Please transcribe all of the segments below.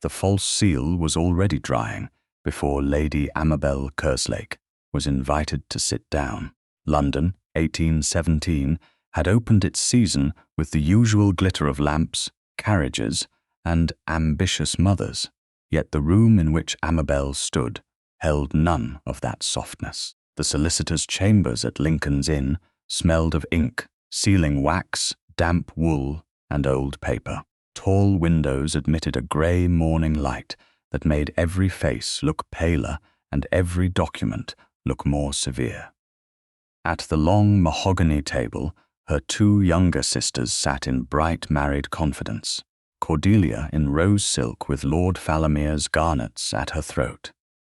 The false seal was already drying before Lady Amabel Kerslake was invited to sit down. London, 1817, had opened its season with the usual glitter of lamps, carriages, and ambitious mothers, yet the room in which Amabel stood held none of that softness. The solicitor's chambers at Lincoln's Inn smelled of ink, sealing wax, damp wool, and old paper. Tall windows admitted a grey morning light that made every face look paler and every document look more severe. At the long mahogany table, her two younger sisters sat in bright married confidence, Cordelia in rose silk with Lord Falamere's garnets at her throat,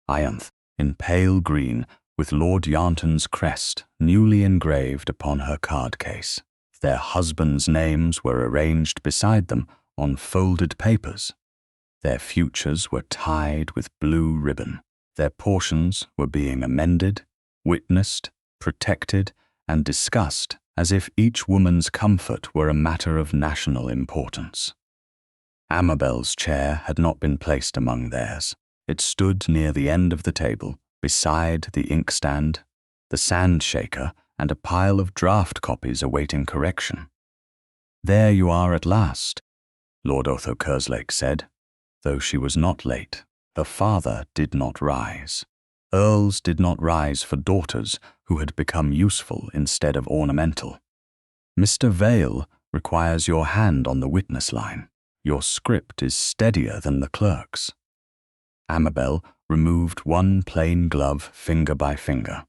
Ianthe in pale green with Lord Yarnton's crest newly engraved upon her card case. Their husbands' names were arranged beside them on folded papers. Their futures were tied with blue ribbon. Their portions were being amended, witnessed, protected, and discussed as if each woman's comfort were a matter of national importance. Amabel's chair had not been placed among theirs. It stood near the end of the table, beside the inkstand, the sand shaker, and a pile of draft copies awaiting correction. "There you are at last," Lord Otho Kerslake said, though she was not late. Her father did not rise. Earls did not rise for daughters who had become useful instead of ornamental. "Mr. Vale requires your hand on the witness line. Your script is steadier than the clerk's." Amabel removed one plain glove finger by finger.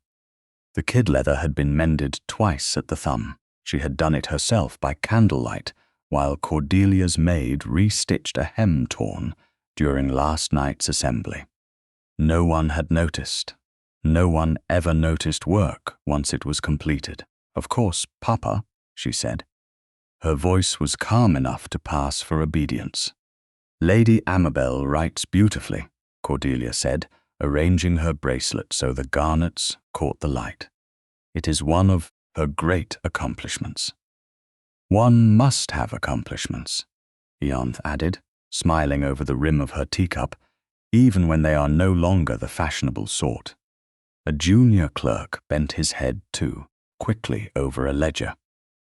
The kid leather had been mended twice at the thumb. She had done it herself by candlelight, while Cordelia's maid re-stitched a hem torn during last night's assembly. No one had noticed. No one ever noticed work once it was completed. "Of course, Papa," she said. Her voice was calm enough to pass for obedience. "Lady Amabel writes beautifully," Cordelia said, arranging her bracelet so the garnets caught the light. "It is one of her great accomplishments." "One must have accomplishments," Ianthe added, smiling over the rim of her teacup, "even when they are no longer the fashionable sort." A junior clerk bent his head, too, quickly over a ledger.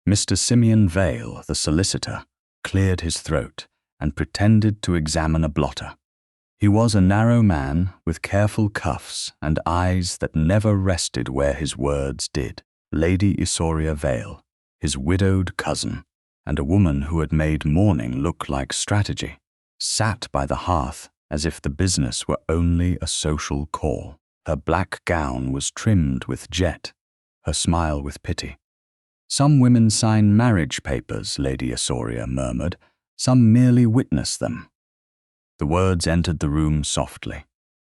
Mr. Simeon Vale, the solicitor, cleared his throat and pretended to examine a blotter. He was a narrow man with careful cuffs and eyes that never rested where his words did. Lady Isoria Vale, his widowed cousin, and a woman who had made mourning look like strategy, sat by the hearth as if the business were only a social call. Her black gown was trimmed with jet, her smile with pity. "Some women sign marriage papers," Lady Isoria murmured. "Some merely witness them." The words entered the room softly.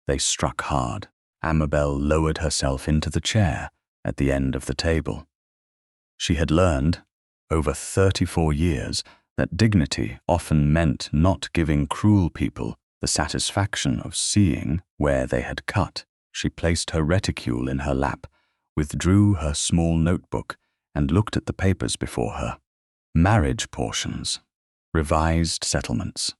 They struck hard. Amabel lowered herself into the chair at the end of the table. She had learned, over 34 years, that dignity often meant not giving cruel people the satisfaction of seeing where they had cut. She placed her reticule in her lap, withdrew her small notebook, and looked at the papers before her. Marriage portions, revised settlements,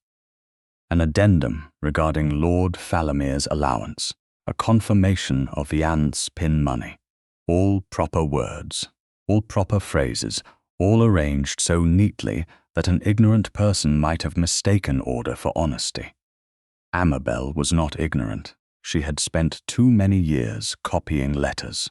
an addendum regarding Lord Falamere's allowance, a confirmation of Ianthe's pin money. All proper words, all proper phrases, all arranged so neatly that an ignorant person might have mistaken order for honesty. Amabel was not ignorant. She had spent too many years copying letters,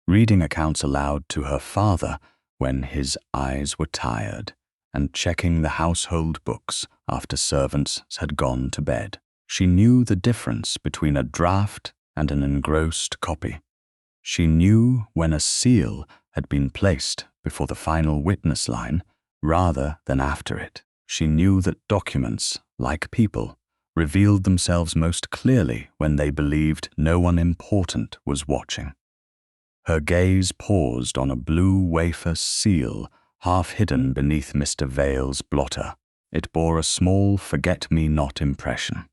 reading accounts aloud to her father when his eyes were tired, and checking the household books after servants had gone to bed. She knew the difference between a draft and an engrossed copy. She knew when a seal had been placed before the final witness line rather than after it. She knew that documents, like people, revealed themselves most clearly when they believed no one important was watching. Her gaze paused on a blue wafer seal half hidden beneath Mr. Vale's blotter. It bore a small forget-me-not impression.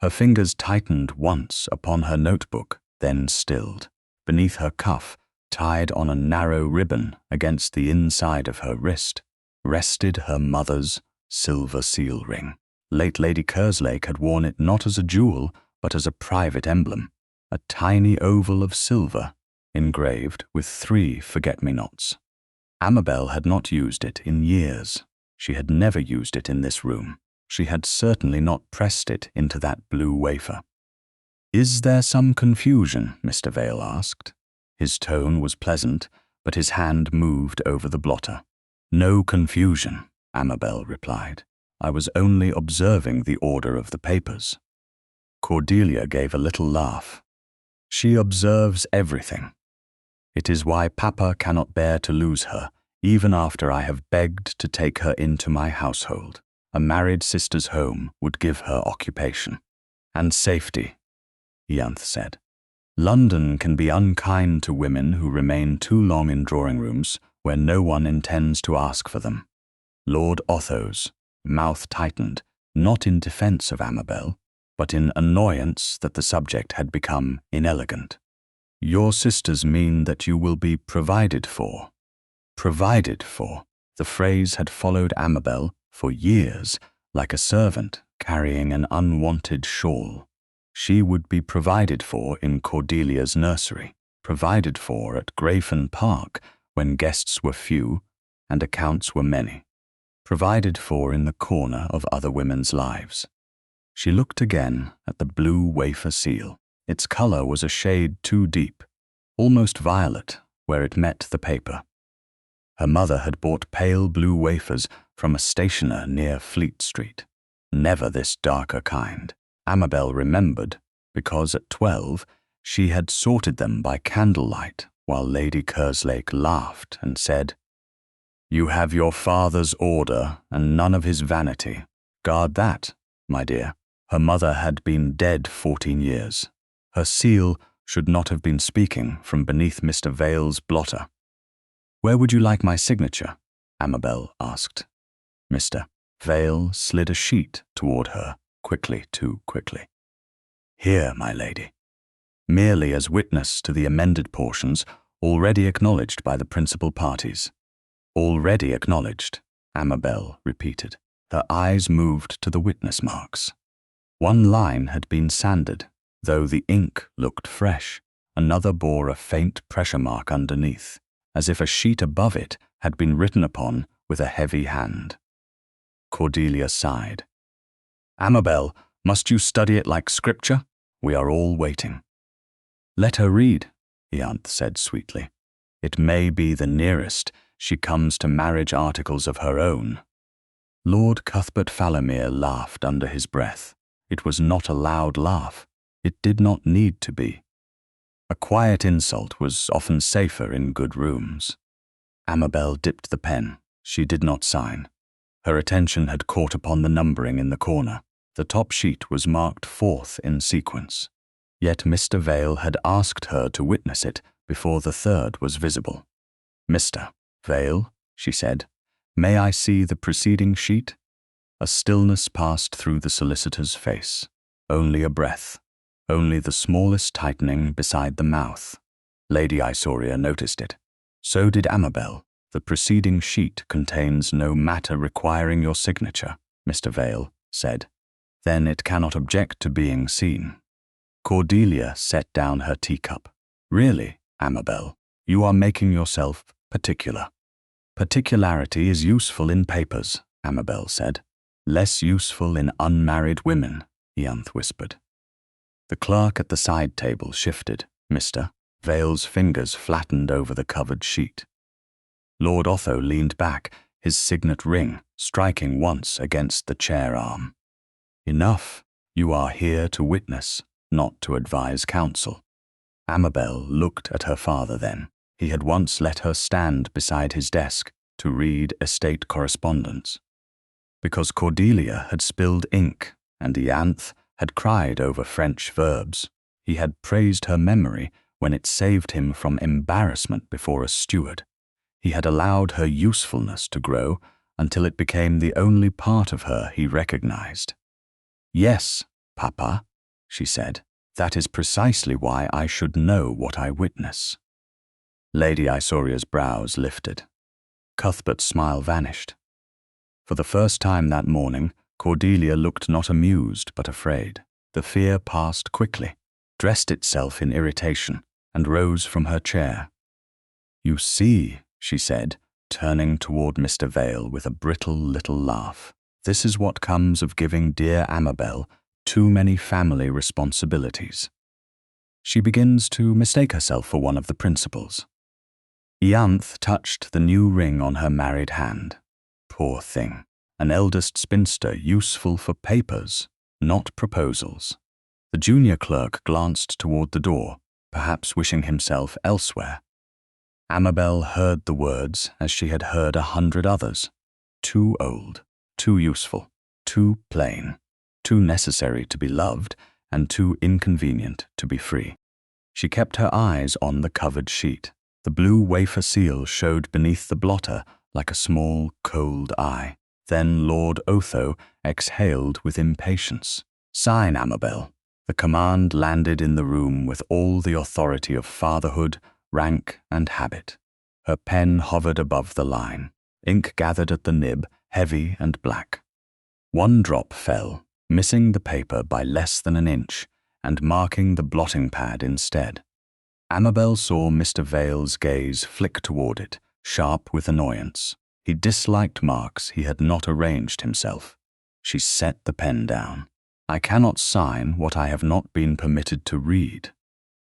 Her fingers tightened once upon her notebook, then stilled. Beneath her cuff, tied on a narrow ribbon against the inside of her wrist, rested her mother's silver seal ring. Late Lady Kerslake had worn it not as a jewel, but as a private emblem, a tiny oval of silver, engraved with 3 forget-me-nots. Amabel had not used it in years. She had never used it in this room. She had certainly not pressed it into that blue wafer. "Is there some confusion?" Mr. Vale asked. His tone was pleasant, but his hand moved over the blotter. "No confusion," Amabel replied. "I was only observing the order of the papers." Cordelia gave a little laugh. "She observes everything. It is why Papa cannot bear to lose her, even after I have begged to take her into my household. A married sister's home would give her occupation. And safety," Ianthe said. "London can be unkind to women who remain too long in drawing rooms where no one intends to ask for them." Lord Otho's mouth tightened, not in defense of Amabel, but in annoyance that the subject had become inelegant. "Your sisters mean that you will be provided for." Provided for. The phrase had followed Amabel for years, like a servant carrying an unwanted shawl. She would be provided for in Cordelia's nursery, provided for at Grayfen Park when guests were few and accounts were many, provided for in the corner of other women's lives. She looked again at the blue wafer seal. Its color was a shade too deep, almost violet, where it met the paper. Her mother had bought pale blue wafers from a stationer near Fleet Street. Never this darker kind. Amabel remembered, because at 12 she had sorted them by candlelight while Lady Kerslake laughed and said, "You have your father's order and none of his vanity. Guard that, my dear." Her mother had been dead 14 years. Her seal should not have been speaking from beneath Mr. Vale's blotter. "Where would you like my signature?" Amabel asked. Mr. Vale slid a sheet toward her, too quickly. "Here, my lady." Merely as witness to the amended portions already acknowledged by the principal parties. "Already acknowledged," Amabel repeated. Her eyes moved to the witness marks. One line had been sanded, though the ink looked fresh. Another bore a faint pressure mark underneath, as if a sheet above it had been written upon with a heavy hand. Cordelia sighed. "Amabel, must you study it like scripture? We are all waiting." "Let her read," Ianthe said sweetly. "It may be the nearest she comes to marriage articles of her own." Lord Cuthbert Falomere laughed under his breath. It was not a loud laugh. It did not need to be. A quiet insult was often safer in good rooms. Amabel dipped the pen. She did not sign. Her attention had caught upon the numbering in the corner. The top sheet was marked 4th in sequence. Yet Mr. Vale had asked her to witness it before the 3rd was visible. "Mr. Vale," she said, "may I see the preceding sheet?" A stillness passed through the solicitor's face. Only a breath. Only the smallest tightening beside the mouth. Lady Isoria noticed it. So did Amabel. "The preceding sheet contains no matter requiring your signature," Mr. Vale said. "Then it cannot object to being seen." Cordelia set down her teacup. "Really, Amabel, you are making yourself particular." "Particularity is useful in papers," Amabel said. "Less useful in unmarried women," Ianthe whispered. The clerk at the side table shifted. Mr. Vale's fingers flattened over the covered sheet. Lord Otho leaned back, his signet ring striking once against the chair arm. "Enough. You are here to witness, not to advise counsel." Amabel looked at her father then. He had once let her stand beside his desk to read estate correspondence. Because Cordelia had spilled ink and Ianthe had cried over French verbs, he had praised her memory when it saved him from embarrassment before a steward. He had allowed her usefulness to grow until it became the only part of her he recognized. "Yes, Papa," she said, "that is precisely why I should know what I witness." Lady Isoria's brows lifted. Cuthbert's smile vanished. For the first time that morning, Cordelia looked not amused but afraid. The fear passed quickly, dressed itself in irritation, and rose from her chair. "You see," she said, turning toward Mr. Vale with a brittle little laugh, "this is what comes of giving dear Amabel too many family responsibilities. She begins to mistake herself for one of the principals." Ianthe touched the new ring on her married hand. Poor thing, an eldest spinster useful for papers, not proposals. The junior clerk glanced toward the door, perhaps wishing himself elsewhere. Amabel heard the words as she had heard 100 others. Too old, too useful, too plain, too necessary to be loved, and too inconvenient to be free. She kept her eyes on the covered sheet. The blue wafer seal showed beneath the blotter like a small, cold eye. Then Lord Otho exhaled with impatience. "Sign, Amabel." The command landed in the room with all the authority of fatherhood, rank, and habit. Her pen hovered above the line. Ink gathered at the nib, heavy and black. One drop fell, missing the paper by less than an inch, and marking the blotting pad instead. Amabel saw Mr. Vale's gaze flick toward it, sharp with annoyance. He disliked marks he had not arranged himself. She set the pen down. "I cannot sign what I have not been permitted to read."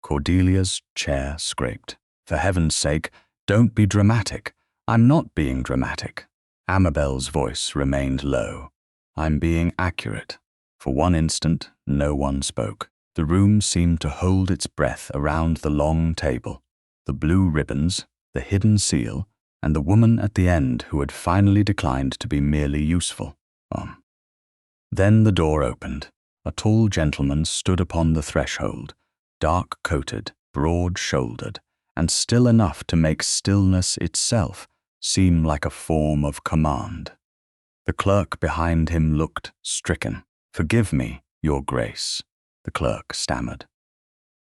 Cordelia's chair scraped. "For heaven's sake, don't be dramatic." "I'm not being dramatic." Amabel's voice remained low. "I'm being accurate." For one instant, no one spoke. The room seemed to hold its breath around the long table, the blue ribbons, the hidden seal, and the woman at the end who had finally declined to be merely useful. Then the door opened. A tall gentleman stood upon the threshold, dark-coated, broad-shouldered, and still enough to make stillness itself seem like a form of command. The clerk behind him looked stricken. "Forgive me, Your Grace," the clerk stammered.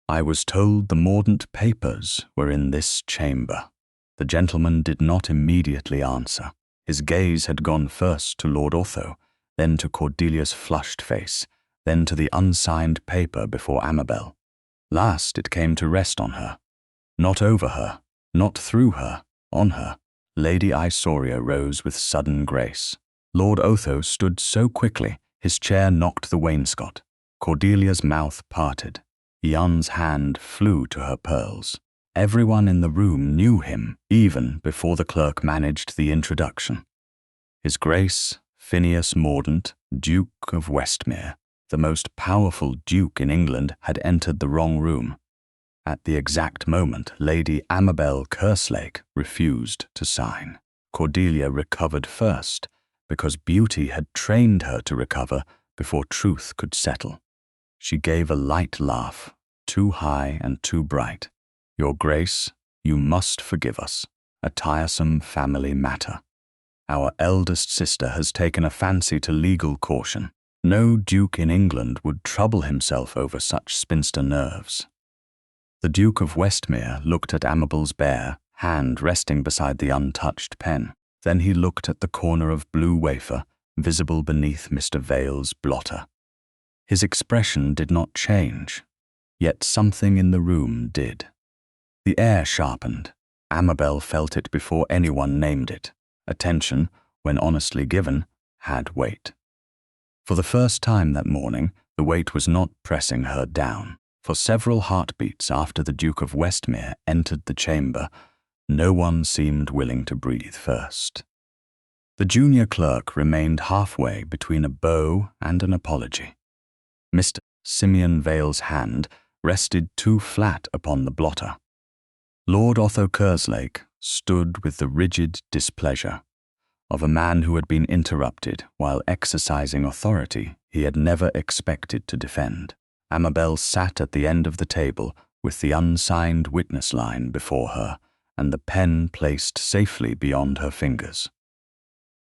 "I was told the mordant papers were in this chamber." The gentleman did not immediately answer. His gaze had gone first to Lord Otho, then to Cordelia's flushed face, then to the unsigned paper before Amabel. Last it came to rest on her. Not over her, not through her, on her. Lady Isauria rose with sudden grace. Lord Otho stood so quickly, his chair knocked the wainscot. Cordelia's mouth parted. Ianthe's hand flew to her pearls. Everyone in the room knew him, even before the clerk managed the introduction. His Grace, Phineas Mordaunt, Duke of Westmere, the most powerful duke in England, had entered the wrong room. At the exact moment, Lady Amabel Kerslake refused to sign. Cordelia recovered first, because beauty had trained her to recover before truth could settle. She gave a light laugh, too high and too bright. "Your Grace, you must forgive us. A tiresome family matter. Our eldest sister has taken a fancy to legal caution. No duke in England would trouble himself over such spinster nerves." The Duke of Westmere looked at Amabel's bare hand resting beside the untouched pen. Then he looked at the corner of blue wafer visible beneath Mr. Vale's blotter. His expression did not change, yet something in the room did. The air sharpened. Amabel felt it before anyone named it. Attention, when honestly given, had weight. For the first time that morning, the weight was not pressing her down. For several heartbeats after the Duke of Westmere entered the chamber, no one seemed willing to breathe first. The junior clerk remained halfway between a bow and an apology. Mr. Simeon Vale's hand rested too flat upon the blotter. Lord Otho Kerslake stood with the rigid displeasure of a man who had been interrupted while exercising authority he had never expected to defend. Amabel sat at the end of the table with the unsigned witness line before her and the pen placed safely beyond her fingers.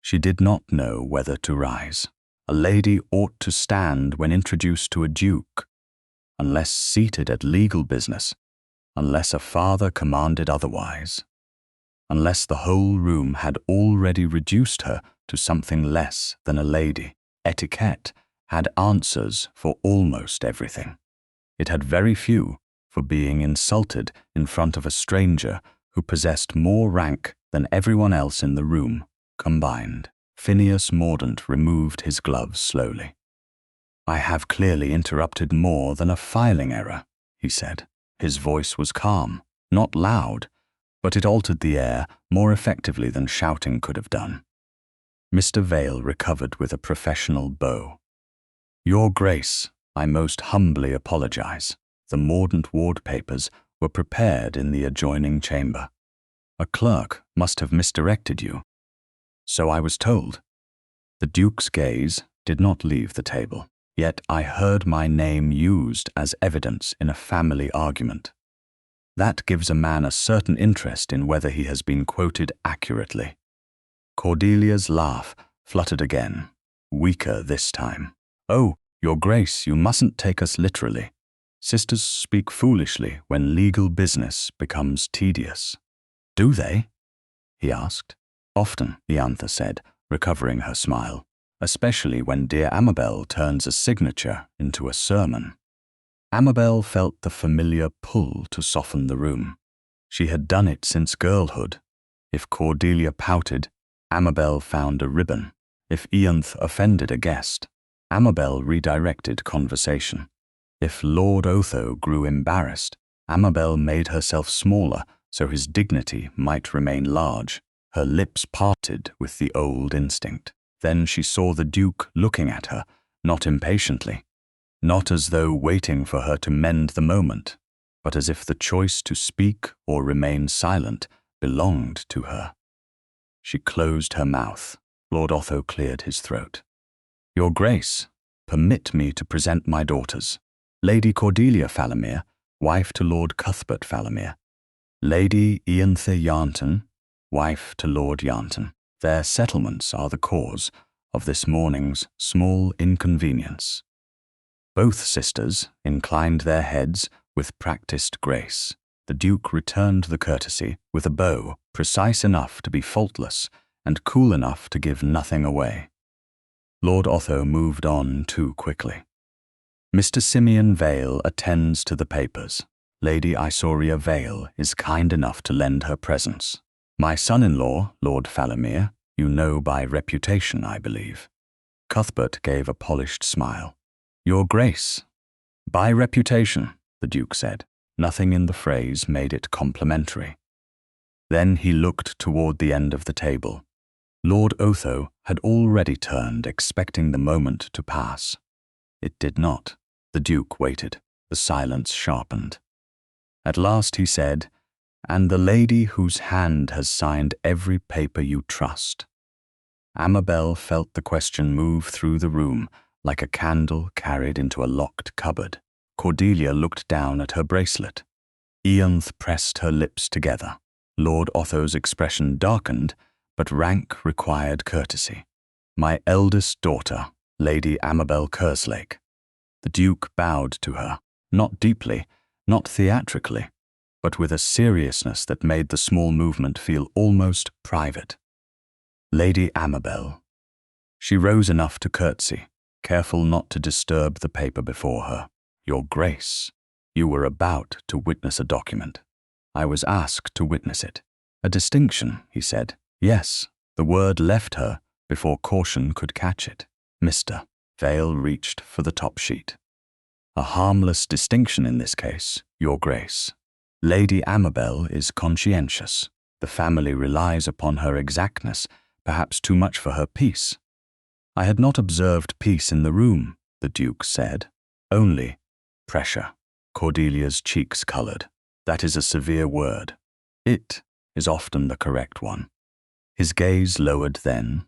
She did not know whether to rise. A lady ought to stand when introduced to a duke, unless seated at legal business, unless a father commanded otherwise, unless the whole room had already reduced her to something less than a lady. etiquette had answers for almost everything. It had very few for being insulted in front of a stranger who possessed more rank than everyone else in the room combined. Phineas Mordaunt removed his gloves slowly. "I have clearly interrupted more than a filing error," he said. His voice was calm, not loud, but it altered the air more effectively than shouting could have done. Mr. Vale recovered with a professional bow. "Your Grace, I most humbly apologize. The Mordaunt ward papers were prepared in the adjoining chamber. A clerk must have misdirected you." "So I was told." The Duke's gaze did not leave the table. "Yet I heard my name used as evidence in a family argument. That gives a man a certain interest in whether he has been quoted accurately." Cordelia's laugh fluttered again, weaker this time. "Oh, Your Grace, you mustn't take us literally. Sisters speak foolishly when legal business becomes tedious." "Do they?" he asked. "Often," Iantha said, recovering her smile, "especially when dear Amabel turns a signature into a sermon." Amabel felt the familiar pull to soften the room. She had done it since girlhood. If Cordelia pouted, Amabel found a ribbon. If Ianthe offended a guest, Amabel redirected conversation. If Lord Otho grew embarrassed, Amabel made herself smaller so his dignity might remain large. Her lips parted with the old instinct. Then she saw the Duke looking at her, not impatiently, not as though waiting for her to mend the moment, but as if the choice to speak or remain silent belonged to her. She closed her mouth. Lord Otho cleared his throat. "Your Grace, permit me to present my daughters. Lady Cordelia Falomere, wife to Lord Cuthbert Falomere. Lady Ianthe Yarnton, wife to Lord Yarnton. Their settlements are the cause of this morning's small inconvenience." Both sisters inclined their heads with practiced grace. The Duke returned the courtesy with a bow precise enough to be faultless and cool enough to give nothing away. Lord Otho moved on too quickly. "Mr. Simeon Vale attends to the papers. Lady Isauria Vale is kind enough to lend her presence. My son-in-law, Lord Falomere, you know by reputation, I believe." Cuthbert gave a polished smile. "Your Grace." "By reputation," the Duke said. Nothing in the phrase made it complimentary. Then he looked toward the end of the table. Lord Otho had already turned, expecting the moment to pass. It did not. The Duke waited. The silence sharpened. At last he said, "And the lady whose hand has signed every paper you trust." Amabel felt the question move through the room like a candle carried into a locked cupboard. Cordelia looked down at her bracelet. Ianthe pressed her lips together. Lord Otho's expression darkened, but rank required courtesy. "My eldest daughter, Lady Amabel Kerslake." The Duke bowed to her, not deeply, not theatrically, but with a seriousness that made the small movement feel almost private. "Lady Amabel." She rose enough to curtsy, careful not to disturb the paper before her. "Your Grace, you were about to witness a document. I was asked to witness it." "A distinction," he said. "Yes." The word left her before caution could catch it. "Mr." Vale reached for the top sheet. "A harmless distinction in this case, Your Grace. Lady Amabel is conscientious. The family relies upon her exactness, perhaps too much for her peace." "I had not observed peace in the room," the Duke said. "Only pressure." Cordelia's cheeks colored. "That is a severe word. It is often the correct one." His gaze lowered then,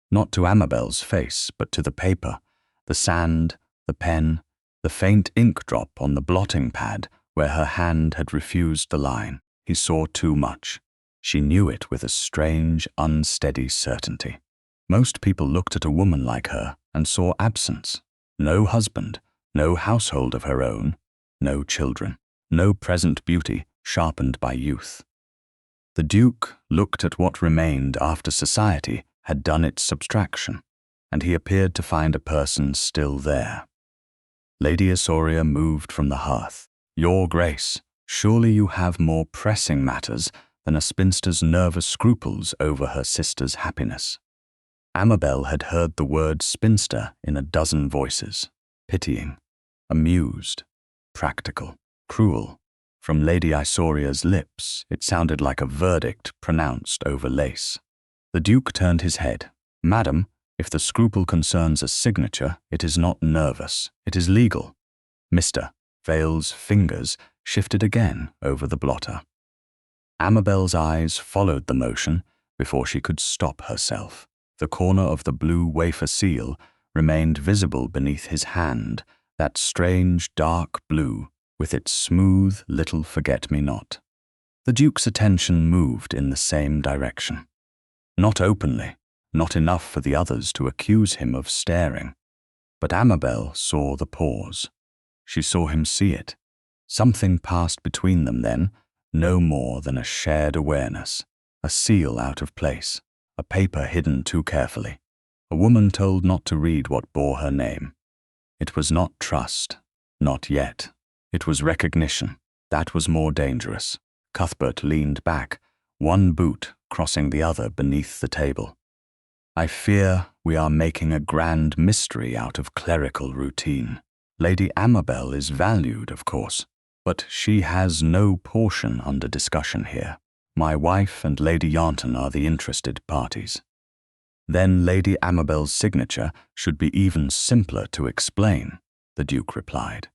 not to Amabel's face, but to the paper, the sand, the pen, the faint ink drop on the blotting pad where her hand had refused the line. He saw too much. She knew it with a strange, unsteady certainty. Most people looked at a woman like her and saw absence. No husband, no household of her own, no children, no present beauty sharpened by youth. The Duke looked at what remained after society had done its subtraction. and he appeared to find a person still there. Lady Isauria moved from the hearth. "Your Grace, surely you have more pressing matters than a spinster's nervous scruples over her sister's happiness." Amabel had heard the word spinster in a dozen voices, pitying, amused, practical, cruel. From Lady Isauria's lips, it sounded like a verdict pronounced over lace. The Duke turned his head. "Madam, if the scruple concerns a signature, it is not nervous, it is legal." Mr. Vale's fingers shifted again over the blotter. Amabel's eyes followed the motion before she could stop herself. The corner of the blue wafer seal remained visible beneath his hand, that strange dark blue with its smooth little forget-me-not. The Duke's attention moved in the same direction. Not openly, not enough for the others to accuse him of staring. But Amabel saw the pause. She saw him see it. Something passed between them then, no more than a shared awareness, a seal out of place, a paper hidden too carefully, a woman told not to read what bore her name. It was not trust, not yet. It was recognition. That was more dangerous. Cuthbert leaned back, one boot crossing the other beneath the table. "I fear we are making a grand mystery out of clerical routine. Lady Amabel is valued, of course, but she has no portion under discussion here. My wife and Lady Yarnton are the interested parties." "Then Lady Amabel's signature should be even simpler to explain," the Duke replied.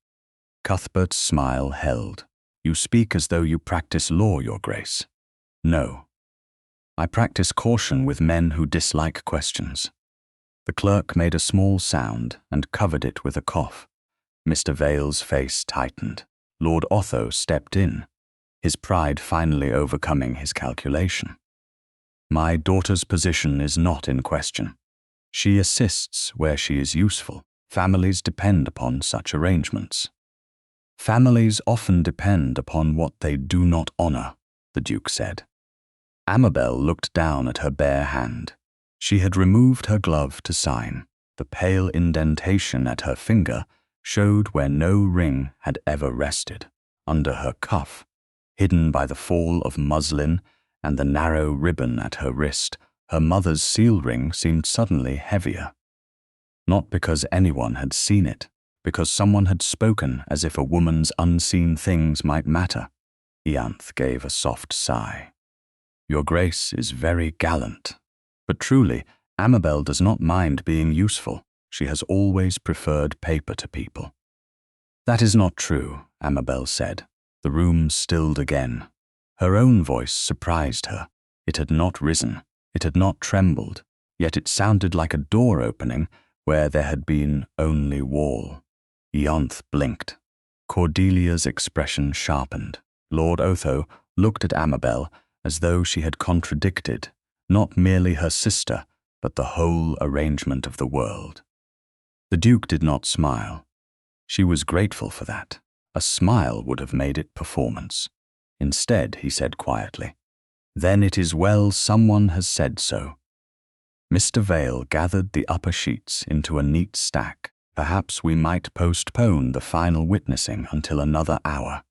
Cuthbert's smile held. "You speak as though you practice law, Your Grace." "No. I practice caution with men who dislike questions." The clerk made a small sound and covered it with a cough. Mr. Vale's face tightened. Lord Otho stepped in, his pride finally overcoming his calculation. "My daughter's position is not in question. She assists where she is useful. Families depend upon such arrangements." "Families often depend upon what they do not honor," the Duke said. Amabel looked down at her bare hand. She had removed her glove to sign. The pale indentation at her finger showed where no ring had ever rested, under her cuff, hidden by the fall of muslin and the narrow ribbon at her wrist. Her mother's seal ring seemed suddenly heavier. Not because anyone had seen it, because someone had spoken as if a woman's unseen things might matter. Ianthe gave a soft sigh. "Your Grace is very gallant. But truly, Amabel does not mind being useful. She has always preferred paper to people." "That is not true," Amabel said. The room stilled again. Her own voice surprised her. It had not risen. It had not trembled. Yet it sounded like a door opening where there had been only wall. Ianthe blinked. Cordelia's expression sharpened. Lord Otho looked at Amabel as though she had contradicted not merely her sister, but the whole arrangement of the world. The Duke did not smile. She was grateful for that. A smile would have made it performance. Instead, he said quietly, "Then it is well someone has said so." Mr. Vale gathered the upper sheets into a neat stack. "Perhaps we might postpone the final witnessing until another hour.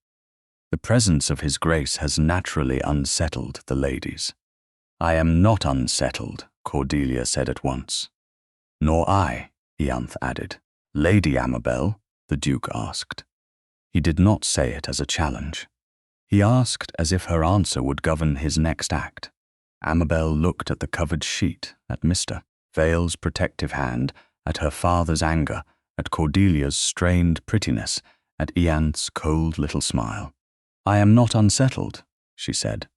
The presence of His Grace has naturally unsettled the ladies." "I am not unsettled," Cordelia said at once. "Nor I," Ianthe added. "Lady Amabel?" the Duke asked. He did not say it as a challenge. He asked as if her answer would govern his next act. Amabel looked at the covered sheet, at Mr. Vale's protective hand, at her father's anger, at Cordelia's strained prettiness, at Ianthe's cold little smile. "I am not unsettled," she said.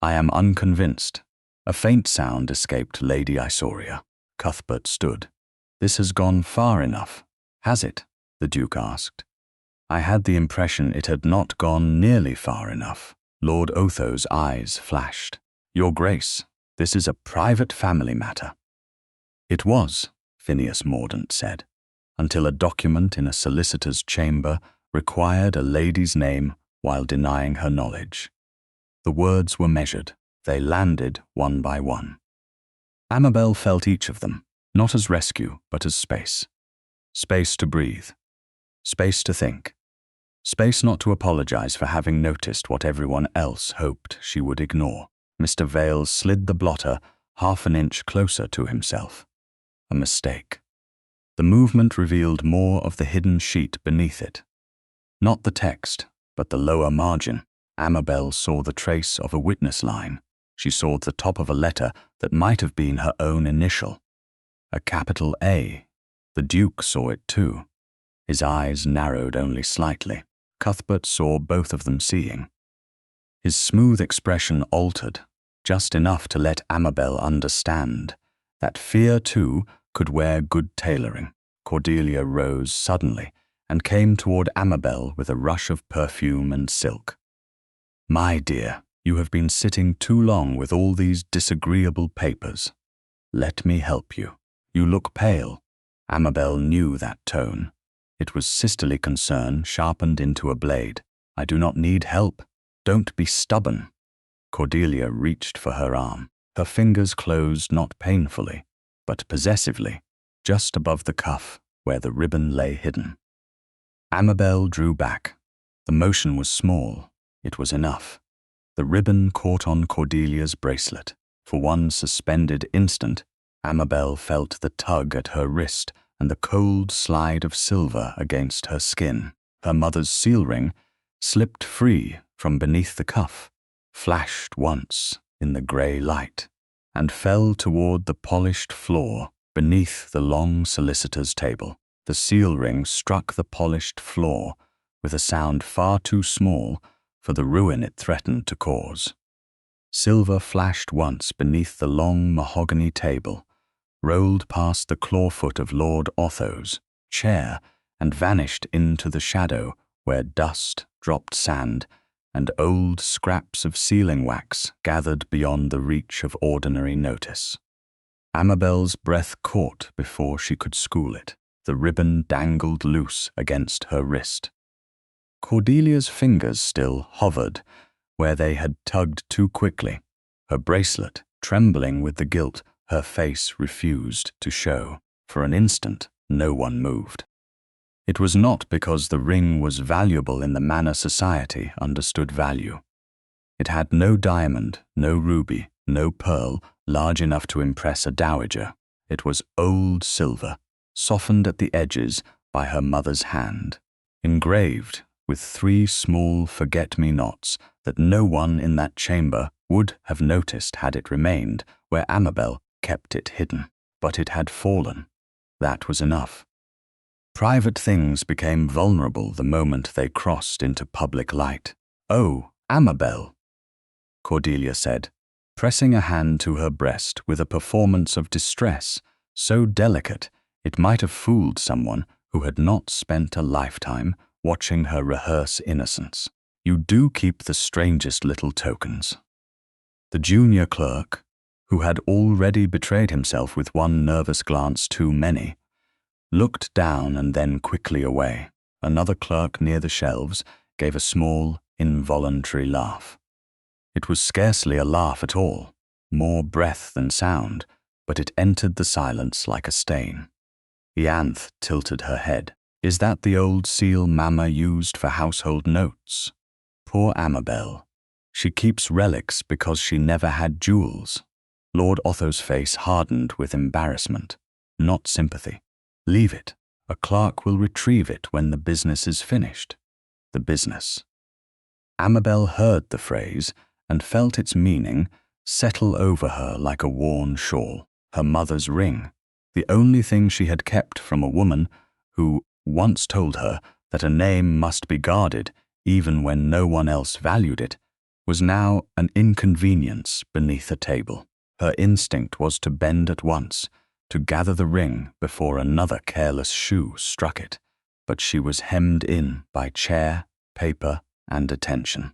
"I am unconvinced." A faint sound escaped Lady Isauria. Cuthbert stood. "This has gone far enough, has it?" the Duke asked. "I had the impression it had not gone nearly far enough." Lord Otho's eyes flashed. "Your Grace, this is a private family matter." "It was," Phineas Mordaunt said, "until a document in a solicitor's chamber required a lady's name while denying her knowledge." The words were measured. They landed one by one. Amabel felt each of them. not as rescue, but as space. Space to breathe. Space to think. Space not to apologize for having noticed what everyone else hoped she would ignore. Mr. Vale slid the blotter half an inch closer to himself. A mistake. The movement revealed more of the hidden sheet beneath it. Not the text, but the lower margin. Amabel saw the trace of a witness line. She saw the top of a letter that might have been her own initial. A capital A. The Duke saw it too. His eyes narrowed only slightly. Cuthbert saw both of them seeing. His smooth expression altered, just enough to let Amabel understand that fear too could wear good tailoring. Cordelia rose suddenly and came toward Amabel with a rush of perfume and silk. "My dear, you have been sitting too long with all these disagreeable papers. Let me help you. You look pale." Amabel knew that tone. It was sisterly concern sharpened into a blade. "I do not need help. Don't be stubborn." Cordelia reached for her arm. Her fingers closed not painfully, but possessively, just above the cuff where the ribbon lay hidden. Amabel drew back. The motion was small. It was enough. The ribbon caught on Cordelia's bracelet. For one suspended instant, Amabel felt the tug at her wrist and the cold slide of silver against her skin. Her mother's seal ring slipped free from beneath the cuff, flashed once in the grey light, and fell toward the polished floor beneath the long solicitor's table. The seal ring struck the polished floor with a sound far too small for the ruin it threatened to cause. Silver flashed once beneath the long mahogany table, rolled past the clawfoot of Lord Otho's chair, and vanished into the shadow where dust, dropped sand, and old scraps of sealing wax gathered beyond the reach of ordinary notice. Amabel's breath caught before she could school it. The ribbon dangled loose against her wrist. Cordelia's fingers still hovered where they had tugged too quickly. Her bracelet, trembling with the guilt, her face refused to show. For an instant, no one moved. It was not because the ring was valuable in the manner society understood value. It had no diamond, no ruby, no pearl large enough to impress a dowager. It was old silver, softened at the edges by her mother's hand, engraved with 3 small forget-me-nots that no one in that chamber would have noticed had it remained where Amabel kept it hidden. But it had fallen. That was enough. Private things became vulnerable the moment they crossed into public light. "Oh, Amabel," Cordelia said, pressing a hand to her breast with a performance of distress so delicate it might have fooled someone who had not spent a lifetime watching her rehearse innocence. "You do keep the strangest little tokens." The junior clerk, who had already betrayed himself with one nervous glance too many, looked down and then quickly away. Another clerk near the shelves gave a small, involuntary laugh. It was scarcely a laugh at all, more breath than sound, but it entered the silence like a stain. Ianthe tilted her head. "Is that the old seal Mamma used for household notes? Poor Amabel. She keeps relics because she never had jewels." Lord Otho's face hardened with embarrassment, not sympathy. "Leave it. A clerk will retrieve it when the business is finished." The business. Amabel heard the phrase and felt its meaning settle over her like a worn shawl. Her mother's ring, the only thing she had kept from a woman who once told her that a name must be guarded even when no one else valued it, was now an inconvenience beneath a table. Her instinct was to bend at once, to gather the ring before another careless shoe struck it, but she was hemmed in by chair, paper, and attention.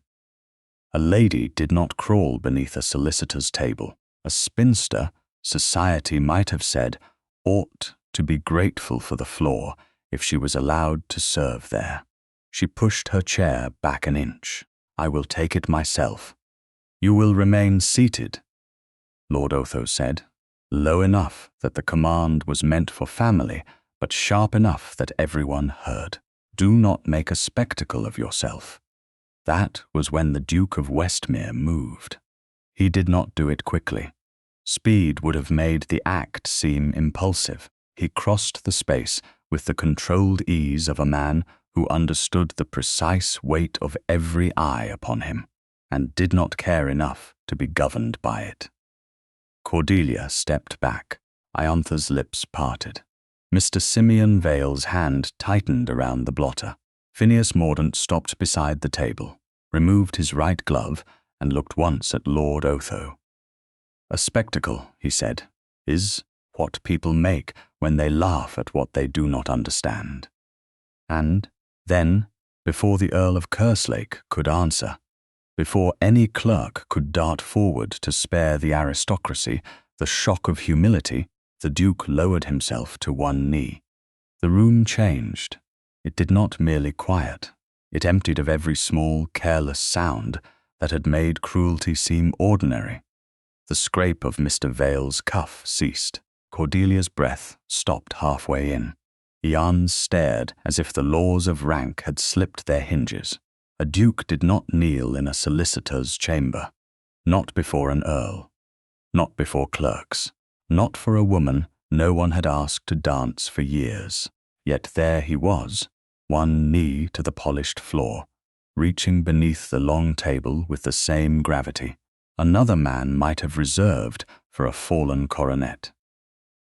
A lady did not crawl beneath a solicitor's table. A spinster, society might have said, ought to be grateful for the floor if she was allowed to serve there. She pushed her chair back an inch. "I will take it myself." "You will remain seated," Lord Otho said, low enough that the command was meant for family, but sharp enough that everyone heard. Do not make a spectacle of yourself. That was when the Duke of Westmere moved. He did not do it quickly. Speed would have made the act seem impulsive. He crossed the space with the controlled ease of a man who understood the precise weight of every eye upon him, and did not care enough to be governed by it. Cordelia stepped back. Ianthe's lips parted. Mr. Simeon Vale's hand tightened around the blotter. Phineas Mordaunt stopped beside the table, removed his right glove, and looked once at Lord Otho. "A spectacle," he said, "is what people make when they laugh at what they do not understand." And then, before the Earl of Kerslake could answer, before any clerk could dart forward to spare the aristocracy the shock of humility, the Duke lowered himself to one knee. The room changed. It did not merely quiet. It emptied of every small, careless sound that had made cruelty seem ordinary. The scrape of Mr. Vale's cuff ceased. Cordelia's breath stopped halfway in. Ian stared as if the laws of rank had slipped their hinges. A duke did not kneel in a solicitor's chamber, not before an earl, not before clerks, not for a woman no one had asked to dance for years. Yet there he was, one knee to the polished floor, reaching beneath the long table with the same gravity another man might have reserved for a fallen coronet.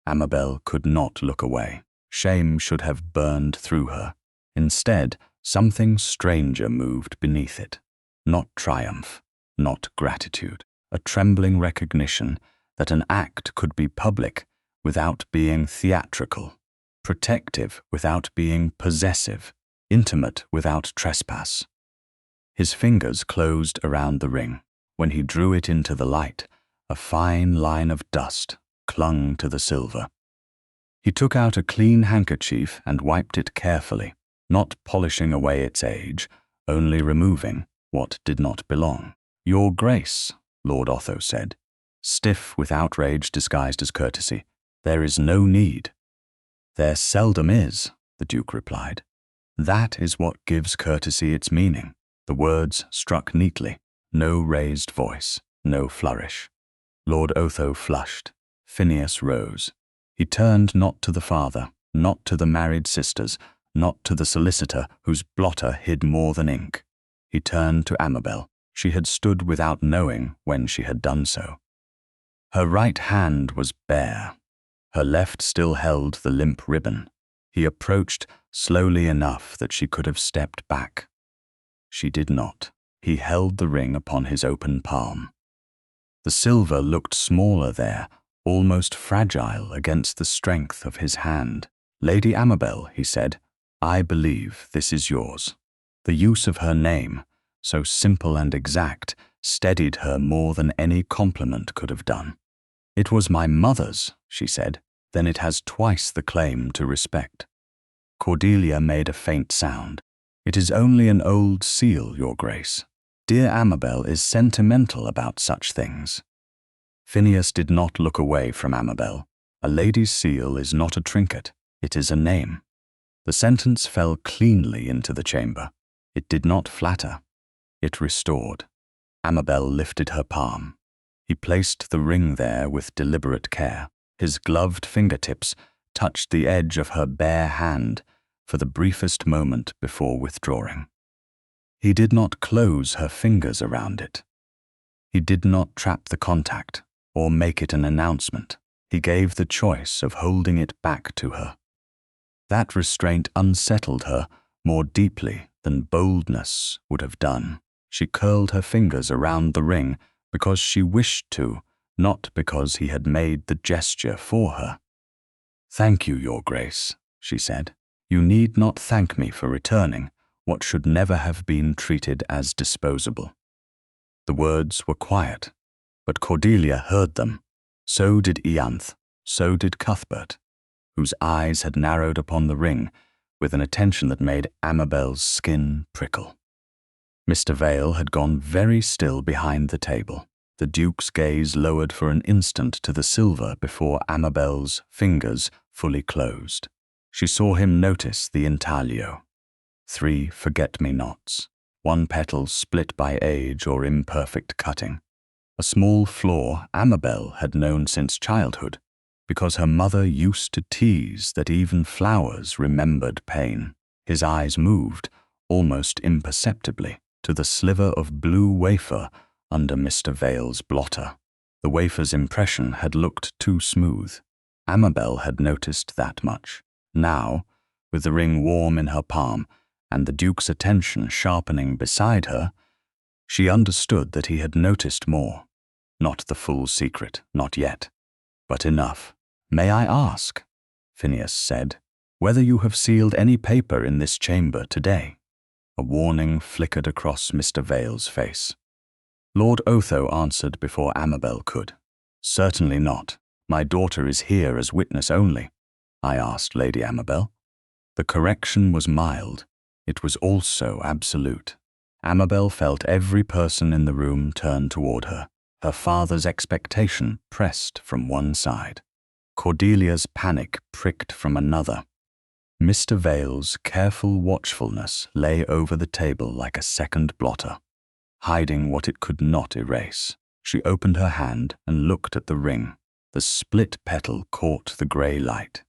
Amabel could not look away. Shame should have burned through her. Instead, something stranger moved beneath it. Not triumph, not gratitude, a trembling recognition that an act could be public without being theatrical, protective without being possessive, intimate without trespass. His fingers closed around the ring. When he drew it into the light, a fine line of dust clung to the silver. He took out a clean handkerchief and wiped it carefully, not polishing away its age, only removing what did not belong. "Your Grace," Lord Otho said, stiff with outrage disguised as courtesy, "there is no need." "There seldom is," the Duke replied. "That is what gives courtesy its meaning." The words struck neatly. No raised voice, no flourish. Lord Otho flushed. Phineas rose. He turned not to the father, not to the married sisters, not to the solicitor whose blotter hid more than ink. He turned to Amabel. She had stood without knowing when she had done so. Her right hand was bare. Her left still held the limp ribbon. He approached slowly enough that she could have stepped back. She did not. He held the ring upon his open palm. The silver looked smaller there, almost fragile against the strength of his hand. "Lady Amabel," he said, "I believe this is yours." The use of her name, so simple and exact, steadied her more than any compliment could have done. "It was my mother's," she said. "Then it has twice the claim to respect." Cordelia made a faint sound. "It is only an old seal, Your Grace. Dear Amabel is sentimental about such things." Phineas did not look away from Amabel. A lady's seal is not a trinket, it is a name. The sentence fell cleanly into the chamber. It did not flatter. It restored. Amabel lifted her palm. He placed the ring there with deliberate care. His gloved fingertips touched the edge of her bare hand for the briefest moment before withdrawing. He did not close her fingers around it. He did not trap the contact or make it an announcement. He gave the choice of holding it back to her. That restraint unsettled her more deeply than boldness would have done. She curled her fingers around the ring because she wished to, not because he had made the gesture for her. "Thank you, Your Grace," she said. "You need not thank me for returning what should never have been treated as disposable." The words were quiet, but Cordelia heard them. So did Ianthe, so did Cuthbert, whose eyes had narrowed upon the ring with an attention that made Amabel's skin prickle. Mr. Vale had gone very still behind the table. The Duke's gaze lowered for an instant to the silver before Amabel's fingers fully closed. She saw him notice the intaglio. 3 forget-me-nots, 1 petal split by age or imperfect cutting. A small flaw Amabel had known since childhood, because her mother used to tease that even flowers remembered pain. His eyes moved, almost imperceptibly, to the sliver of blue wafer under Mr. Vale's blotter. The wafer's impression had looked too smooth. Amabel had noticed that much. Now, with the ring warm in her palm and the Duke's attention sharpening beside her, she understood that he had noticed more. Not the full secret, not yet, but enough. "May I ask," Phineas said, "whether you have sealed any paper in this chamber today?" A warning flickered across Mr. Vale's face. Lord Otho answered before Amabel could. "Certainly not. My daughter is here as witness only." "I asked, Lady Amabel." The correction was mild. It was also absolute. Amabel felt every person in the room turn toward her. Her father's expectation pressed from one side. Cordelia's panic pricked from another. Mr. Vale's careful watchfulness lay over the table like a second blotter, hiding what it could not erase. She opened her hand and looked at the ring. The split petal caught the grey light.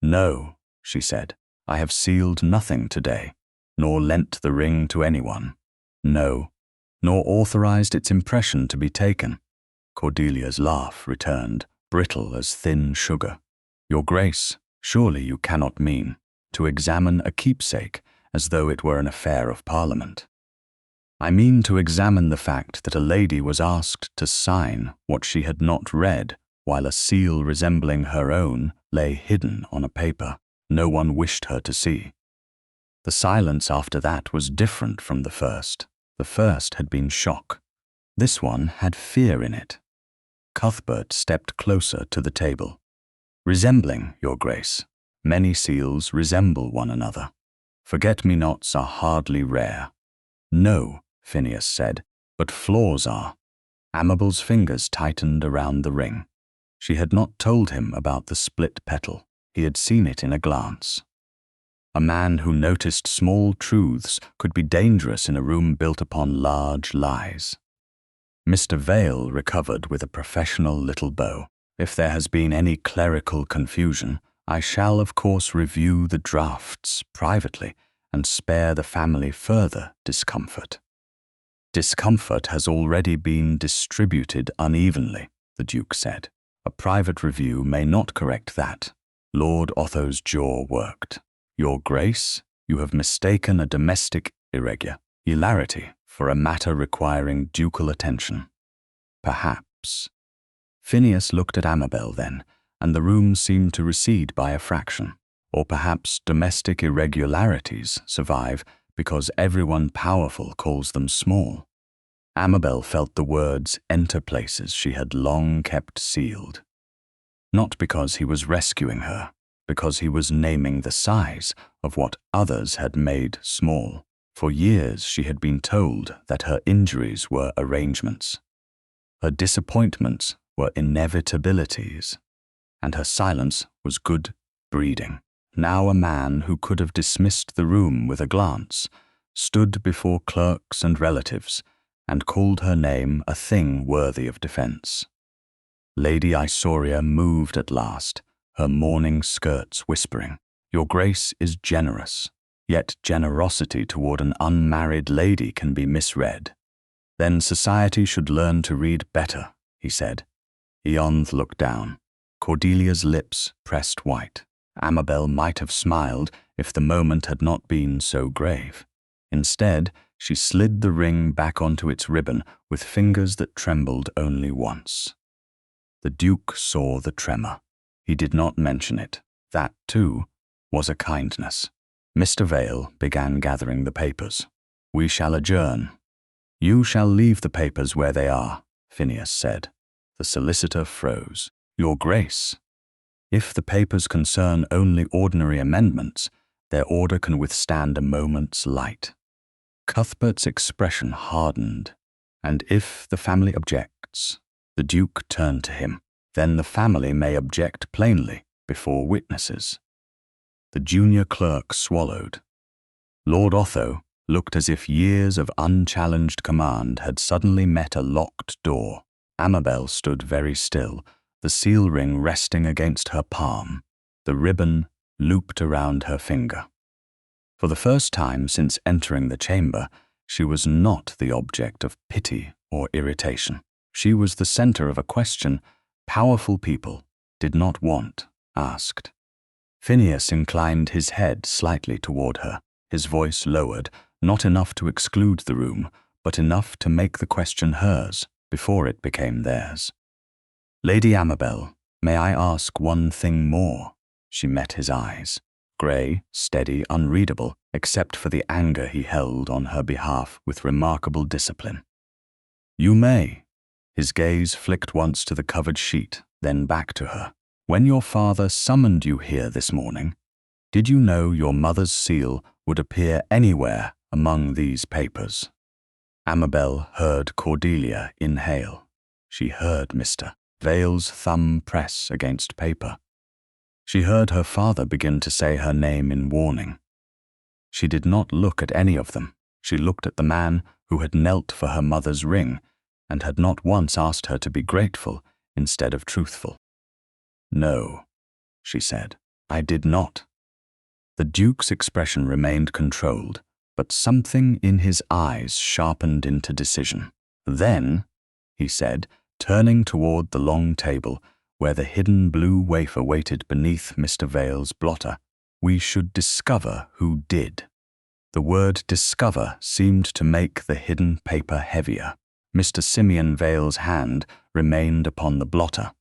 "No," she said, "I have sealed nothing today, nor lent the ring to anyone. No, nor authorized its impression to be taken." Cordelia's laugh returned, brittle as thin sugar. "Your Grace, surely you cannot mean to examine a keepsake as though it were an affair of Parliament." "I mean to examine the fact that a lady was asked to sign what she had not read, while a seal resembling her own lay hidden on a paper no one wished her to see." The silence after that was different from the first. The first had been shock. This one had fear in it. Cuthbert stepped closer to the table. "Resembling, Your Grace. Many seals resemble one another. Forget-me-nots are hardly rare." "No," Phineas said, "but flaws are." Amabel's fingers tightened around the ring. She had not told him about the split petal. He had seen it in a glance. A man who noticed small truths could be dangerous in a room built upon large lies. Mr. Vale recovered with a professional little bow. "If there has been any clerical confusion, I shall of course review the drafts privately and spare the family further discomfort." "Discomfort has already been distributed unevenly," the Duke said. "A private review may not correct that." Lord Otho's jaw worked. "Your Grace, you have mistaken a domestic irregularity for a matter requiring ducal attention." "Perhaps." Phineas looked at Amabel then, and the room seemed to recede by a fraction. Or perhaps domestic irregularities survive because everyone powerful calls them small. Amabel felt the words enter places she had long kept sealed. Not because he was rescuing her, because he was naming the size of what others had made small. For years she had been told that her injuries were arrangements. Her disappointments were inevitabilities, and her silence was good breeding. Now a man who could have dismissed the room with a glance stood before clerks and relatives and called her name a thing worthy of defense. Lady Isauria moved at last, her mourning skirts whispering, "Your Grace is generous, yet generosity toward an unmarried lady can be misread." "Then society should learn to read better," he said. Eonth looked down. Cordelia's lips pressed white. Amabel might have smiled if the moment had not been so grave. Instead, she slid the ring back onto its ribbon with fingers that trembled only once. The Duke saw the tremor. He did not mention it. That, too, was a kindness. Mr. Vale began gathering the papers. "We shall adjourn." "You shall leave the papers where they are," Phineas said. The solicitor froze. "Your Grace, if the papers concern only ordinary amendments, their order can withstand a moment's light." Cuthbert's expression hardened. "And if the family object?" facts. The Duke turned to him. Then the family may object plainly before witnesses. The junior clerk swallowed. Lord Otho looked as if years of unchallenged command had suddenly met a locked door. Amabel stood very still, the seal ring resting against her palm, the ribbon looped around her finger. For the first time since entering the chamber, she was not the object of pity or irritation. She was the center of a question powerful people did not want asked. Phineas inclined his head slightly toward her, his voice lowered, not enough to exclude the room, but enough to make the question hers before it became theirs. Lady Amabel, may I ask one thing more? She met his eyes, grey, steady, unreadable, except for the anger he held on her behalf with remarkable discipline. You may. His gaze flicked once to the covered sheet, then back to her. When your father summoned you here this morning, did you know your mother's seal would appear anywhere among these papers? Amabel heard Cordelia inhale. She heard Mr. Vale's thumb press against paper. She heard her father begin to say her name in warning. She did not look at any of them. She looked at the man who had knelt for her mother's ring and had not once asked her to be grateful instead of truthful. No, she said, I did not. The Duke's expression remained controlled, but something in his eyes sharpened into decision. Then, he said, turning toward the long table where the hidden blue wafer waited beneath Mr. Vale's blotter, we should discover who did. The word discover seemed to make the hidden paper heavier. Mr. Simeon Vale's hand remained upon the blotter,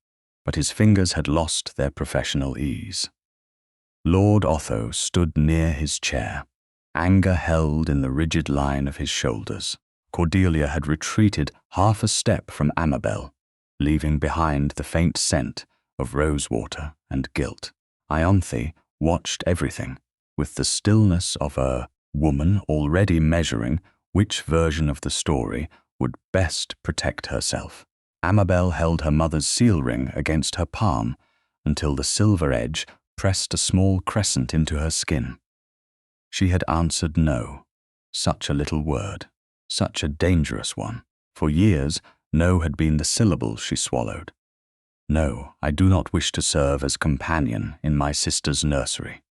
but his fingers had lost their professional ease. Lord Otho stood near his chair, anger held in the rigid line of his shoulders. Cordelia had retreated half a step from Amabel, leaving behind the faint scent of rosewater and guilt. Ianthe watched everything with the stillness of a woman already measuring which version of the story would best protect herself. Amabel held her mother's seal ring against her palm until the silver edge pressed a small crescent into her skin. She had answered no. Such a little word, such a dangerous one. For years, no had been the syllable she swallowed. No, I do not wish to serve as companion in my sister's nursery.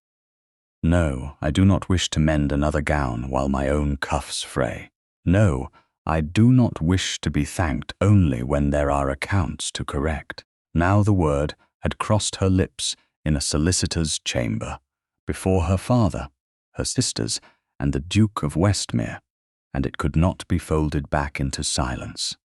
No, I do not wish to mend another gown while my own cuffs fray. No, I do not wish to be thanked only when there are accounts to correct. Now the word had crossed her lips in a solicitor's chamber, before her father, her sisters, and the Duke of Westmere, and it could not be folded back into silence.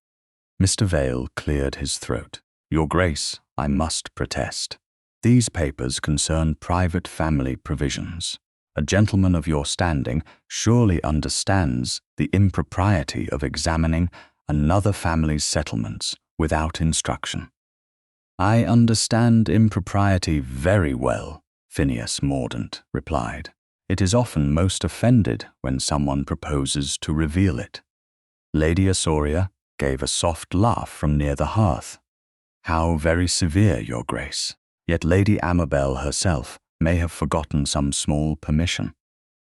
Mr. Vale cleared his throat. Your Grace, I must protest. These papers concern private family provisions. A gentleman of your standing surely understands the impropriety of examining another family's settlements without instruction. I understand impropriety very well, Phineas Mordaunt replied. It is often most offended when someone proposes to reveal it. Lady Osoria gave a soft laugh from near the hearth. How very severe, Your Grace. Yet Lady Amabel herself may have forgotten some small permission.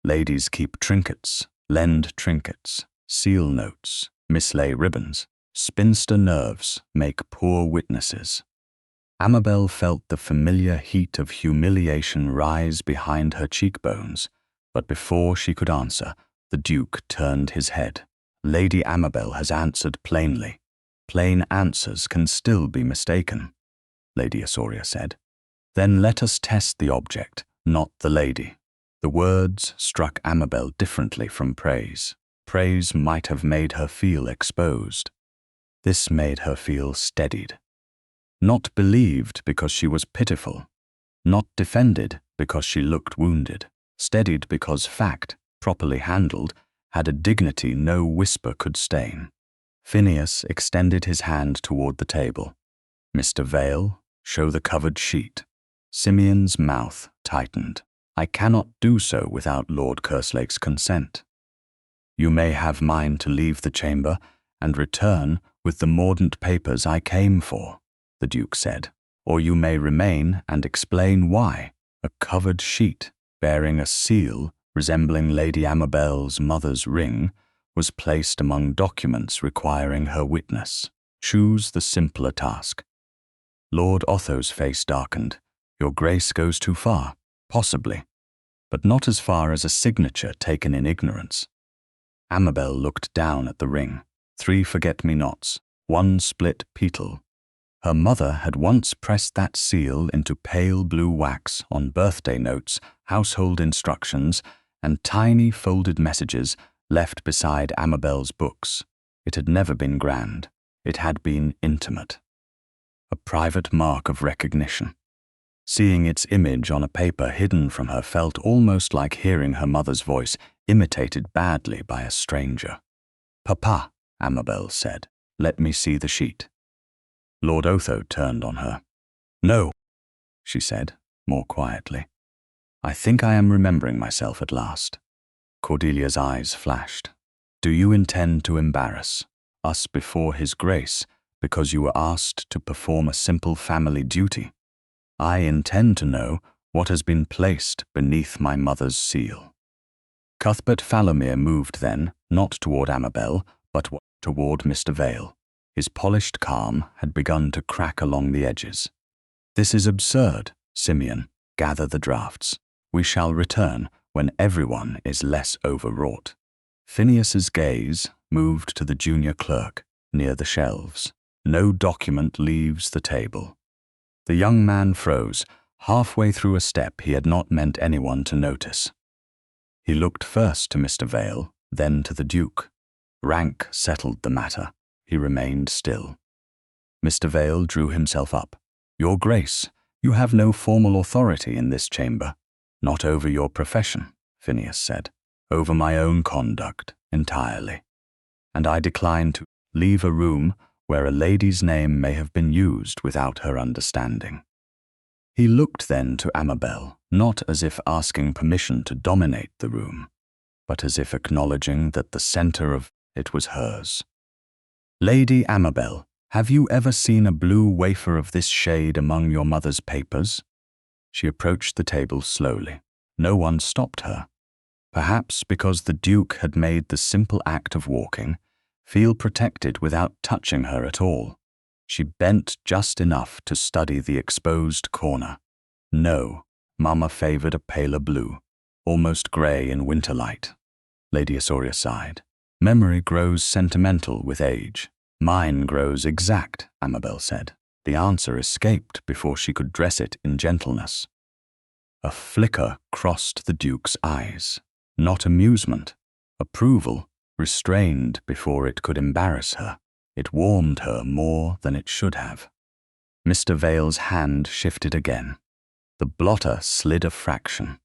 Ladies keep trinkets, lend trinkets, seal notes, mislay ribbons. Spinster nerves make poor witnesses. Amabel felt the familiar heat of humiliation rise behind her cheekbones, but before she could answer, the Duke turned his head. Lady Amabel has answered plainly. Plain answers can still be mistaken, Lady Osoria said. Then let us test the object, not the lady. The words struck Amabel differently from praise. Praise might have made her feel exposed. This made her feel steadied. Not believed because she was pitiful. Not defended because she looked wounded. Steadied because fact, properly handled, had a dignity no whisper could stain. Phineas extended his hand toward the table. Mr. Vale, show the covered sheet. Simeon's mouth tightened. I cannot do so without Lord Kerslake's consent. You may have mine to leave the chamber and return with the mordant papers I came for," the Duke said, "or you may remain and explain why." A covered sheet bearing a seal resembling Lady Amabel's mother's ring was placed among documents requiring her witness. Choose the simpler task. Lord Otho's face darkened. "Your Grace goes too far, possibly, but not as far as a signature taken in ignorance." Amabel looked down at the ring. 3 forget-me-nots, 1 split petal. Her mother had once pressed that seal into pale blue wax on birthday notes, household instructions, and tiny folded messages left beside Amabel's books. It had never been grand. It had been intimate. A private mark of recognition. Seeing its image on a paper hidden from her felt almost like hearing her mother's voice imitated badly by a stranger. "Papa," Amabel said, "let me see the sheet." Lord Otho turned on her. "No," she said, more quietly. "I think I am remembering myself at last." Cordelia's eyes flashed. "Do you intend to embarrass us before His Grace because you were asked to perform a simple family duty? I intend to know what has been placed beneath my mother's seal." Cuthbert Falomir moved then, not toward Amabel, but toward Mr. Vale. His polished calm had begun to crack along the edges. "This is absurd, Simeon. Gather the drafts. We shall return when everyone is less overwrought." Phineas's gaze moved to the junior clerk near the shelves. No document leaves the table. The young man froze, halfway through a step he had not meant anyone to notice. He looked first to Mr. Vale, then to the Duke. Rank settled the matter. He remained still. Mr. Vale drew himself up. "Your Grace, you have no formal authority in this chamber." "Not over your profession," Phineas said. "Over my own conduct, entirely. And I decline to leave a room where a lady's name may have been used without her understanding." He looked then to Amabel, not as if asking permission to dominate the room, but as if acknowledging that the center of it was hers. "Lady Amabel, have you ever seen a blue wafer of this shade among your mother's papers?" She approached the table slowly. No one stopped her. Perhaps because the Duke had made the simple act of walking feel protected without touching her at all. She bent just enough to study the exposed corner. No, Mama favored a paler blue, almost grey in winter light. Lady Asoria sighed. "Memory grows sentimental with age. Mine grows exact," Amabel said. The answer escaped before she could dress it in gentleness. A flicker crossed the Duke's eyes. Not amusement, approval, restrained before it could embarrass her. It warmed her more than it should have. Mr. Vale's hand shifted again. The blotter slid a fraction,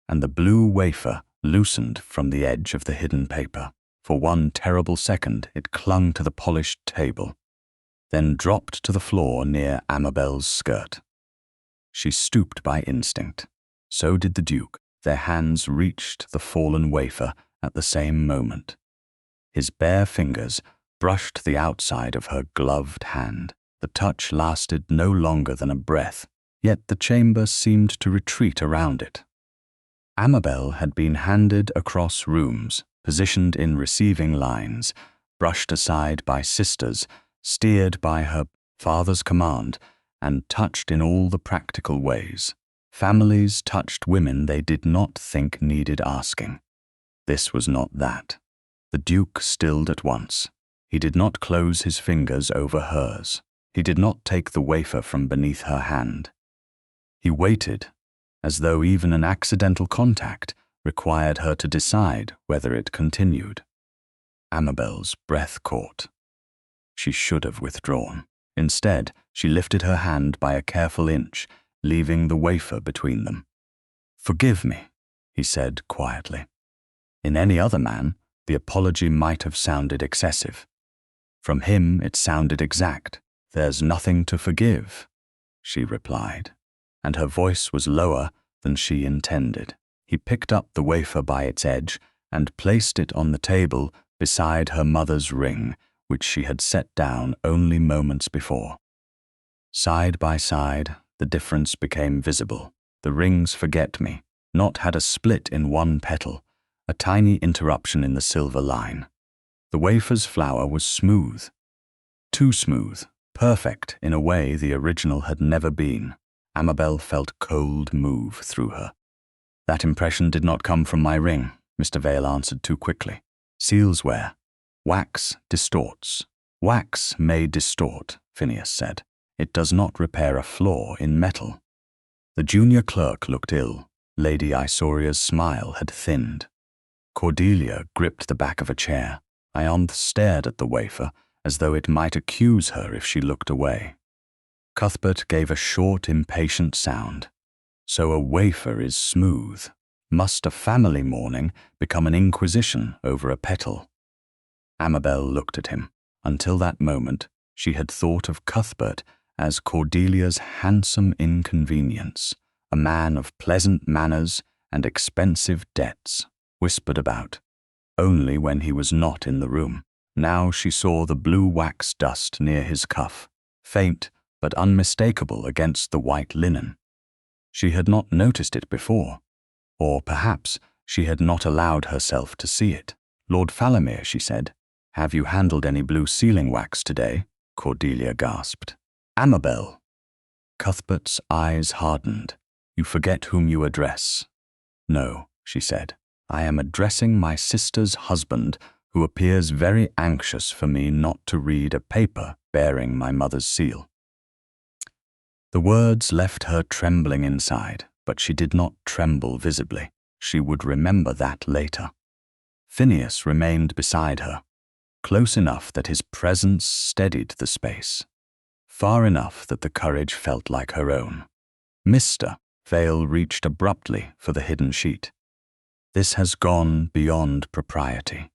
and the blue wafer loosened from the edge of the hidden paper. For one terrible second it clung to the polished table, then dropped to the floor near Amabel's skirt. She stooped by instinct. So did the Duke. Their hands reached the fallen wafer at the same moment. His bare fingers brushed the outside of her gloved hand. The touch lasted no longer than a breath, yet the chamber seemed to retreat around it. Amabel had been handed across rooms, positioned in receiving lines, brushed aside by sisters, steered by her father's command, and touched in all the practical ways. Families touched women they did not think needed asking. This was not that. The Duke stilled at once. He did not close his fingers over hers. He did not take the wafer from beneath her hand. He waited, as though even an accidental contact required her to decide whether it continued. Amabel's breath caught. She should have withdrawn. Instead, she lifted her hand by a careful inch, leaving the wafer between them. "Forgive me," he said quietly. In any other man, the apology might have sounded excessive. From him, it sounded exact. "There's nothing to forgive," she replied, and her voice was lower than she intended. He picked up the wafer by its edge and placed it on the table beside her mother's ring, which she had set down only moments before. Side by side, the difference became visible. The ring's forget-me not had a split in one petal, a tiny interruption in the silver line. The wafer's flower was smooth. Too smooth, perfect in a way the original had never been. Amabel felt cold move through her. That impression did not come from my ring, Mr. Vale answered too quickly. Seals wear. Wax distorts. Wax may distort, Phineas said. It does not repair a flaw in metal. The junior clerk looked ill. Lady Isoria's smile had thinned. Cordelia gripped the back of a chair. Ianthe stared at the wafer as though it might accuse her if she looked away. Cuthbert gave a short, impatient sound. So a wafer is smooth. Must a family mourning become an inquisition over a petal? Amabel looked at him. Until that moment, she had thought of Cuthbert as Cordelia's handsome inconvenience, a man of pleasant manners and expensive debts, whispered about, only when he was not in the room. Now she saw the blue wax dust near his cuff, faint but unmistakable against the white linen. She had not noticed it before, or perhaps she had not allowed herself to see it. Lord Falomere, she said, have you handled any blue sealing wax today? Cordelia gasped. Amabel. Cuthbert's eyes hardened. You forget whom you address. No, she said. I am addressing my sister's husband, who appears very anxious for me not to read a paper bearing my mother's seal. The words left her trembling inside, but she did not tremble visibly. She would remember that later. Phineas remained beside her, close enough that his presence steadied the space, far enough that the courage felt like her own. Mr. Vale reached abruptly for the hidden sheet. This has gone beyond propriety.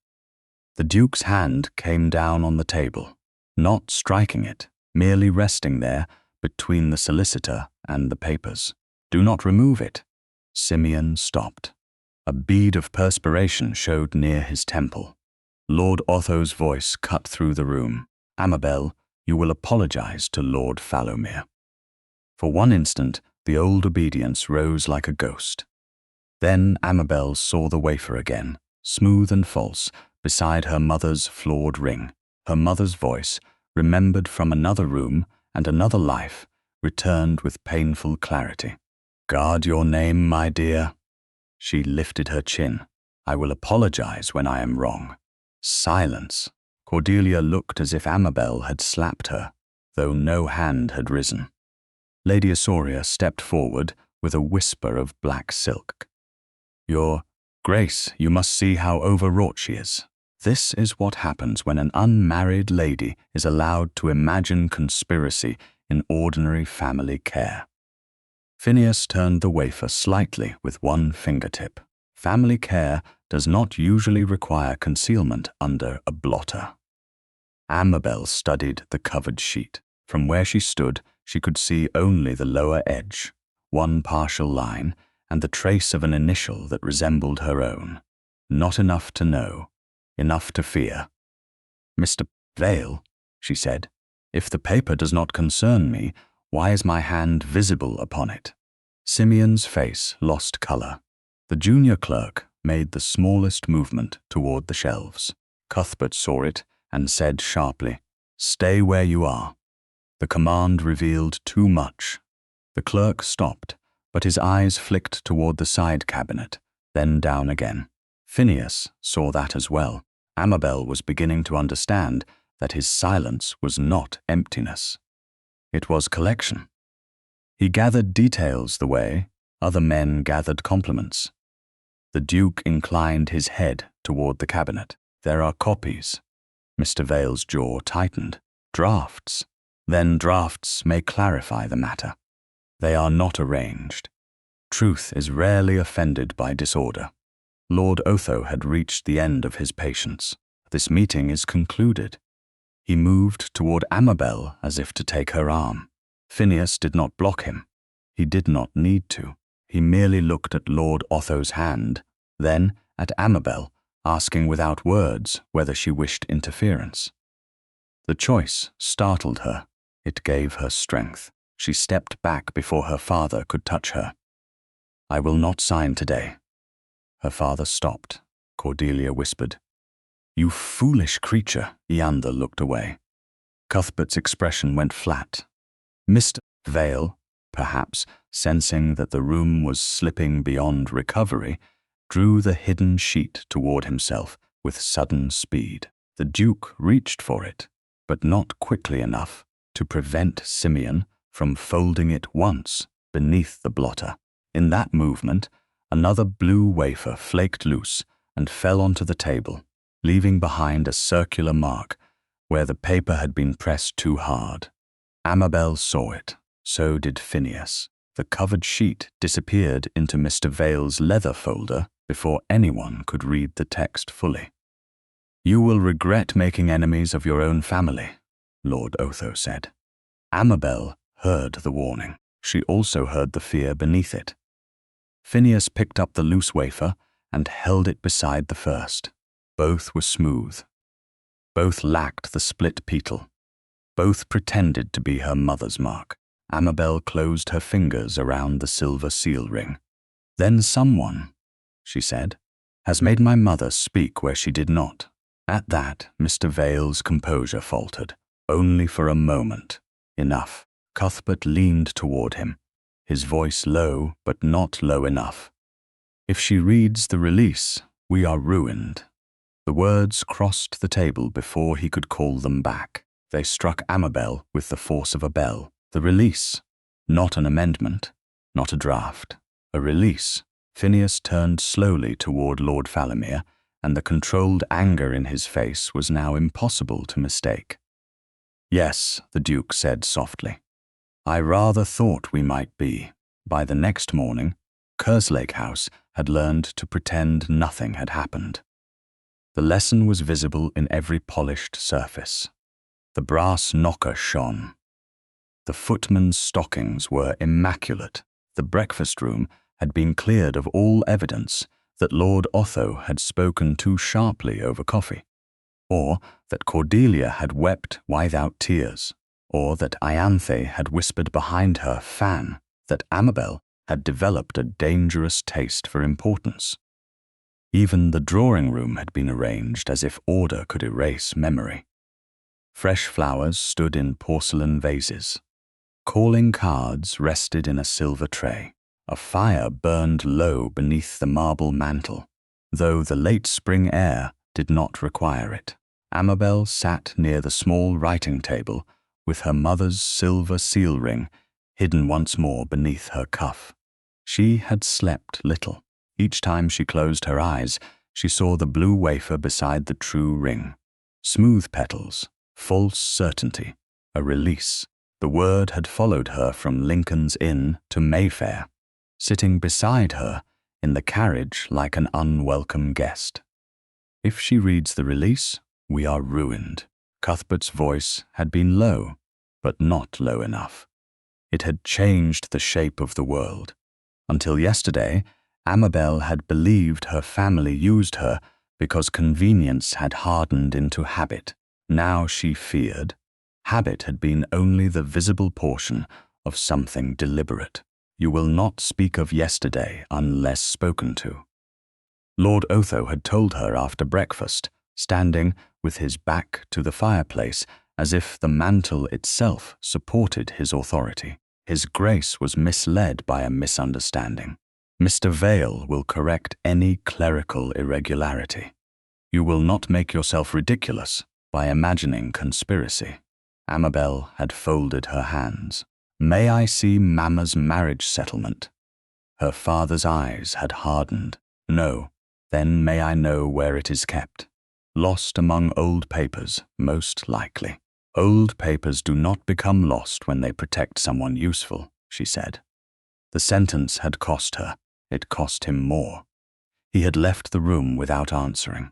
The Duke's hand came down on the table, not striking it, merely resting there between the solicitor and the papers. Do not remove it. Simeon stopped. A bead of perspiration showed near his temple. Lord Otho's voice cut through the room. Amabel, you will apologize to Lord Falomere. For one instant, the old obedience rose like a ghost. Then Amabel saw the wafer again, smooth and false, beside her mother's flawed ring. Her mother's voice, remembered from another room and another life, returned with painful clarity. Guard your name, my dear. She lifted her chin. I will apologize when I am wrong. Silence. Cordelia looked as if Amabel had slapped her, though no hand had risen. Lady Isauria stepped forward with a whisper of black silk. Your Grace, you must see how overwrought she is. This is what happens when an unmarried lady is allowed to imagine conspiracy in ordinary family care. Phineas turned the wafer slightly with one fingertip. Family care does not usually require concealment under a blotter. Amabel studied the covered sheet. From where she stood, she could see only the lower edge, one partial line, and the trace of an initial that resembled her own. Not enough to know, enough to fear. Mr. Vale, she said, if the paper does not concern me, why is my hand visible upon it? Simeon's face lost color. The junior clerk made the smallest movement toward the shelves. Cuthbert saw it and said sharply, Stay where you are. The command revealed too much. The clerk stopped, but his eyes flicked toward the side cabinet, then down again. Phineas saw that as well. Amabel was beginning to understand that his silence was not emptiness. It was collection. He gathered details the way other men gathered compliments. The Duke inclined his head toward the cabinet. There are copies. Mr. Vale's jaw tightened. Drafts. Then drafts may clarify the matter. They are not arranged. Truth is rarely offended by disorder. Lord Otho had reached the end of his patience. This meeting is concluded. He moved toward Amabel as if to take her arm. Phineas did not block him. He did not need to. He merely looked at Lord Otho's hand, then at Amabel, asking without words whether she wished interference. The choice startled her. It gave her strength. She stepped back before her father could touch her. "I will not sign today." Her father stopped. Cordelia whispered. "You foolish creature." Iantha looked away. Cuthbert's expression went flat. Mr. Vale, perhaps sensing that the room was slipping beyond recovery, drew the hidden sheet toward himself with sudden speed. The Duke reached for it, but not quickly enough to prevent Simeon from folding it once beneath the blotter. In that movement, another blue wafer flaked loose and fell onto the table, leaving behind a circular mark where the paper had been pressed too hard. Amabel saw it. So did Phineas. The covered sheet disappeared into Mr. Vale's leather folder before anyone could read the text fully. "You will regret making enemies of your own family," Lord Otho said. Amabel heard the warning. She also heard the fear beneath it. Phineas picked up the loose wafer and held it beside the first. Both were smooth. Both lacked the split petal. Both pretended to be her mother's mark. Amabel closed her fingers around the silver seal ring. "Then someone," she said, "has made my mother speak where she did not." At that, Mr. Vale's composure faltered. Only for a moment. Enough. Cuthbert leaned toward him, his voice low but not low enough. "If she reads the release, we are ruined." The words crossed the table before he could call them back. They struck Amabel with the force of a bell. The release. Not an amendment. Not a draft. A release. Phineas turned slowly toward Lord Falomir, and the controlled anger in his face was now impossible to mistake. "Yes," the Duke said softly. "I rather thought we might be." By the next morning, Kerslake House had learned to pretend nothing had happened. The lesson was visible in every polished surface. The brass knocker shone. The footman's stockings were immaculate. The breakfast room had been cleared of all evidence that Lord Otho had spoken too sharply over coffee, or that Cordelia had wept without tears, or that Ianthe had whispered behind her fan, that Amabel had developed a dangerous taste for importance. Even the drawing-room had been arranged as if order could erase memory. Fresh flowers stood in porcelain vases. Calling cards rested in a silver tray. A fire burned low beneath the marble mantel, though the late spring air did not require it. Amabel sat near the small writing table with her mother's silver seal ring hidden once more beneath her cuff. She had slept little. Each time she closed her eyes, she saw the blue wafer beside the true ring. Smooth petals, false certainty, a release. The word had followed her from Lincoln's Inn to Mayfair, sitting beside her in the carriage like an unwelcome guest. "If she reads the release, we are ruined." Cuthbert's voice had been low, but not low enough. It had changed the shape of the world. Until yesterday, Amabel had believed her family used her because convenience had hardened into habit. Now she feared habit had been only the visible portion of something deliberate. "You will not speak of yesterday unless spoken to." Lord Otho had told her after breakfast, standing with his back to the fireplace as if the mantel itself supported his authority. His Grace was misled by a misunderstanding. "Mr. Vale will correct any clerical irregularity. You will not make yourself ridiculous by imagining conspiracy." Amabel had folded her hands. "May I see Mamma's marriage settlement?" Her father's eyes had hardened. "No. Then may I know where it is kept?" "Lost among old papers, most likely." "Old papers do not become lost when they protect someone useful," she said. The sentence had cost her. It cost him more. He had left the room without answering.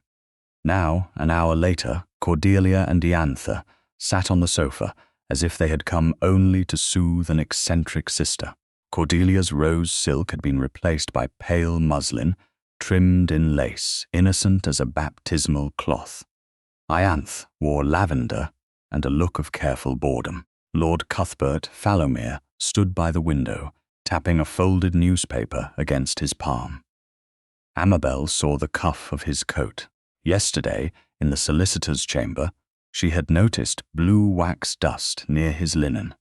Now, an hour later, Cordelia and Ianthe sat on the sofa as if they had come only to soothe an eccentric sister. Cordelia's rose silk had been replaced by pale muslin, trimmed in lace, innocent as a baptismal cloth. Ianthe wore lavender, and a look of careful boredom. Lord Cuthbert Falomere stood by the window, tapping a folded newspaper against his palm. Amabel saw the cuff of his coat. Yesterday, in the solicitor's chamber, she had noticed blue wax dust near his linen.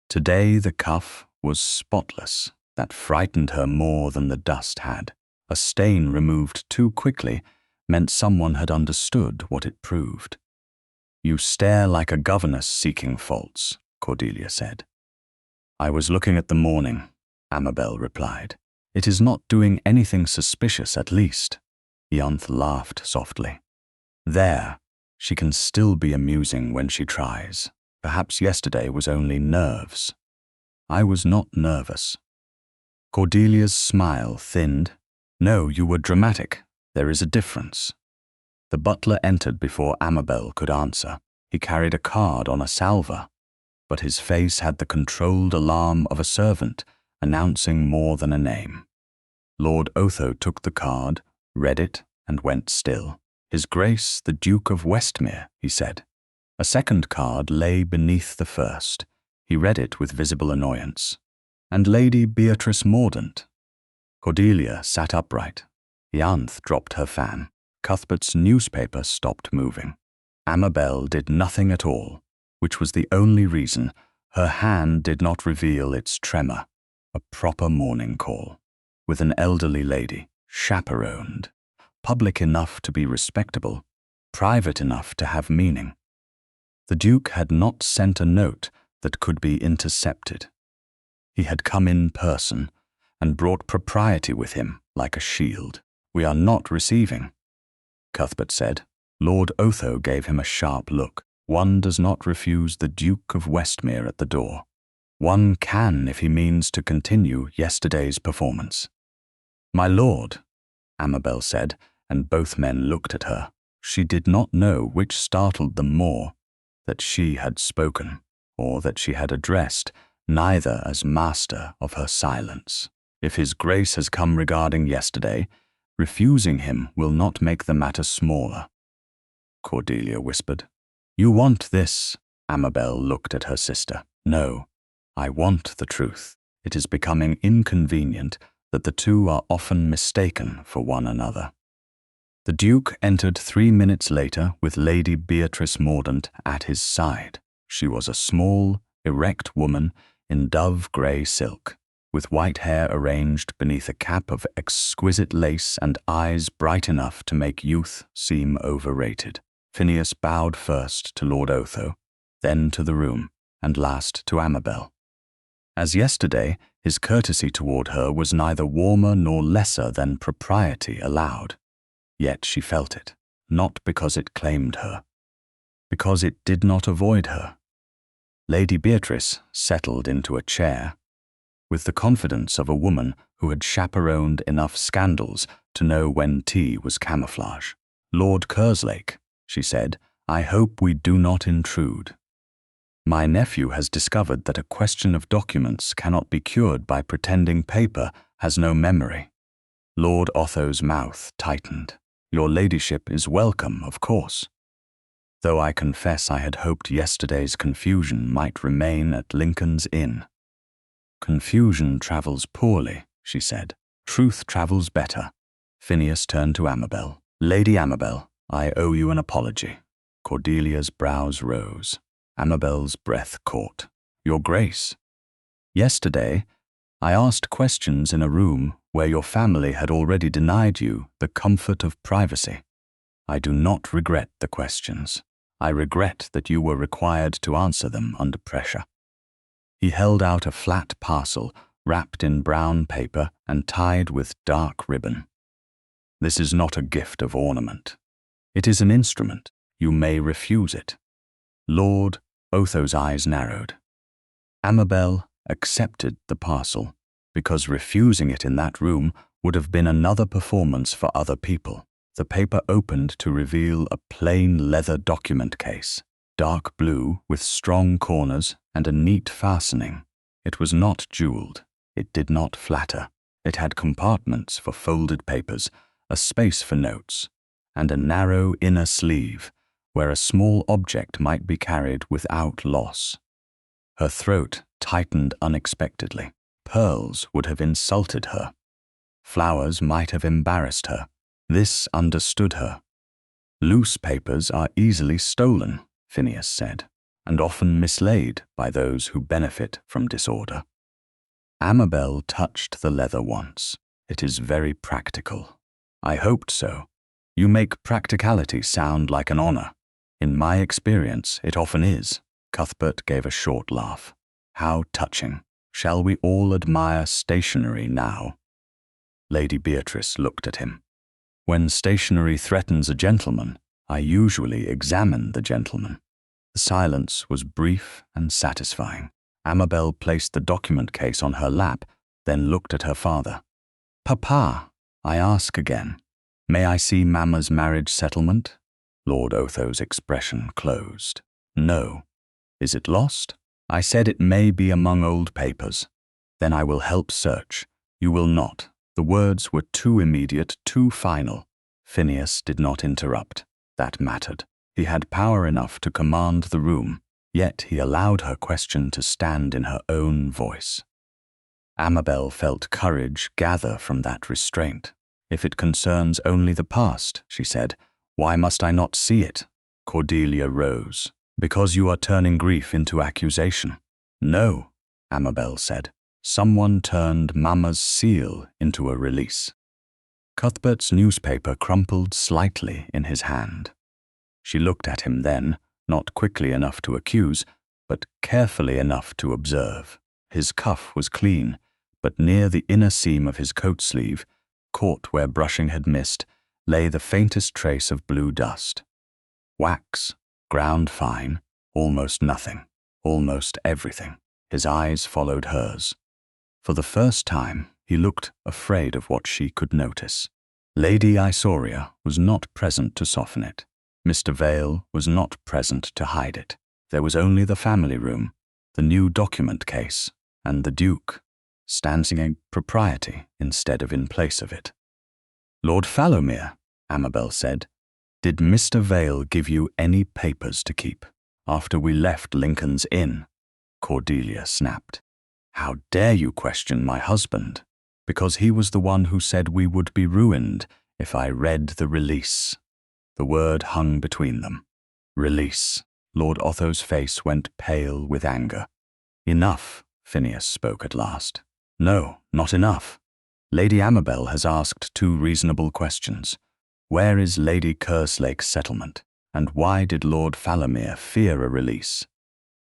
Today the cuff was spotless. That frightened her more than the dust had. A stain removed too quickly meant someone had understood what it proved. "You stare like a governess seeking faults," Cordelia said. "I was looking at the morning," Amabel replied. "It is not doing anything suspicious, at least." Ianthe laughed softly. "There, she can still be amusing when she tries. Perhaps yesterday was only nerves." "I was not nervous." Cordelia's smile thinned. "No, you were dramatic. There is a difference." The butler entered before Amabel could answer. He carried a card on a salver, but his face had the controlled alarm of a servant announcing more than a name. Lord Otho took the card, read it, and went still. "His Grace the Duke of Westmere," he said. A second card lay beneath the first. He read it with visible annoyance. "And Lady Beatrice Mordaunt." Cordelia sat upright. Ianthe dropped her fan. Cuthbert's newspaper stopped moving. Amabel did nothing at all, which was the only reason her hand did not reveal its tremor. A proper morning call, with an elderly lady, chaperoned, public enough to be respectable, private enough to have meaning. The Duke had not sent a note that could be intercepted. He had come in person and brought propriety with him like a shield. "We are not receiving," Cuthbert said. Lord Otho gave him a sharp look. "One does not refuse the Duke of Westmere at the door. One can if he means to continue yesterday's performance." "My lord," Amabel said, and both men looked at her. She did not know which startled them more, that she had spoken, or that she had addressed neither as master of her silence. "If his Grace has come regarding yesterday, refusing him will not make the matter smaller," Cordelia whispered. "You want this?" Amabel looked at her sister. "No, I want the truth. It is becoming inconvenient that the two are often mistaken for one another." The Duke entered 3 minutes later with Lady Beatrice Mordaunt at his side. She was a small, erect woman in dove-grey silk, with white hair arranged beneath a cap of exquisite lace and eyes bright enough to make youth seem overrated. Phineas bowed first to Lord Otho, then to the room, and last to Amabel. As yesterday, his courtesy toward her was neither warmer nor lesser than propriety allowed. Yet she felt it, not because it claimed her, because it did not avoid her. Lady Beatrice settled into a chair, with the confidence of a woman who had chaperoned enough scandals to know when tea was camouflage. "Lord Kerslake," she said, "I hope we do not intrude. My nephew has discovered that a question of documents cannot be cured by pretending paper has no memory." Lord Otho's mouth tightened. "Your ladyship is welcome, of course. Though I confess I had hoped yesterday's confusion might remain at Lincoln's Inn." "Confusion travels poorly," she said. "Truth travels better." Phineas turned to Amabel. "Lady Amabel, I owe you an apology." Cordelia's brows rose. Amabel's breath caught. "Your Grace, yesterday I asked questions in a room where your family had already denied you the comfort of privacy. I do not regret the questions. I regret that you were required to answer them under pressure." He held out a flat parcel wrapped in brown paper and tied with dark ribbon. "This is not a gift of ornament. It is an instrument. You may refuse it." Lord Otho's eyes narrowed. Amabel accepted the parcel, because refusing it in that room would have been another performance for other people. The paper opened to reveal a plain leather document case, dark blue with strong corners and a neat fastening. It was not jeweled. It did not flatter. It had compartments for folded papers, a space for notes, and a narrow inner sleeve where a small object might be carried without loss. Her throat tightened unexpectedly. Pearls would have insulted her. Flowers might have embarrassed her. This understood her. Loose papers are easily stolen, Phineas said, and often mislaid by those who benefit from disorder. Amabel touched the leather once. It is very practical. I hoped so. You make practicality sound like an honor. In my experience, it often is. Cuthbert gave a short laugh. How touching. Shall we all admire stationery now? Lady Beatrice looked at him. When stationery threatens a gentleman, I usually examine the gentleman. The silence was brief and satisfying. Amabel placed the document case on her lap, then looked at her father. Papa, I ask again, may I see Mamma's marriage settlement? Lord Otho's expression closed. No. Is it lost? I said it may be among old papers. Then I will help search. You will not. The words were too immediate, too final. Phineas did not interrupt. That mattered. He had power enough to command the room, yet he allowed her question to stand in her own voice. Amabel felt courage gather from that restraint. If it concerns only the past, she said, why must I not see it? Cordelia rose. Because you are turning grief into accusation. No, Amabel said. Someone turned Mamma's seal into a release. Cuthbert's newspaper crumpled slightly in his hand. She looked at him then, not quickly enough to accuse, but carefully enough to observe. His cuff was clean, but near the inner seam of his coat sleeve, caught where brushing had missed, lay the faintest trace of blue dust. Wax, ground fine, almost nothing, almost everything. His eyes followed hers. For the first time, he looked afraid of what she could notice. Lady Isauria was not present to soften it. Mr. Vale was not present to hide it. There was only the family room, the new document case, and the Duke, standing in propriety instead of in place of it. Lord Falomere, Amabel said, did Mr. Vale give you any papers to keep after we left Lincoln's Inn? Cordelia snapped. How dare you question my husband? Because he was the one who said we would be ruined if I read the release. The word hung between them. Release. Lord Otho's face went pale with anger. Enough, Phineas spoke at last. No, not enough. Lady Amabel has asked two reasonable questions. Where is Lady Kerslake's settlement, and why did Lord Falomere fear a release?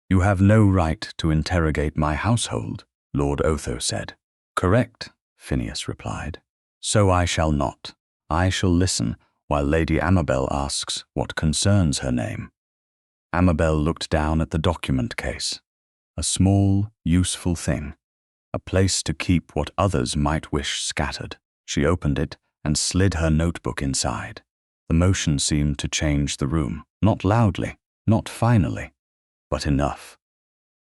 You have no right to interrogate my household, Lord Otho said. Correct, Phineas replied. So I shall not. I shall listen while Lady Amabel asks what concerns her name. Amabel looked down at the document case. A small, useful thing. A place to keep what others might wish scattered. She opened it and slid her notebook inside. The motion seemed to change the room, not loudly, not finally, but enough.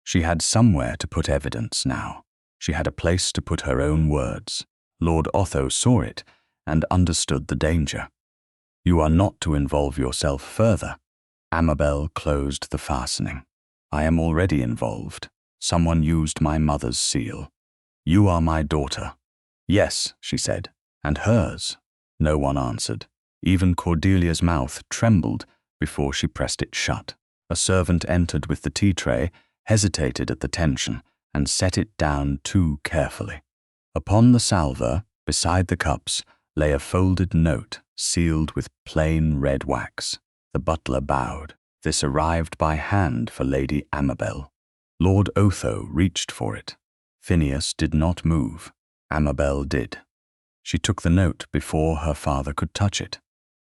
She had somewhere to put evidence now. She had a place to put her own words. Lord Otho saw it and understood the danger. You are not to involve yourself further. Amabel closed the fastening. I am already involved. Someone used my mother's seal. You are my daughter. Yes, she said. And hers? No one answered. Even Cordelia's mouth trembled before she pressed it shut. A servant entered with the tea tray, hesitated at the tension, and set it down too carefully. Upon the salver, beside the cups, lay a folded note sealed with plain red wax. The butler bowed. This arrived by hand for Lady Amabel. Lord Otho reached for it. Phineas did not move. Amabel did. She took the note before her father could touch it.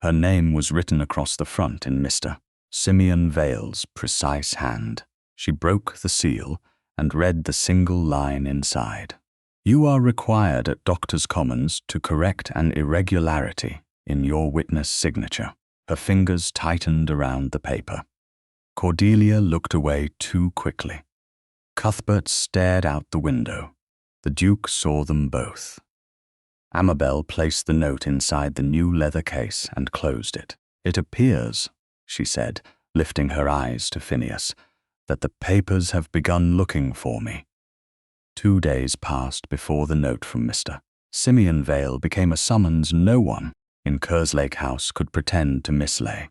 Her name was written across the front in Mr. Simeon Vale's precise hand. She broke the seal and read the single line inside. You are required at Doctors' Commons to correct an irregularity in your witness signature. Her fingers tightened around the paper. Cordelia looked away too quickly. Cuthbert stared out the window. The Duke saw them both. Amabel placed the note inside the new leather case and closed it. It appears, she said, lifting her eyes to Phineas, "that the papers have begun looking for me." 2 days passed before the note from Mr. Simeon Vale became a summons no one in Kerslake House could pretend to mislay.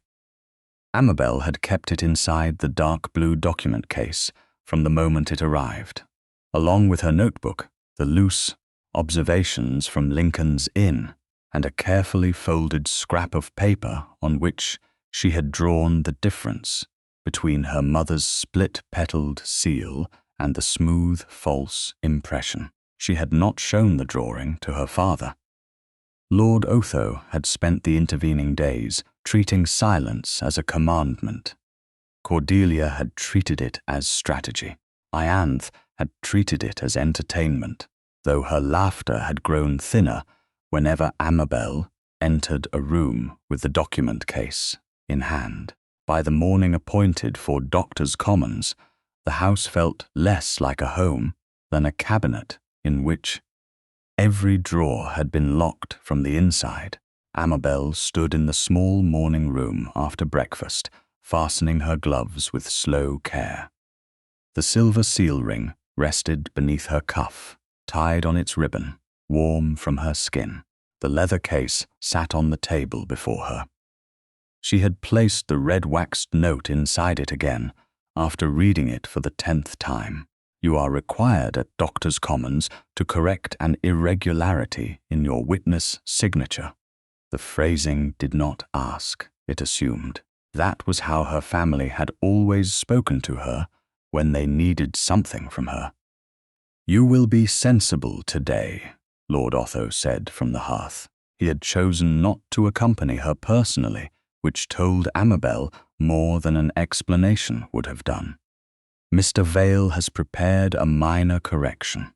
Amabel had kept it inside the dark blue document case from the moment it arrived, along with her notebook, the loose observations from Lincoln's Inn, and a carefully folded scrap of paper on which she had drawn the difference between her mother's split-petaled seal and the smooth, false impression. She had not shown the drawing to her father. Lord Otho had spent the intervening days treating silence as a commandment. Cordelia had treated it as strategy. Ianthe had treated it as entertainment, though her laughter had grown thinner whenever Amabel entered a room with the document case in hand. By the morning appointed for Doctors' Commons, the house felt less like a home than a cabinet in which every drawer had been locked from the inside. Amabel stood in the small morning room after breakfast, fastening her gloves with slow care. The silver seal ring rested beneath her cuff, tied on its ribbon, warm from her skin. The leather case sat on the table before her. She had placed the red waxed note inside it again, after reading it for the 10th time. "You are required at Doctors' Commons to correct an irregularity in your witness signature." The phrasing did not ask, it assumed. That was how her family had always spoken to her when they needed something from her. "You will be sensible today," Lord Otho said from the hearth. He had chosen not to accompany her personally, which told Amabel more than an explanation would have done. "Mr. Vale has prepared a minor correction.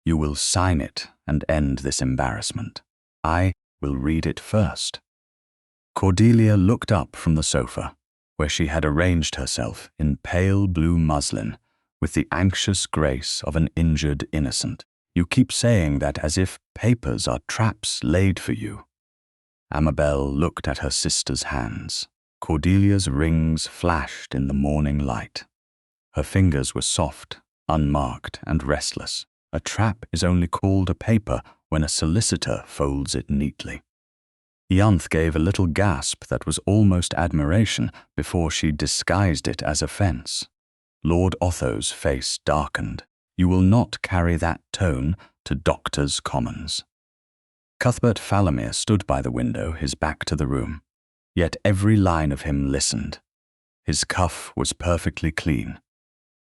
You will sign it and end this embarrassment. I will read it first." Cordelia looked up from the sofa, where she had arranged herself in pale blue muslin, with the anxious grace of an injured innocent. "You keep saying that as if papers are traps laid for you." Amabel looked at her sister's hands. Cordelia's rings flashed in the morning light. Her fingers were soft, unmarked, and restless. A trap is only called a paper when a solicitor folds it neatly. Ianthe gave a little gasp that was almost admiration before she disguised it as offence. Lord Otho's face darkened. "You will not carry that tone to Doctors' Commons." Cuthbert Falomir stood by the window, his back to the room. Yet every line of him listened. His cuff was perfectly clean.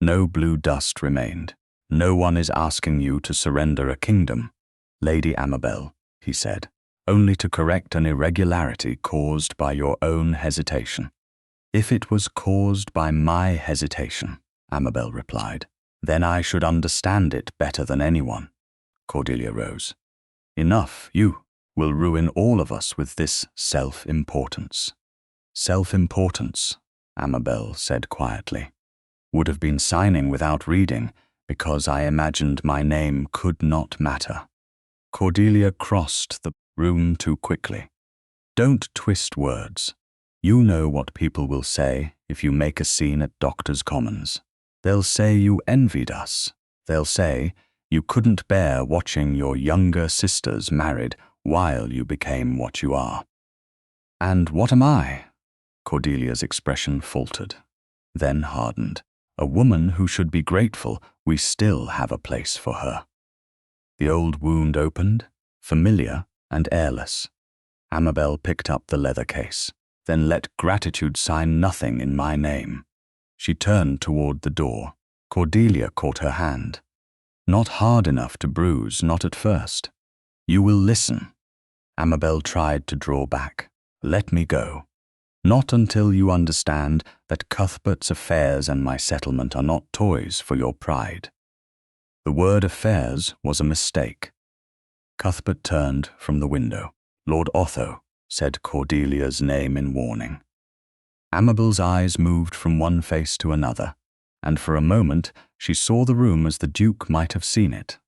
No blue dust remained. "No one is asking you to surrender a kingdom, Lady Amabel," he said, "only to correct an irregularity caused by your own hesitation." "If it was caused by my hesitation," Amabel replied, "then I should understand it better than anyone." Cordelia rose. "Enough, you will ruin all of us with this self-importance." "Self-importance," Amabel said quietly, "would have been signing without reading, because I imagined my name could not matter." Cordelia crossed the room too quickly. "Don't twist words. You know what people will say if you make a scene at Doctors' Commons. They'll say you envied us. They'll say you couldn't bear watching your younger sisters married while you became what you are." "And what am I?" Cordelia's expression faltered, then hardened. "A woman who should be grateful we still have a place for her." The old wound opened, familiar and airless. Amabel picked up the leather case, then let gratitude sign nothing in my name. She turned toward the door. Cordelia caught her hand. "Not hard enough to bruise, not at first. You will listen." Amabel tried to draw back. "Let me go. Not until you understand that Cuthbert's affairs and my settlement are not toys for your pride." The word affairs was a mistake. Cuthbert turned from the window. "Lord Otho," said Cordelia's name in warning. Amabel's eyes moved from one face to another, and for a moment she saw the room as the Duke might have seen it.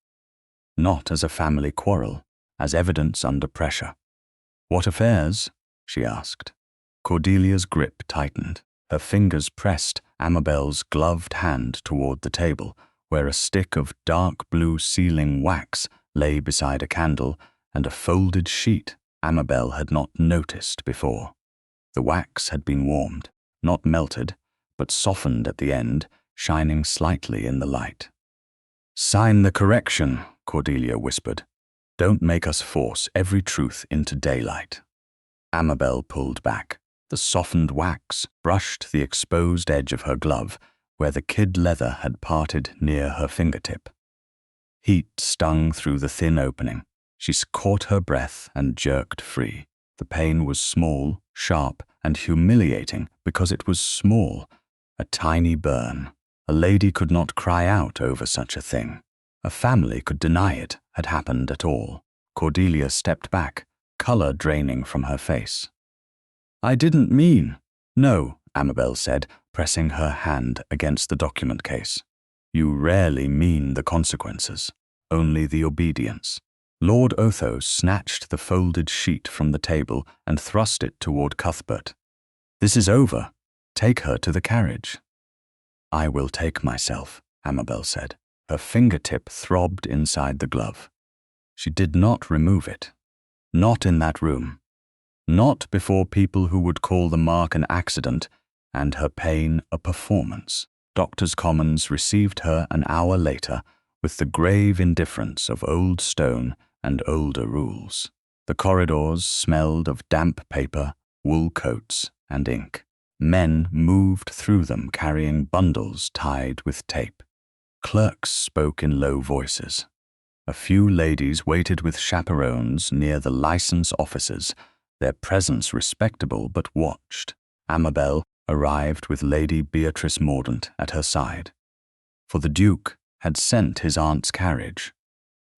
Not as a family quarrel, as evidence under pressure. "What affairs?" she asked. Cordelia's grip tightened. Her fingers pressed Amabel's gloved hand toward the table, where a stick of dark blue sealing wax lay beside a candle and a folded sheet Amabel had not noticed before. The wax had been warmed, not melted, but softened at the end, shining slightly in the light. "Sign the correction," Cordelia whispered. "Don't make us force every truth into daylight." Amabel pulled back. The softened wax brushed the exposed edge of her glove, where the kid leather had parted near her fingertip. Heat stung through the thin opening. She caught her breath and jerked free. The pain was small, sharp, and humiliating because it was small. A tiny burn. A lady could not cry out over such a thing. A family could deny it had happened at all. Cordelia stepped back, color draining from her face. "I didn't mean—" "No," Amabel said, pressing her hand against the document case. "You rarely mean the consequences, only the obedience." Lord Otho snatched the folded sheet from the table and thrust it toward Cuthbert. "This is over. Take her to the carriage." "I will take myself," Amabel said. Her fingertip throbbed inside the glove. She did not remove it. Not in that room. Not before people who would call the mark an accident and her pain a performance. Doctors' Commons received her an hour later with the grave indifference of old stone and older rules. The corridors smelled of damp paper, wool coats, and ink. Men moved through them carrying bundles tied with tape. Clerks spoke in low voices. A few ladies waited with chaperones near the license offices, their presence respectable but watched. Amabel arrived with Lady Beatrice Mordaunt at her side. For the Duke had sent his aunt's carriage.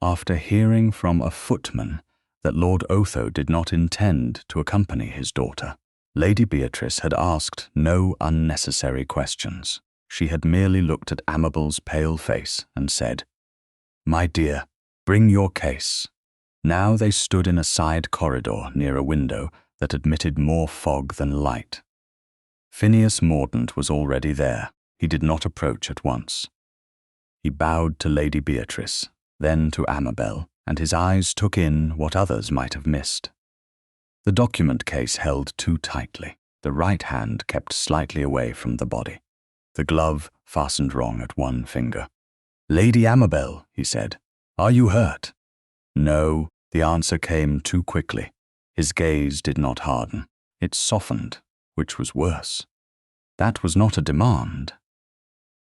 After hearing from a footman that Lord Otho did not intend to accompany his daughter, Lady Beatrice had asked no unnecessary questions. She had merely looked at Amabel's pale face and said, "My dear, bring your case." Now they stood in a side corridor near a window that admitted more fog than light. Phineas Mordaunt was already there. He did not approach at once. He bowed to Lady Beatrice, then to Amabel, and his eyes took in what others might have missed. The document case held too tightly. The right hand kept slightly away from the body. The glove fastened wrong at one finger. "Lady Amabel," he said, "are you hurt?" No, the answer came too quickly. His gaze did not harden. It softened, which was worse. That was not a demand.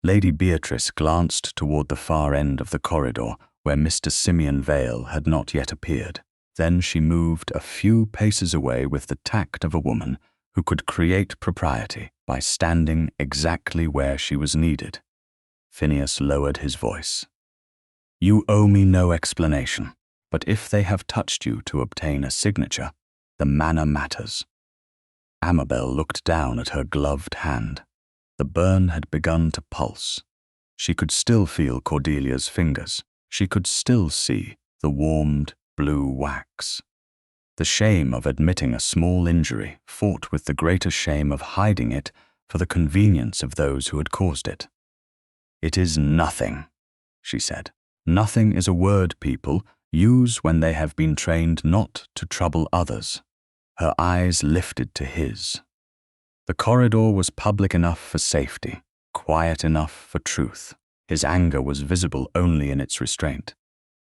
Lady Beatrice glanced toward the far end of the corridor where Mr. Simeon Vale had not yet appeared. Then she moved a few paces away with the tact of a woman who could create propriety by standing exactly where she was needed. Phineas lowered his voice. "You owe me no explanation, but if they have touched you to obtain a signature, the manner matters." Amabel looked down at her gloved hand. The burn had begun to pulse. She could still feel Cordelia's fingers. She could still see the warmed blue wax. The shame of admitting a small injury fought with the greater shame of hiding it for the convenience of those who had caused it. "It is nothing," she said. "Nothing is a word people use when they have been trained not to trouble others." Her eyes lifted to his. The corridor was public enough for safety, quiet enough for truth. His anger was visible only in its restraint.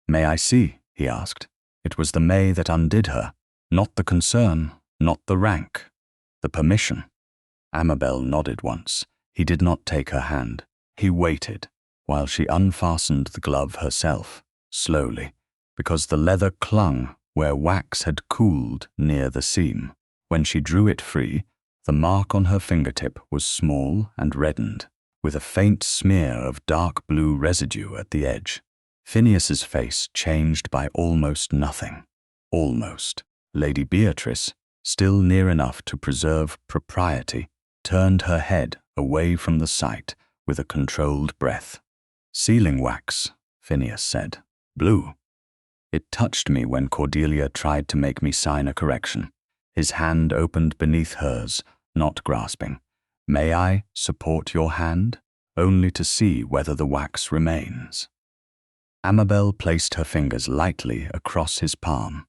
"May I see?" he asked. It was the may that undid her, not the concern, not the rank, the permission. Amabel nodded once. He did not take her hand. He waited while she unfastened the glove herself, slowly, because the leather clung where wax had cooled near the seam. When she drew it free, the mark on her fingertip was small and reddened, with a faint smear of dark blue residue at the edge. Phineas's face changed by almost nothing. Almost. Lady Beatrice, still near enough to preserve propriety, turned her head away from the sight with a controlled breath. "Sealing wax," Phineas said. "Blue. It touched me when Cordelia tried to make me sign a correction. His hand opened beneath hers, not grasping. "May I support your hand?" Only to see whether the wax remains. Amabel placed her fingers lightly across his palm.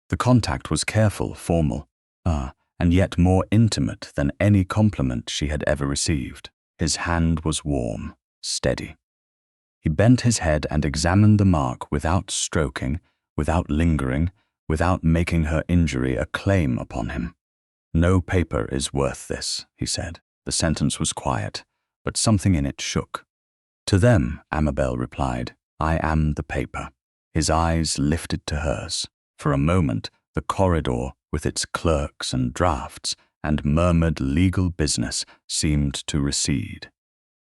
The contact was careful, formal, and yet more intimate than any compliment she had ever received. His hand was warm, steady. He bent his head and examined the mark without stroking, without lingering, without making her injury a claim upon him. "No paper is worth this," he said. The sentence was quiet, but something in it shook. "To them," Amabel replied, "I am the paper." His eyes lifted to hers. For a moment, the corridor, with its clerks and drafts and murmured legal business, seemed to recede.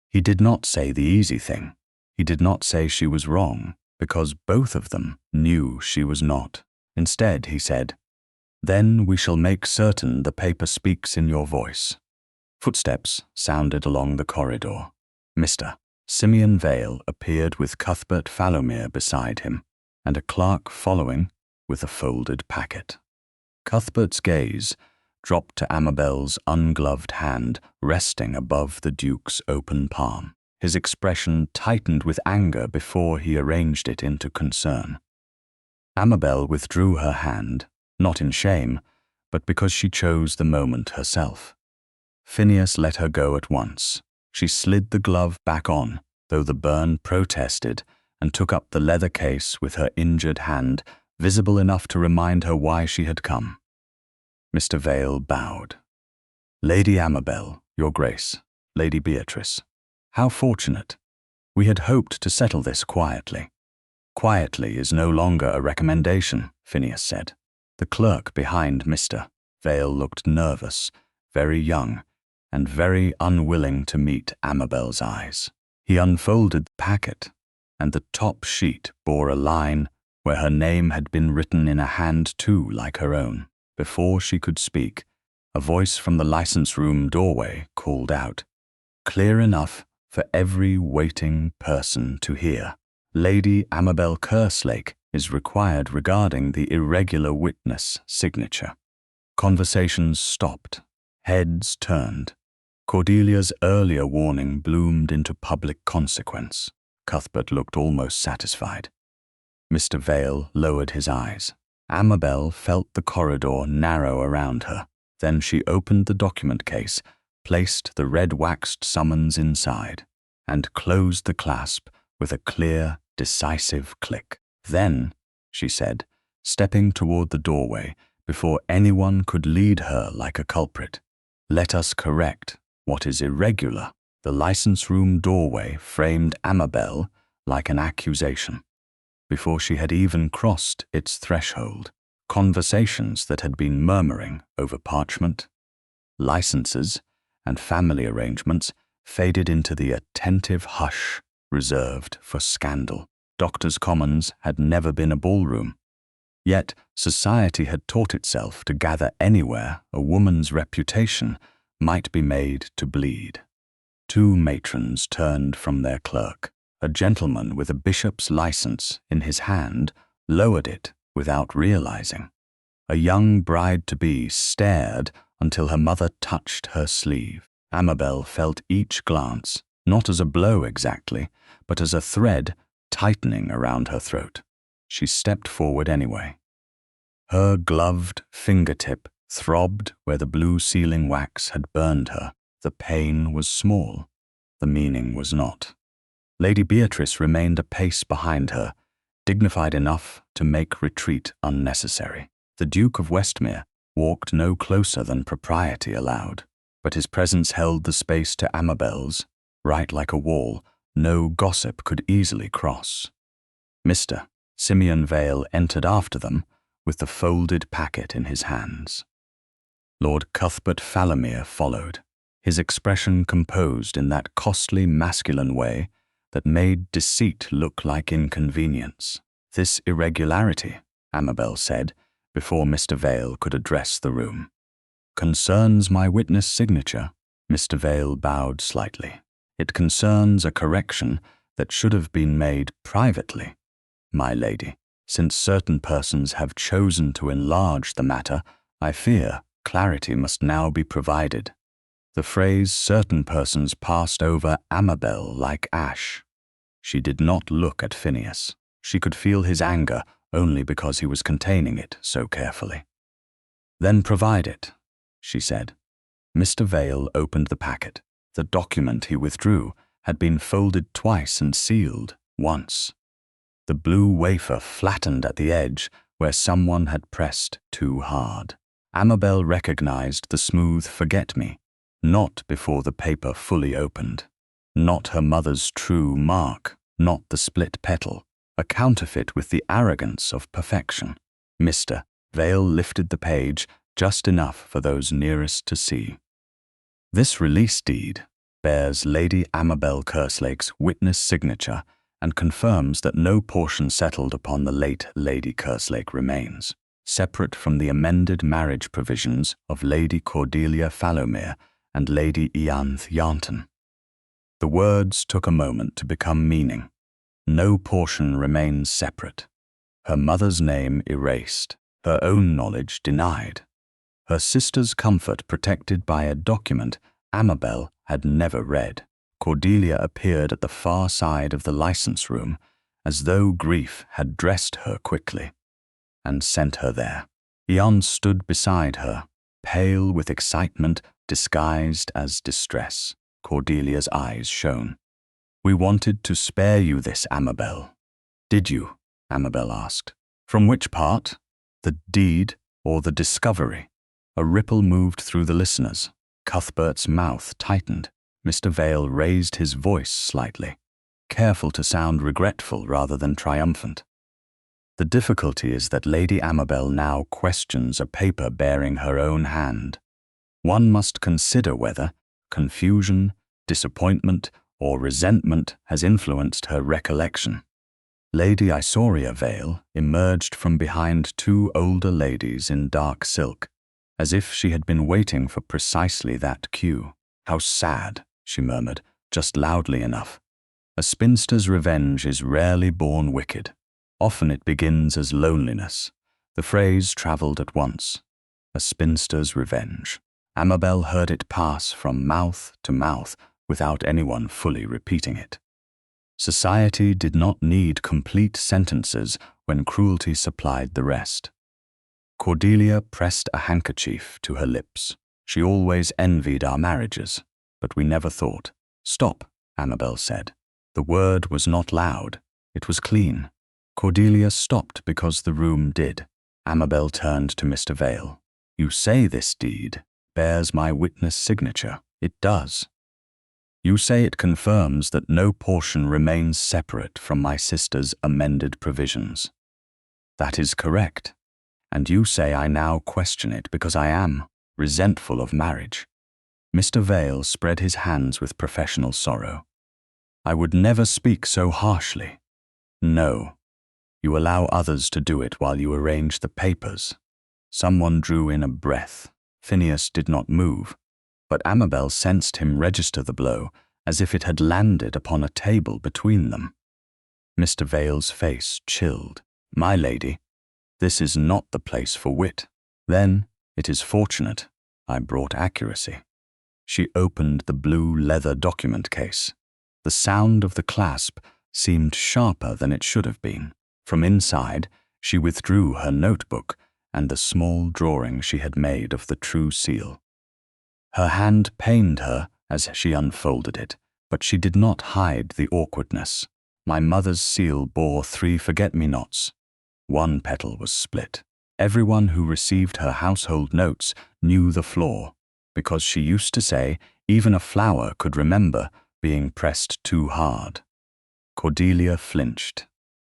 He did not say the easy thing. He did not say she was wrong, because both of them knew she was not. Instead, he said, "Then we shall make certain the paper speaks in your voice." Footsteps sounded along the corridor. Mr. Simeon Vale appeared with Cuthbert Falomir beside him, and a clerk following with a folded packet. Cuthbert's gaze dropped to Amabel's ungloved hand resting above the Duke's open palm. His expression tightened with anger before he arranged it into concern. Amabel withdrew her hand, not in shame, but because she chose the moment herself. Phineas let her go at once. She slid the glove back on, though the burn protested, and took up the leather case with her injured hand, visible enough to remind her why she had come. Mr. Vale bowed. "Lady Amabel, your Grace, Lady Beatrice, how fortunate. We had hoped to settle this quietly." "Quietly is no longer a recommendation," Phineas said. The clerk behind Mr. Vale looked nervous, very young, and very unwilling to meet Amabel's eyes. He unfolded the packet, and the top sheet bore a line where her name had been written in a hand too like her own. Before she could speak, a voice from the license room doorway called out, clear enough for every waiting person to hear. "Lady Amabel Kerslake is required regarding the irregular witness signature." Conversations stopped. Heads turned. Cordelia's earlier warning bloomed into public consequence. Cuthbert looked almost satisfied. Mr. Vale lowered his eyes. Amabel felt the corridor narrow around her. Then she opened the document case, placed the red-waxed summons inside, and closed the clasp with a clear, decisive click. "Then," she said, stepping toward the doorway before anyone could lead her like a culprit, "let us correct what is irregular." The license room doorway framed Amabel like an accusation. Before she had even crossed its threshold, conversations that had been murmuring over parchment, licenses, and family arrangements faded into the attentive hush reserved for scandal. Doctors' Commons had never been a ballroom. Yet society had taught itself to gather anywhere a woman's reputation might be made to bleed. Two matrons turned from their clerk. A gentleman with a bishop's license in his hand lowered it without realizing. A young bride-to-be stared until her mother touched her sleeve. Amabel felt each glance, not as a blow exactly, but as a thread tightening around her throat. She stepped forward anyway. Her gloved fingertip throbbed where the blue sealing wax had burned her. The pain was small. The meaning was not. Lady Beatrice remained a pace behind her, dignified enough to make retreat unnecessary. The Duke of Westmere walked no closer than propriety allowed, but his presence held the space to Amabel's, right like a wall no gossip could easily cross. Mr. Simeon Vale entered after them with the folded packet in his hands. Lord Cuthbert Falomir followed, his expression composed in that costly masculine way that made deceit look like inconvenience. "This irregularity," Amabel said, before Mr. Vale could address the room, "concerns my witness signature." Mr. Vale bowed slightly. "It concerns a correction that should have been made privately, my lady. Since certain persons have chosen to enlarge the matter, I fear Clarity must now be provided. The phrase certain persons passed over Amabel like ash. She did not look at Phineas. She could feel his anger only because he was containing it so carefully. Then provide it, she said. Mr. Vale opened the packet. The document he withdrew had been folded twice and sealed once. The blue wafer flattened at the edge where someone had pressed too hard. Amabel recognized the smooth forget-me, not before the paper fully opened. Not her mother's true mark, not the split petal, a counterfeit with the arrogance of perfection. Mr. Vale lifted the page just enough for those nearest to see. This release deed bears Lady Amabel Kerslake's witness signature and confirms that no portion settled upon the late Lady Kerslake remains, separate from the amended marriage provisions of Lady Cordelia Fallowmere and Lady Ianthe Yarnton. The words took a moment to become meaning. No portion remains separate. Her mother's name erased, her own knowledge denied. Her sister's comfort protected by a document Amabel had never read. Cordelia appeared at the far side of the license room, as though grief had dressed her quickly and sent her there. Ianthe stood beside her, pale with excitement disguised as distress. Cordelia's eyes shone. "We wanted to spare you this, Amabel." "Did you?" Amabel asked. "From which part? The deed or the discovery?" A ripple moved through the listeners. Cuthbert's mouth tightened. Mr. Vale raised his voice slightly, careful to sound regretful rather than triumphant. "The difficulty is that Lady Amabel now questions a paper bearing her own hand. One must consider whether confusion, disappointment, or resentment has influenced her recollection." Lady Isoria Vale emerged from behind two older ladies in dark silk, as if she had been waiting for precisely that cue. "How sad," she murmured, just loudly enough. "A spinster's revenge is rarely born wicked. Often it begins as loneliness." The phrase travelled at once. A spinster's revenge. Amabel heard it pass from mouth to mouth without anyone fully repeating it. Society did not need complete sentences when cruelty supplied the rest. Cordelia pressed a handkerchief to her lips. She always envied our marriages, but we never thought. "Stop," Amabel said. The word was not loud. It was clean. Cordelia stopped because the room did. Amabel turned to Mr. Vale. "You say this deed bears my witness signature. It does. You say it confirms that no portion remains separate from my sister's amended provisions." "That is correct. And you say I now question it because I am resentful of marriage." Mr. Vale spread his hands with professional sorrow. "I would never speak so harshly. No. You allow others to do it while you arrange the papers." Someone drew in a breath. Phineas did not move, but Amabel sensed him register the blow as if it had landed upon a table between them. Mr. Vale's face chilled. "My lady, this is not the place for wit. Then it is fortunate I brought accuracy." She opened the blue leather document case. The sound of the clasp seemed sharper than it should have been. From inside, she withdrew her notebook and the small drawing she had made of the true seal. Her hand pained her as she unfolded it, but she did not hide the awkwardness. My mother's seal bore 3 forget-me-nots. 1 petal was split. Everyone who received her household notes knew the flaw, because she used to say even a flower could remember being pressed too hard. Cordelia flinched.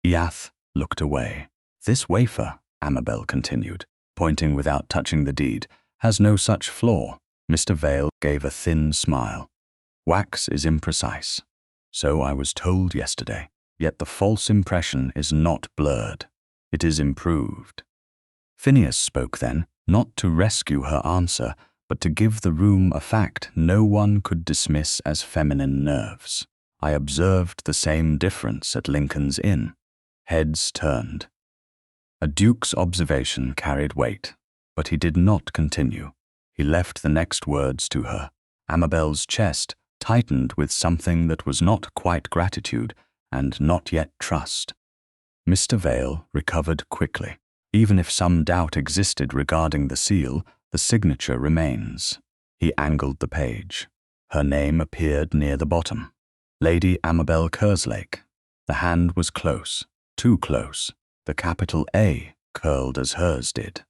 Ianthe looked away. "This wafer," Amabel continued, pointing without touching the deed, "has no such flaw." Mr. Vale gave a thin smile. "Wax is imprecise. So I was told yesterday. Yet the false impression is not blurred. It is improved." Phineas spoke then, not to rescue her answer, but to give the room a fact no one could dismiss as feminine nerves. "I observed the same difference at Lincoln's Inn." Heads turned. A duke's observation carried weight, but he did not continue. He left the next words to her. Amabel's chest tightened with something that was not quite gratitude and not yet trust. Mr. Vale recovered quickly. Even if some doubt existed regarding the seal, the signature remains. He angled the page. Her name appeared near the bottom. Lady Amabel Kerslake. The hand was close, too close. The capital A curled as hers did.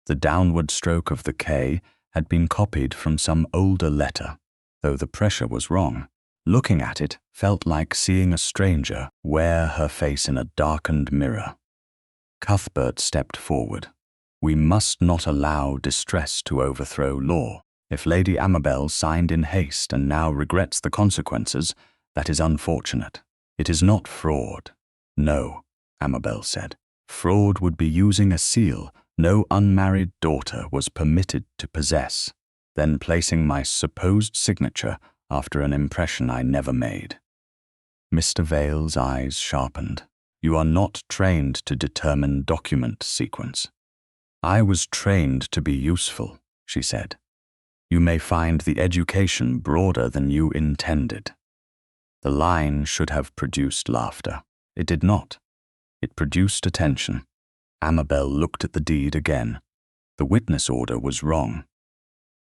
The downward stroke of the K had been copied from some older letter, though the pressure was wrong. Looking at it felt like seeing a stranger wear her face in a darkened mirror. Cuthbert stepped forward. We must not allow distress to overthrow law. If Lady Amabel signed in haste and now regrets the consequences, that is unfortunate. It is not fraud. No, Amabel said. Fraud would be using a seal no unmarried daughter was permitted to possess, then placing my supposed signature after an impression I never made. Mr. Vale's eyes sharpened. You are not trained to determine document sequence. I was trained to be useful, she said. You may find the education broader than you intended. The line should have produced laughter. It did not. It produced attention. Amabel looked at the deed again. The witness order was wrong.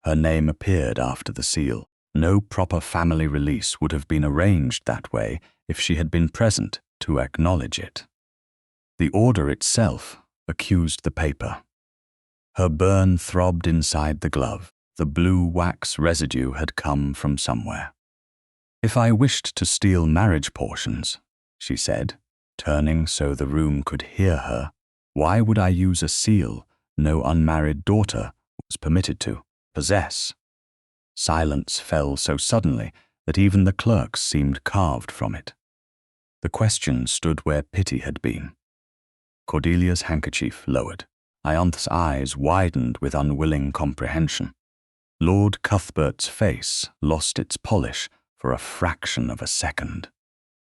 Her name appeared after the seal. No proper family release would have been arranged that way if she had been present to acknowledge it. The order itself accused the paper. Her burn throbbed inside the glove. The blue wax residue had come from somewhere. If I wished to steal marriage portions, she said, turning so the room could hear her, why would I use a seal no unmarried daughter was permitted to possess? Silence fell so suddenly that even the clerks seemed carved from it. The question stood where pity had been. Cordelia's handkerchief lowered. Ianthe's eyes widened with unwilling comprehension. Lord Cuthbert's face lost its polish for a fraction of a second.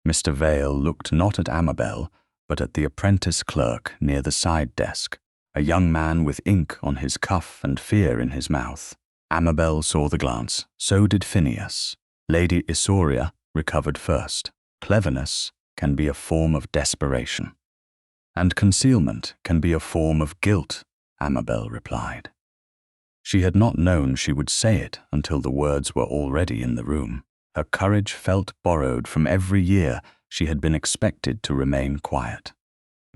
Mr. Vale looked not at Amabel, but at the apprentice clerk near the side desk, a young man with ink on his cuff and fear in his mouth. Amabel saw the glance. So did Phineas. Lady Isauria recovered first. Cleverness can be a form of desperation. And concealment can be a form of guilt, Amabel replied. She had not known she would say it until the words were already in the room. Her courage felt borrowed from every year she had been expected to remain quiet.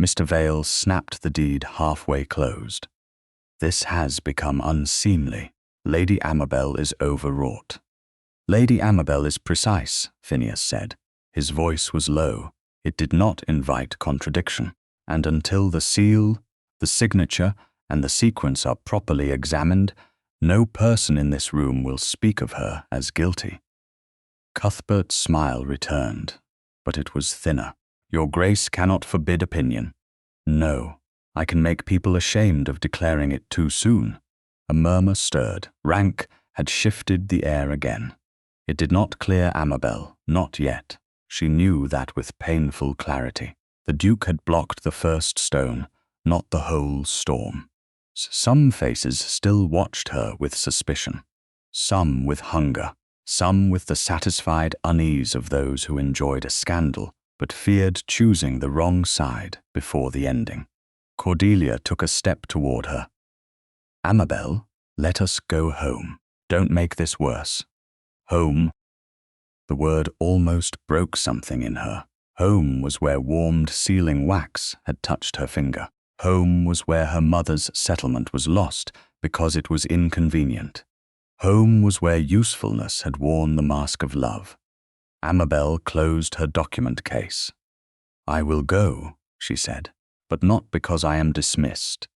Mr. Vale snapped the deed halfway closed. This has become unseemly. Lady Amabel is overwrought. Lady Amabel is precise, Phineas said. His voice was low. It did not invite contradiction. And until the seal, the signature, and the sequence are properly examined, no person in this room will speak of her as guilty. Cuthbert's smile returned, but it was thinner. Your Grace cannot forbid opinion. No, I can make people ashamed of declaring it too soon. A murmur stirred. Rank had shifted the air again. It did not clear Amabel, not yet. She knew that with painful clarity. The Duke had blocked the first stone, not the whole storm. Some faces still watched her with suspicion, some with hunger, some with the satisfied unease of those who enjoyed a scandal but feared choosing the wrong side before the ending. Cordelia took a step toward her. Amabel, let us go home. Don't make this worse. Home. The word almost broke something in her. Home was where warmed sealing wax had touched her finger. Home was where her mother's settlement was lost because it was inconvenient. Home was where usefulness had worn the mask of love. Amabel closed her document case. I will go, she said, but not because I am dismissed.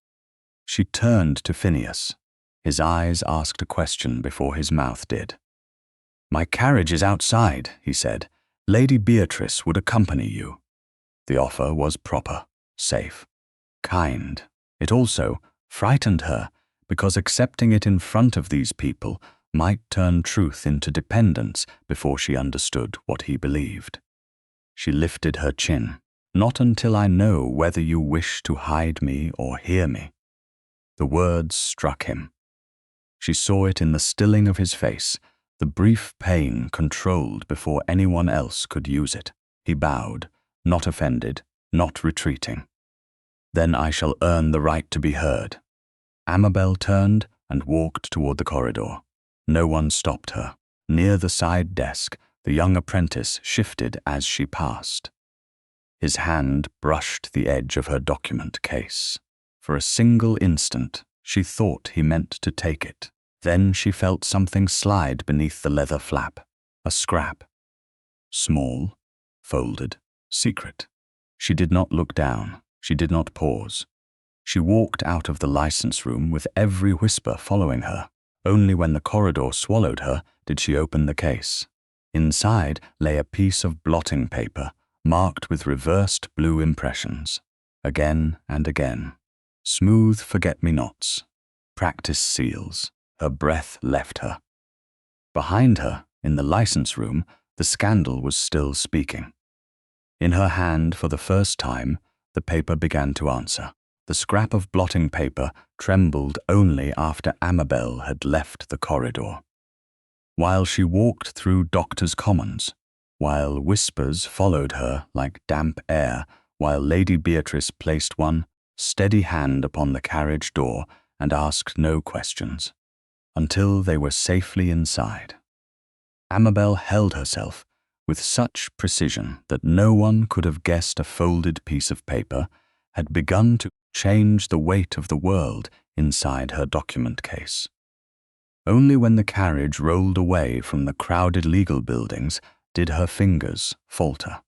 She turned to Phineas. His eyes asked a question before his mouth did. My carriage is outside, he said. Lady Beatrice would accompany you. The offer was proper, safe, kind. It also frightened her because accepting it in front of these people might turn truth into dependence before she understood what he believed. She lifted her chin. Not until I know whether you wish to hide me or hear me. The words struck him. She saw it in the stilling of his face, the brief pain controlled before anyone else could use it. He bowed, not offended, not retreating. "Then I shall earn the right to be heard." Amabel turned and walked toward the corridor. No one stopped her. Near the side desk, the young apprentice shifted as she passed. His hand brushed the edge of her document case. For a single instant, she thought he meant to take it. Then she felt something slide beneath the leather flap. A scrap. Small, folded, secret. She did not look down. She did not pause. She walked out of the license room with every whisper following her. Only when the corridor swallowed her did she open the case. Inside lay a piece of blotting paper marked with reversed blue impressions. Again and again. Smooth forget-me-nots. Practice seals. Her breath left her. Behind her, in the license room, the scandal was still speaking. In her hand, for the first time, the paper began to answer. The scrap of blotting paper trembled only after Amabel had left the corridor. While she walked through Doctors' Commons, while whispers followed her like damp air, while Lady Beatrice placed one steady hand upon the carriage door and asked no questions, until they were safely inside. Amabel held herself with such precision that no one could have guessed a folded piece of paper had begun to change the weight of the world inside her document case. Only when the carriage rolled away from the crowded legal buildings did her fingers falter.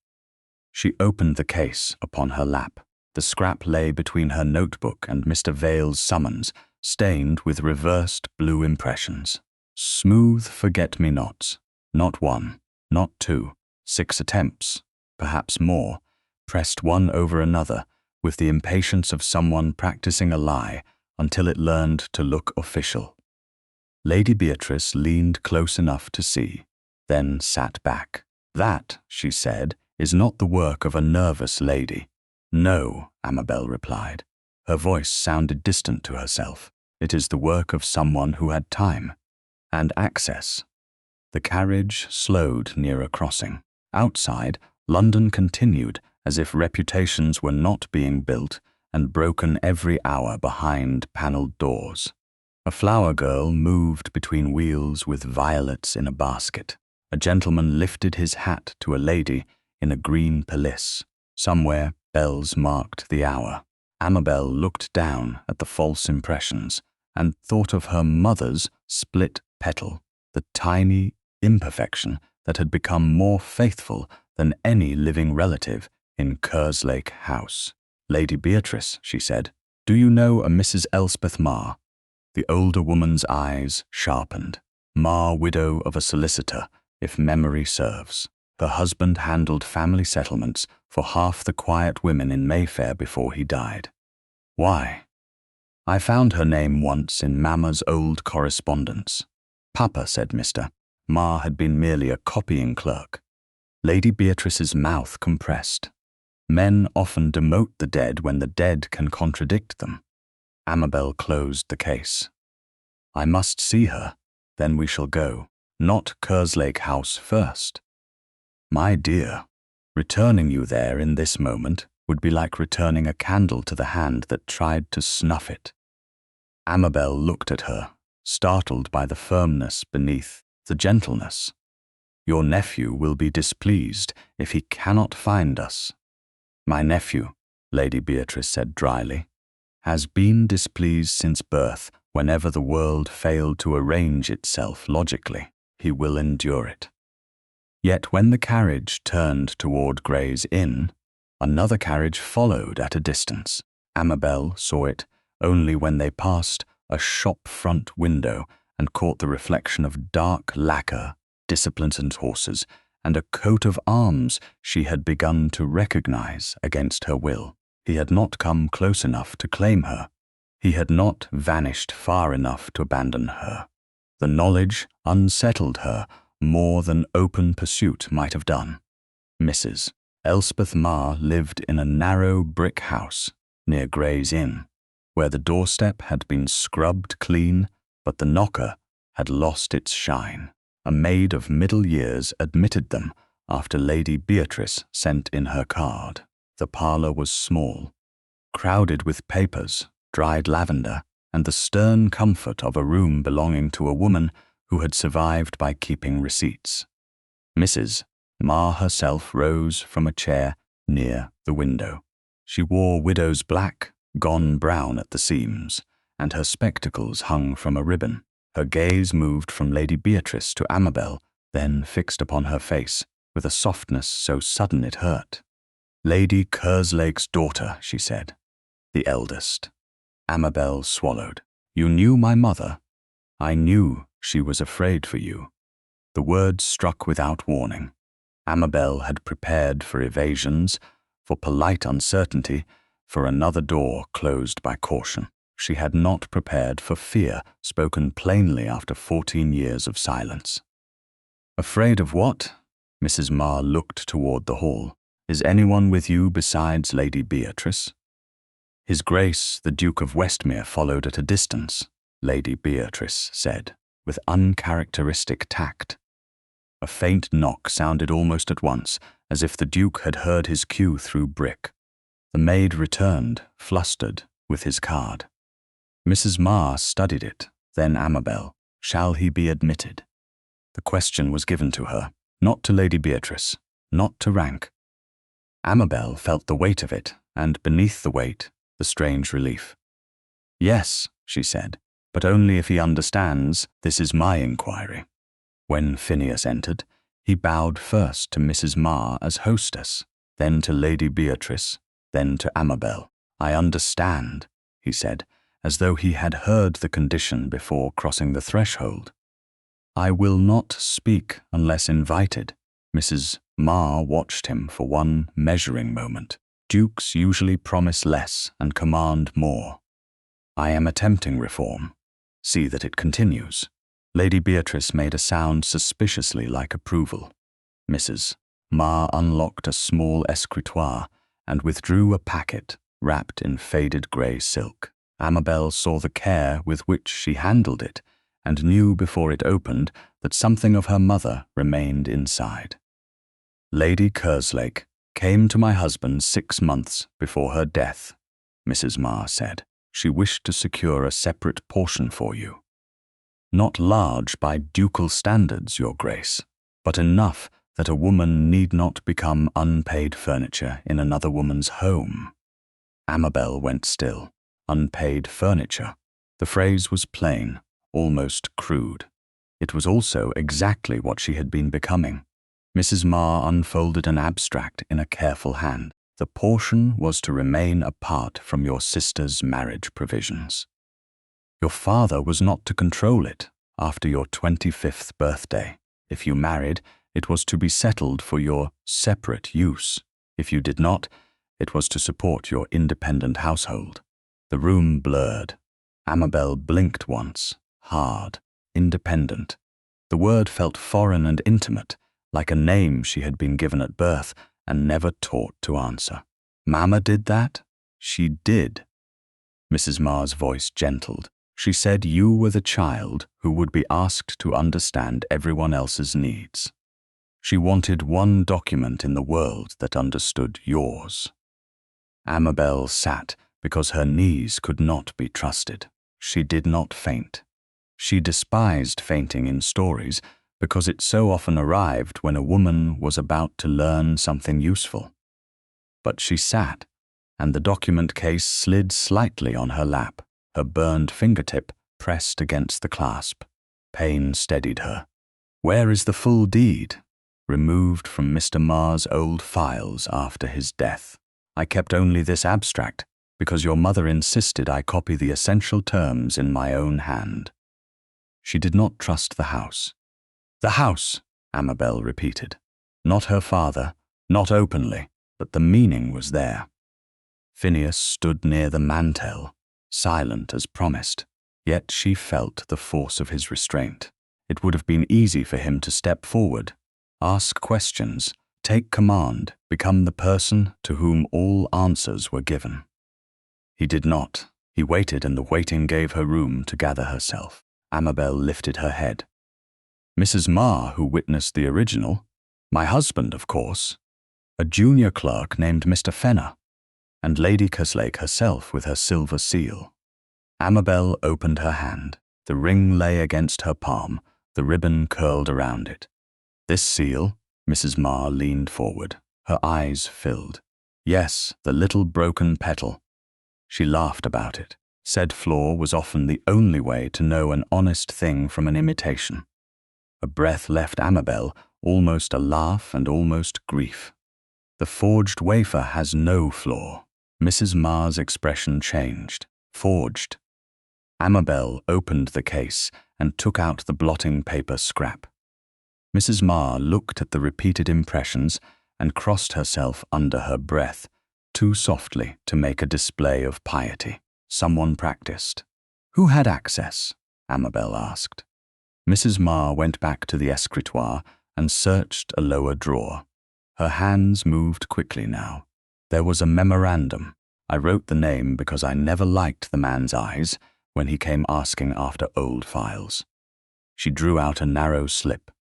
She opened the case upon her lap. The scrap lay between her notebook and Mr. Vale's summons, stained with reversed blue impressions. Smooth forget-me-nots. Not one, not two, 6 attempts, perhaps more, pressed one over another with the impatience of someone practicing a lie until it learned to look official. Lady Beatrice leaned close enough to see, then sat back. "That," she said, "is not the work of a nervous lady." "No," Amabel replied. Her voice sounded distant to herself. "It is the work of someone who had time and access." The carriage slowed near a crossing. Outside, London continued as if reputations were not being built and broken every hour behind panelled doors. A flower girl moved between wheels with violets in a basket. A gentleman lifted his hat to a lady in a green pelisse. Somewhere, bells marked the hour. Amabel looked down at the false impressions and thought of her mother's split petal, the tiny imperfection that had become more faithful than any living relative in Kerslake House. "Lady Beatrice," she said, "do you know a Mrs. Elspeth Marr?" The older woman's eyes sharpened. Marr, widow of a solicitor, if memory serves. Her husband handled family settlements for half the quiet women in Mayfair before he died. "Why?" "I found her name once in Mamma's old correspondence." "Papa," said Mr. Marr had been merely a copying clerk. Lady Beatrice's mouth compressed. Men often demote the dead when the dead can contradict them. Amabel closed the case. "I must see her, then we shall go. Not Kerslake House first." "My dear, returning you there in this moment would be like returning a candle to the hand that tried to snuff it." Amabel looked at her, startled by the firmness beneath the gentleness. "Your nephew will be displeased if he cannot find us." "My nephew," Lady Beatrice said dryly, "has been displeased since birth whenever the world failed to arrange itself logically. He will endure it." Yet when the carriage turned toward Gray's Inn, another carriage followed at a distance. Amabel saw it only when they passed a shop front window and caught the reflection of dark lacquer, disciplined horses, and a coat of arms she had begun to recognize against her will. He had not come close enough to claim her. He had not vanished far enough to abandon her. The knowledge unsettled her more than open pursuit might have done. Mrs. Elspeth Marr lived in a narrow brick house near Gray's Inn, where the doorstep had been scrubbed clean but the knocker had lost its shine. A maid of middle years admitted them after Lady Beatrice sent in her card. The parlour was small, crowded with papers, dried lavender, and the stern comfort of a room belonging to a woman who had survived by keeping receipts. Mrs. Marr herself rose from a chair near the window. She wore widow's black, gone brown at the seams, and her spectacles hung from a ribbon. Her gaze moved from Lady Beatrice to Amabel, then fixed upon her face, with a softness so sudden it hurt. "Lady Kerslake's daughter," she said, "the eldest." Amabel swallowed. "You knew my mother?" "I knew she was afraid for you." The words struck without warning. Amabel had prepared for evasions, for polite uncertainty, for another door closed by caution. She had not prepared for fear, spoken plainly after 14 years of silence. "Afraid of what?" Mrs. Marr looked toward the hall. "Is anyone with you besides Lady Beatrice?" "His Grace, the Duke of Westmere, followed at a distance," Lady Beatrice said, with uncharacteristic tact. A faint knock sounded almost at once, as if the Duke had heard his cue through brick. The maid returned, flustered, with his card. Mrs. Marr studied it, then Amabel. "Shall he be admitted?" The question was given to her, not to Lady Beatrice, not to rank. Amabel felt the weight of it, and beneath the weight, the strange relief. "Yes," she said, "but only if he understands this is my inquiry." When Phineas entered, he bowed first to Mrs. Marr as hostess, then to Lady Beatrice, then to Amabel. "I understand," he said, as though he had heard the condition before crossing the threshold. "I will not speak unless invited." Mrs. Marr watched him for one measuring moment. Dukes usually promise less and command more. "I am attempting reform. See that it continues." Lady Beatrice made a sound suspiciously like approval. Mrs. Marr unlocked a small escritoire and withdrew a packet wrapped in faded grey silk. Amabel saw the care with which she handled it and knew before it opened that something of her mother remained inside. "Lady Kerslake came to my husband 6 months before her death," Mrs. Marr said. "She wished to secure a separate portion for you. Not large by ducal standards, Your Grace, but enough that a woman need not become unpaid furniture in another woman's home." Amabel went still. Unpaid furniture. The phrase was plain, almost crude. It was also exactly what she had been becoming. Mrs. Marr unfolded an abstract in a careful hand. "The portion was to remain apart from your sister's marriage provisions. Your father was not to control it after your 25th birthday. If you married, it was to be settled for your separate use. If you did not, it was to support your independent household." The room blurred. Amabel blinked once, hard, independent. The word felt foreign and intimate, like a name she had been given at birth and never taught to answer. "Mama did that?" "She did." Mrs. Marr's voice gentled. "She said you were the child who would be asked to understand everyone else's needs. She wanted one document in the world that understood yours." Amabel sat because her knees could not be trusted. She did not faint. She despised fainting in stories because it so often arrived when a woman was about to learn something useful. But she sat, and the document case slid slightly on her lap, her burned fingertip pressed against the clasp. Pain steadied her. "Where is the full deed?" "Removed from Mr. Marr's old files after his death. I kept only this abstract, because your mother insisted I copy the essential terms in my own hand." She did not trust the house. "The house," Amabel repeated. Not her father, not openly, but the meaning was there. Phineas stood near the mantel, silent as promised, yet she felt the force of his restraint. It would have been easy for him to step forward, ask questions, take command, become the person to whom all answers were given. He did not. He waited, and the waiting gave her room to gather herself. Amabel lifted her head. Mrs. Marr, who witnessed the original, my husband, of course, a junior clerk named Mr. Fenner, and Lady Kerslake herself with her silver seal. Amabel opened her hand. The ring lay against her palm, the ribbon curled around it. This seal? Mrs. Marr leaned forward, her eyes filled. Yes, the little broken petal. She laughed about it. Said flaw was often the only way to know an honest thing from an imitation. A breath left Amabel, almost a laugh and almost grief. The forged wafer has no flaw. Mrs. Marr's expression changed. Forged. Amabel opened the case and took out the blotting paper scrap. Mrs. Marr looked at the repeated impressions and crossed herself under her breath, too softly to make a display of piety. Someone practiced. Who had access? Amabel asked. Mrs. Marr went back to the escritoire and searched a lower drawer. Her hands moved quickly now. There was a memorandum. I wrote the name because I never liked the man's eyes when he came asking after old files. She drew out a narrow slip.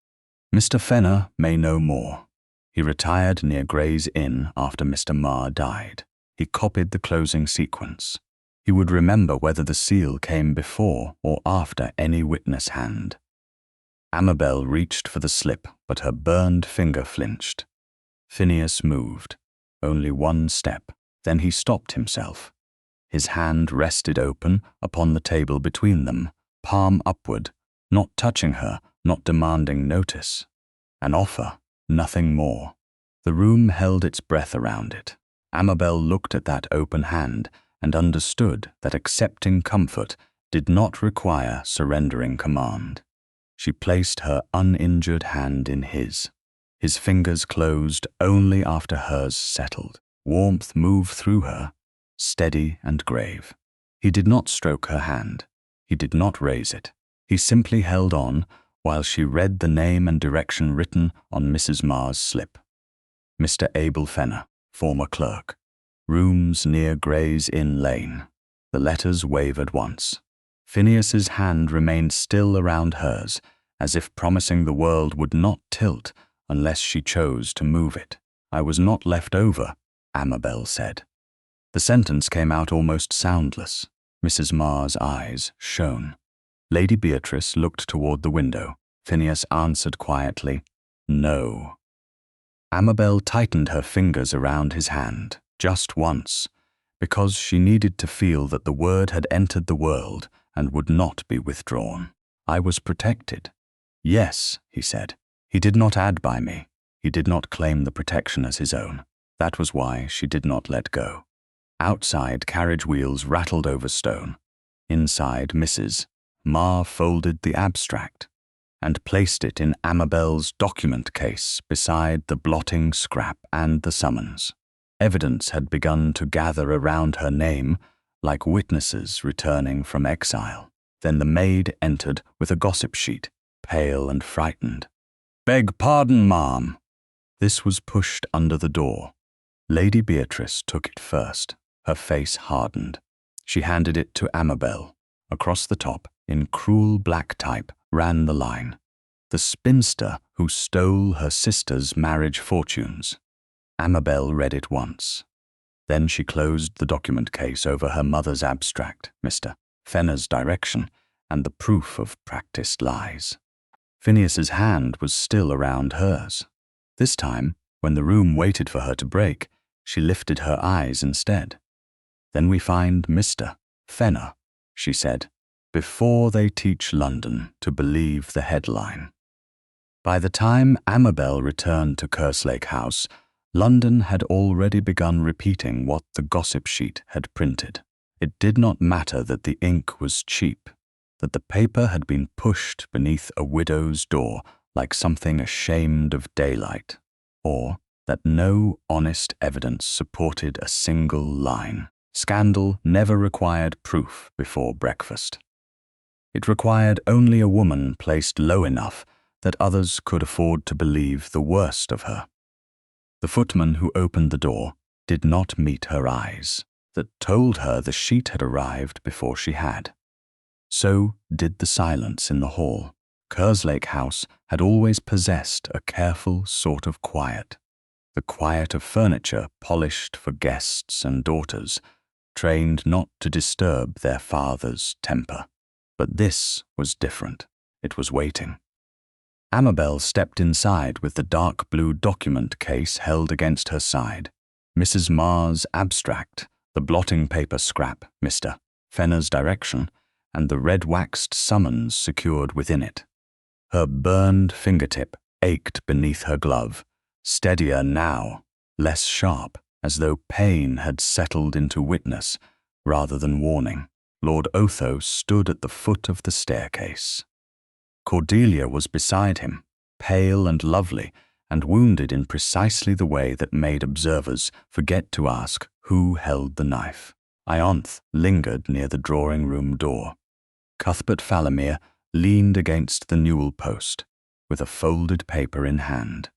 Mr. Fenner may know more. He retired near Gray's Inn after Mr. Marr died. He copied the closing sequence. He would remember whether the seal came before or after any witness hand. Amabel reached for the slip, but her burned finger flinched. Phineas moved. Only one step. Then he stopped himself. His hand rested open upon the table between them, palm upward, not touching her, not demanding notice. An offer, nothing more. The room held its breath around it. Amabel looked at that open hand and understood that accepting comfort did not require surrendering command. She placed her uninjured hand in his. His fingers closed only after hers settled. Warmth moved through her, steady and grave. He did not stroke her hand. He did not raise it. He simply held on while she read the name and direction written on Mrs. Marr's slip. Mr. Abel Fenner, former clerk. Rooms near Gray's Inn Lane. The letters wavered once. Phineas's hand remained still around hers, as if promising the world would not tilt unless she chose to move it. I was not left over, Amabel said. The sentence came out almost soundless. Mrs. Marr's eyes shone. Lady Beatrice looked toward the window. Phineas answered quietly, no. Amabel tightened her fingers around his hand, just once, because she needed to feel that the word had entered the world and would not be withdrawn. I was protected. Yes, he said. He did not add by me. He did not claim the protection as his own. That was why she did not let go. Outside, carriage wheels rattled over stone. Inside, Mrs. Marr folded the abstract and placed it in Amabel's document case beside the blotting scrap and the summons. Evidence had begun to gather around her name like witnesses returning from exile. Then the maid entered with a gossip sheet, pale and frightened. Beg pardon, ma'am. This was pushed under the door. Lady Beatrice took it first. Her face hardened. She handed it to Amabel. Across the top, in cruel black type, ran the line, "The spinster who stole her sister's marriage fortunes." Amabel read it once. Then she closed the document case over her mother's abstract, Mr. Fenner's direction, and the proof of practiced lies. Phineas's hand was still around hers. This time, when the room waited for her to break, she lifted her eyes instead. "Then we find Mr. Fenner," she said, "before they teach London to believe the headline." By the time Amabel returned to Kerslake House, London had already begun repeating what the gossip sheet had printed. It did not matter that the ink was cheap, that the paper had been pushed beneath a widow's door like something ashamed of daylight, or that no honest evidence supported a single line. Scandal never required proof before breakfast. It required only a woman placed low enough that others could afford to believe the worst of her. The footman who opened the door did not meet her eyes, that told her the sheet had arrived before she had. So did the silence in the hall. Kerslake House had always possessed a careful sort of quiet, the quiet of furniture polished for guests and daughters, trained not to disturb their father's temper. But this was different. It was waiting. Amabel stepped inside with the dark blue document case held against her side. Mrs. Marr's abstract, the blotting paper scrap, Mr. Fenner's direction, and the red-waxed summons secured within it. Her burned fingertip ached beneath her glove, steadier now, less sharp, as though pain had settled into witness rather than warning. Lord Otho stood at the foot of the staircase. Cordelia was beside him, pale and lovely, and wounded in precisely the way that made observers forget to ask who held the knife. Ianthe lingered near the drawing-room door. Cuthbert Falomir leaned against the newel post, with a folded paper in hand.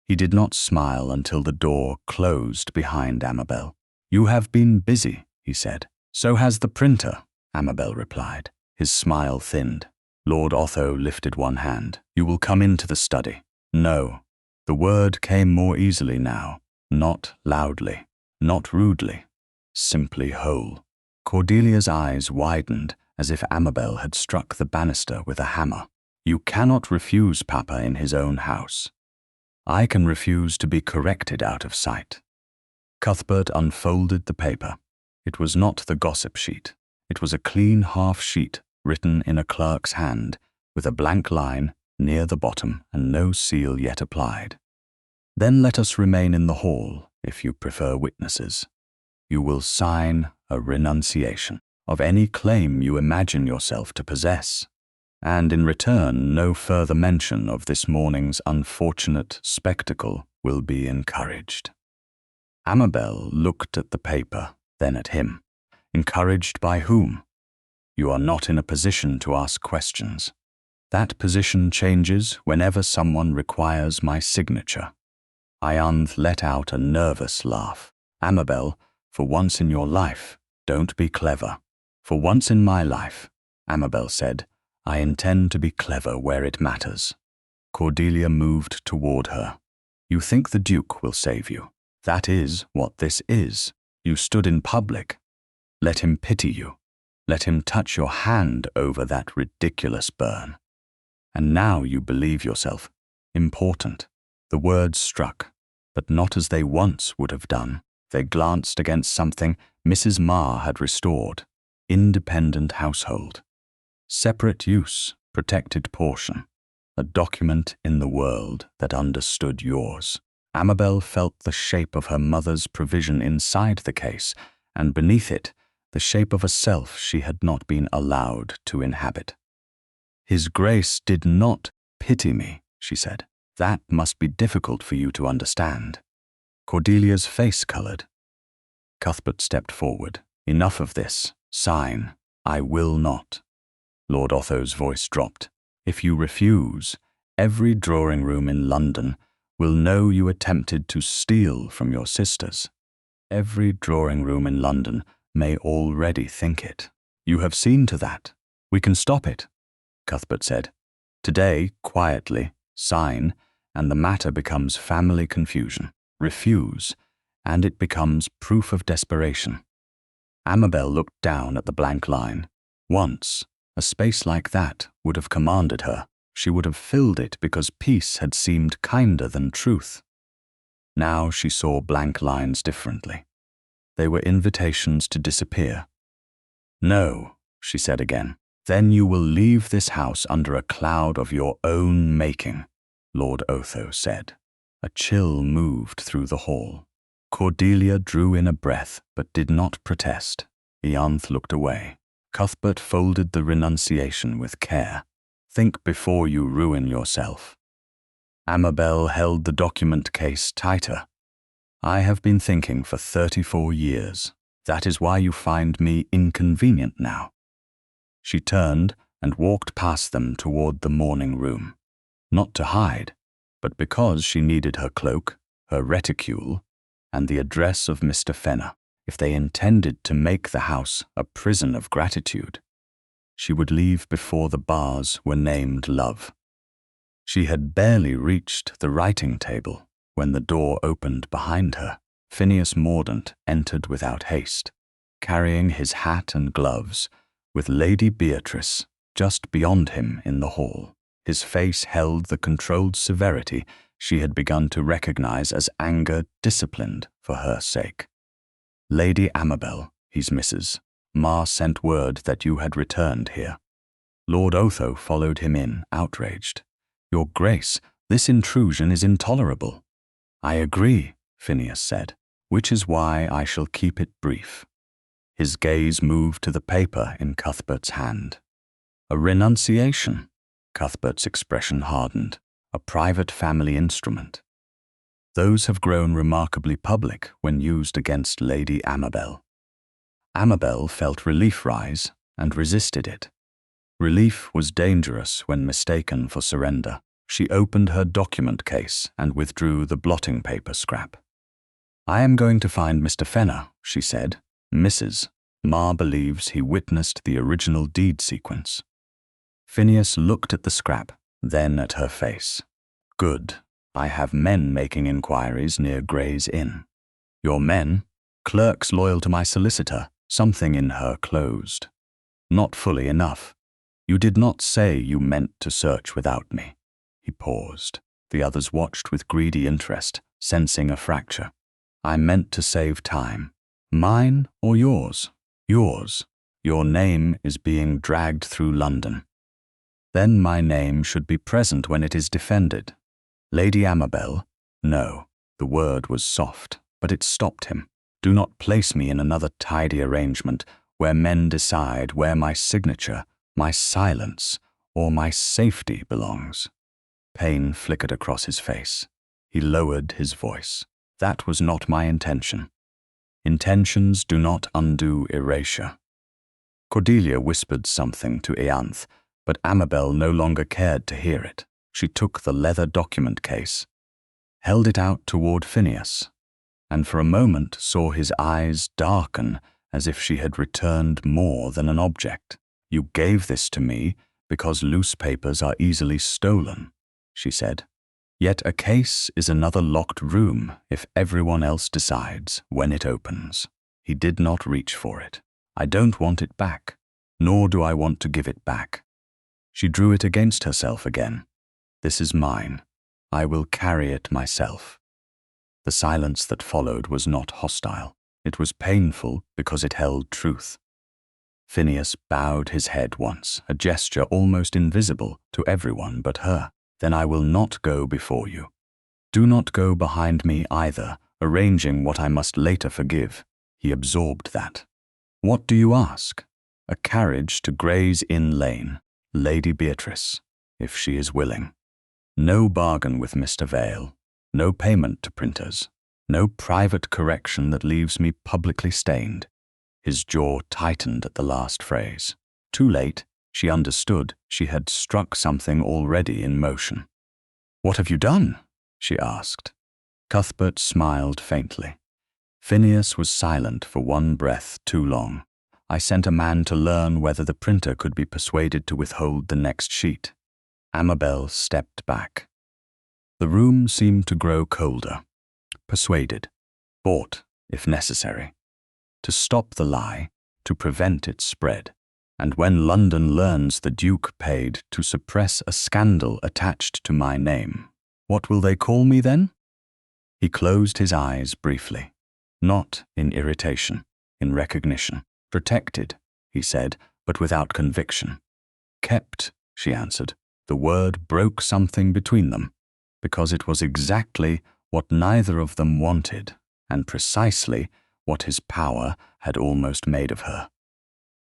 He did not smile until the door closed behind Amabel. "You have been busy," he said. "So has the printer," Amabel replied. His smile thinned. Lord Otho lifted one hand. "You will come into the study." "No." The word came more easily now, not loudly, not rudely, simply whole. Cordelia's eyes widened as if Amabel had struck the banister with a hammer. "You cannot refuse Papa in his own house. I can refuse to be corrected out of sight." Cuthbert unfolded the paper. It was not the gossip sheet. It was a clean half sheet written in a clerk's hand, with a blank line near the bottom and no seal yet applied. "Then let us remain in the hall, if you prefer witnesses. You will sign a renunciation of any claim you imagine yourself to possess, and in return no further mention of this morning's unfortunate spectacle will be encouraged." Amabel looked at the paper, then at him. Encouraged by whom? You are not in a position to ask questions. That position changes whenever someone requires my signature. Ianthe let out a nervous laugh. "Amabel, for once in your life, don't be clever." "For once in my life," Amabel said, "I intend to be clever where it matters." Cordelia moved toward her. "You think the Duke will save you. That is what this is. You stood in public. Let him pity you. Let him touch your hand over that ridiculous burn. And now you believe yourself important." The words struck, but not as they once would have done. They glanced against something Mrs. Marr had restored. Independent household. Separate use, protected portion. A document in the world that understood yours. Amabel felt the shape of her mother's provision inside the case, and beneath it, the shape of a self she had not been allowed to inhabit. "His Grace did not pity me," she said. "That must be difficult for you to understand." Cordelia's face colored. Cuthbert stepped forward. "Enough of this. Sign. I will not." Lord Otho's voice dropped. "If you refuse, every drawing-room in London will know you attempted to steal from your sisters. Every drawing-room in London may already think it. You have seen to that. We can stop it," Cuthbert said. "Today, quietly, sign, and the matter becomes family confusion. Refuse, and it becomes proof of desperation." Amabel looked down at the blank line. Once, a space like that would have commanded her. She would have filled it because peace had seemed kinder than truth. Now she saw blank lines differently. They were invitations to disappear. "No," she said again. "Then you will leave this house under a cloud of your own making," Lord Otho said. A chill moved through the hall. Cordelia drew in a breath but did not protest. Ianthe looked away. Cuthbert folded the renunciation with care. "Think before you ruin yourself." Amabel held the document case tighter. "I have been thinking for 34 years. That is why you find me inconvenient now." She turned and walked past them toward the morning room. Not to hide, but because she needed her cloak, her reticule, and the address of Mr. Fenner, if they intended to make the house a prison of gratitude. she would leave before the bars were named love. She had barely reached the writing table when the door opened behind her. Phineas Mordaunt entered without haste, carrying his hat and gloves, with Lady Beatrice just beyond him in the hall. His face held the controlled severity she had begun to recognize as anger disciplined for her sake. "Lady Amabel, he's Mrs. Ma sent word that you had returned here." Lord Otho followed him in, outraged. "Your Grace, this intrusion is intolerable." "I agree," Phineas said, "which is why I shall keep it brief." His gaze moved to the paper in Cuthbert's hand. "A renunciation." Cuthbert's expression hardened. "A private family instrument. Those have grown remarkably public when used against Lady Amabel." Amabel felt relief rise and resisted it. Relief was dangerous when mistaken for surrender. She opened her document case and withdrew the blotting paper scrap. "I am going to find Mr. Fenner," she said. "Mrs. Ma believes he witnessed the original deed sequence." Phineas looked at the scrap, then at her face. "Good. I have men making inquiries near Gray's Inn." "Your men?" "Clerks loyal to my solicitor. Something in her closed." "Not fully enough. You did not say you meant to search without me." He paused. The others watched with greedy interest, sensing a fracture. "I meant to save time." "Mine or yours?" "Yours. Your name is being dragged through London." "Then my name should be present when it is defended." "Lady Amabel?" "No." The word was soft, but it stopped him. "Do not place me in another tidy arrangement where men decide where my signature, my silence, or my safety belongs." Pain flickered across his face. He lowered his voice. "That was not my intention." Intentions do not undo erasure. Cordelia whispered something to Ianthe, but Amabel no longer cared to hear it. She took the leather document case, held it out toward Phineas, and for a moment saw his eyes darken as if she had returned more than an object. "You gave this to me because loose papers are easily stolen," she said. "Yet a case is another locked room if everyone else decides when it opens." He did not reach for it. "I don't want it back, nor do I want to give it back." She drew it against herself again. "This is mine. I will carry it myself." The silence that followed was not hostile. It was painful because it held truth. Phineas bowed his head once, a gesture almost invisible to everyone but her. "Then I will not go before you. Do not go behind me either, arranging what I must later forgive." He absorbed that. "What do you ask?" "A carriage to Gray's Inn Lane, Lady Beatrice, if she is willing. No bargain with Mr. Vale, no payment to printers, no private correction that leaves me publicly stained." His jaw tightened at the last phrase. Too late, she understood she had struck something already in motion. "What have you done?" she asked. Cuthbert smiled faintly. Phineas was silent for one breath too long. "I sent a man to learn whether the printer could be persuaded to withhold the next sheet." Amabel stepped back. The room seemed to grow colder. "Persuaded. Bought, if necessary. To stop the lie, to prevent its spread. And when London learns the Duke paid to suppress a scandal attached to my name, what will they call me then?" He closed his eyes briefly, not in irritation, in recognition. "Protected," he said, but without conviction. "Kept," she answered. The word broke something between them, because it was exactly what neither of them wanted, and precisely what his power had almost made of her.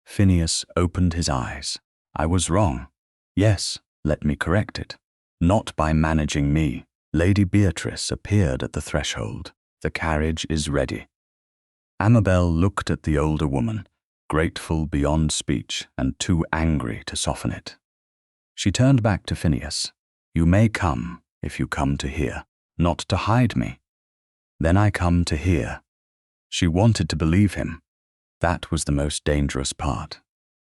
Phineas opened his eyes. "I was wrong. Yes, let me correct it. Not by managing me." Lady Beatrice appeared at the threshold. "The carriage is ready." Amabel looked at the older woman, grateful beyond speech and too angry to soften it. She turned back to Phineas. "You may come if you come to hear, not to hide me." "Then I come to hear." She wanted to believe him. That was the most dangerous part.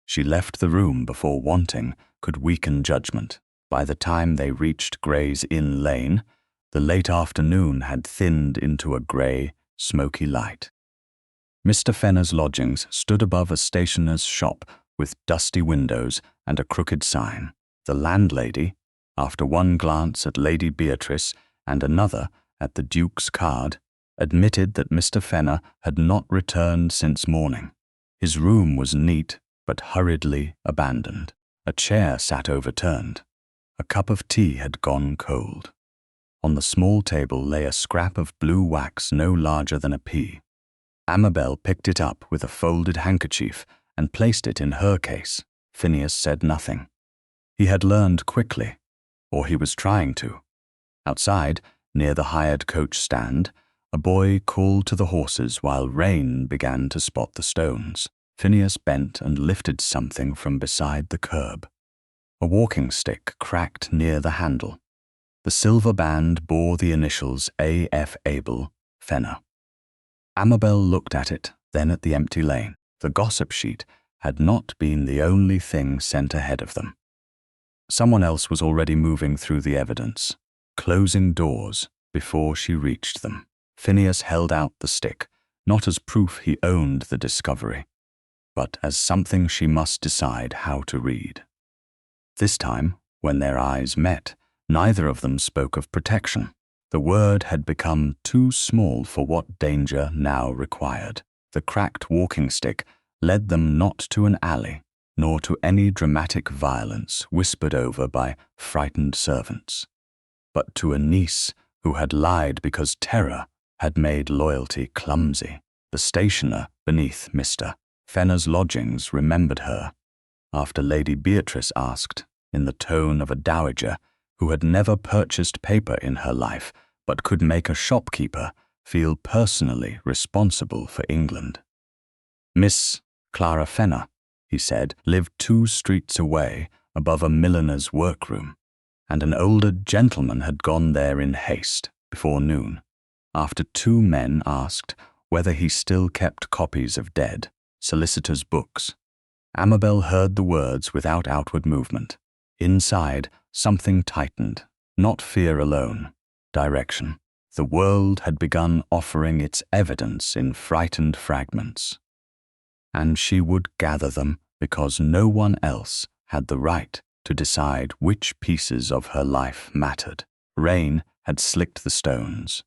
She left the room before wanting could weaken judgment. By the time they reached Gray's Inn Lane, the late afternoon had thinned into a grey, smoky light. Mr. Fenner's lodgings stood above a stationer's shop with dusty windows and a crooked sign. The landlady, after one glance at Lady Beatrice and another at the Duke's card, admitted that Mr. Fenner had not returned since morning. His room was neat but hurriedly abandoned. A chair sat overturned. A cup of tea had gone cold. On the small table lay a scrap of blue wax no larger than a pea. Amabel picked it up with a folded handkerchief and placed it in her case. Phineas said nothing. He had learned quickly, or he was trying to. Outside, near the hired coach stand, a boy called to the horses while rain began to spot the stones. Phineas bent and lifted something from beside the curb. A walking stick cracked near the handle. The silver band bore the initials A.F. Abel, Fenner. Amabel looked at it, then at the empty lane. The gossip sheet had not been the only thing sent ahead of them. Someone else was already moving through the evidence, closing doors before she reached them. Phineas held out the stick, not as proof he owned the discovery, but as something she must decide how to read. This time, when their eyes met, neither of them spoke of protection. The word had become too small for what danger now required. The cracked walking stick led them not to an alley, nor to any dramatic violence whispered over by frightened servants, but to a niece who had lied because terror had made loyalty clumsy. The stationer beneath Mr. Fenner's lodgings remembered her, after Lady Beatrice asked, in the tone of a dowager who had never purchased paper in her life but could make a shopkeeper feel personally responsible for England. Miss Clara Fenner, he said, lived 2 streets away above a milliner's workroom, and an older gentleman had gone there in haste before noon, after 2 men asked whether he still kept copies of dead solicitors' books. Amabel heard the words without outward movement. Inside, something tightened, not fear alone, direction. The world had begun offering its evidence in frightened fragments, and she would gather them because no one else had the right to decide which pieces of her life mattered. Rain had slicked the stones.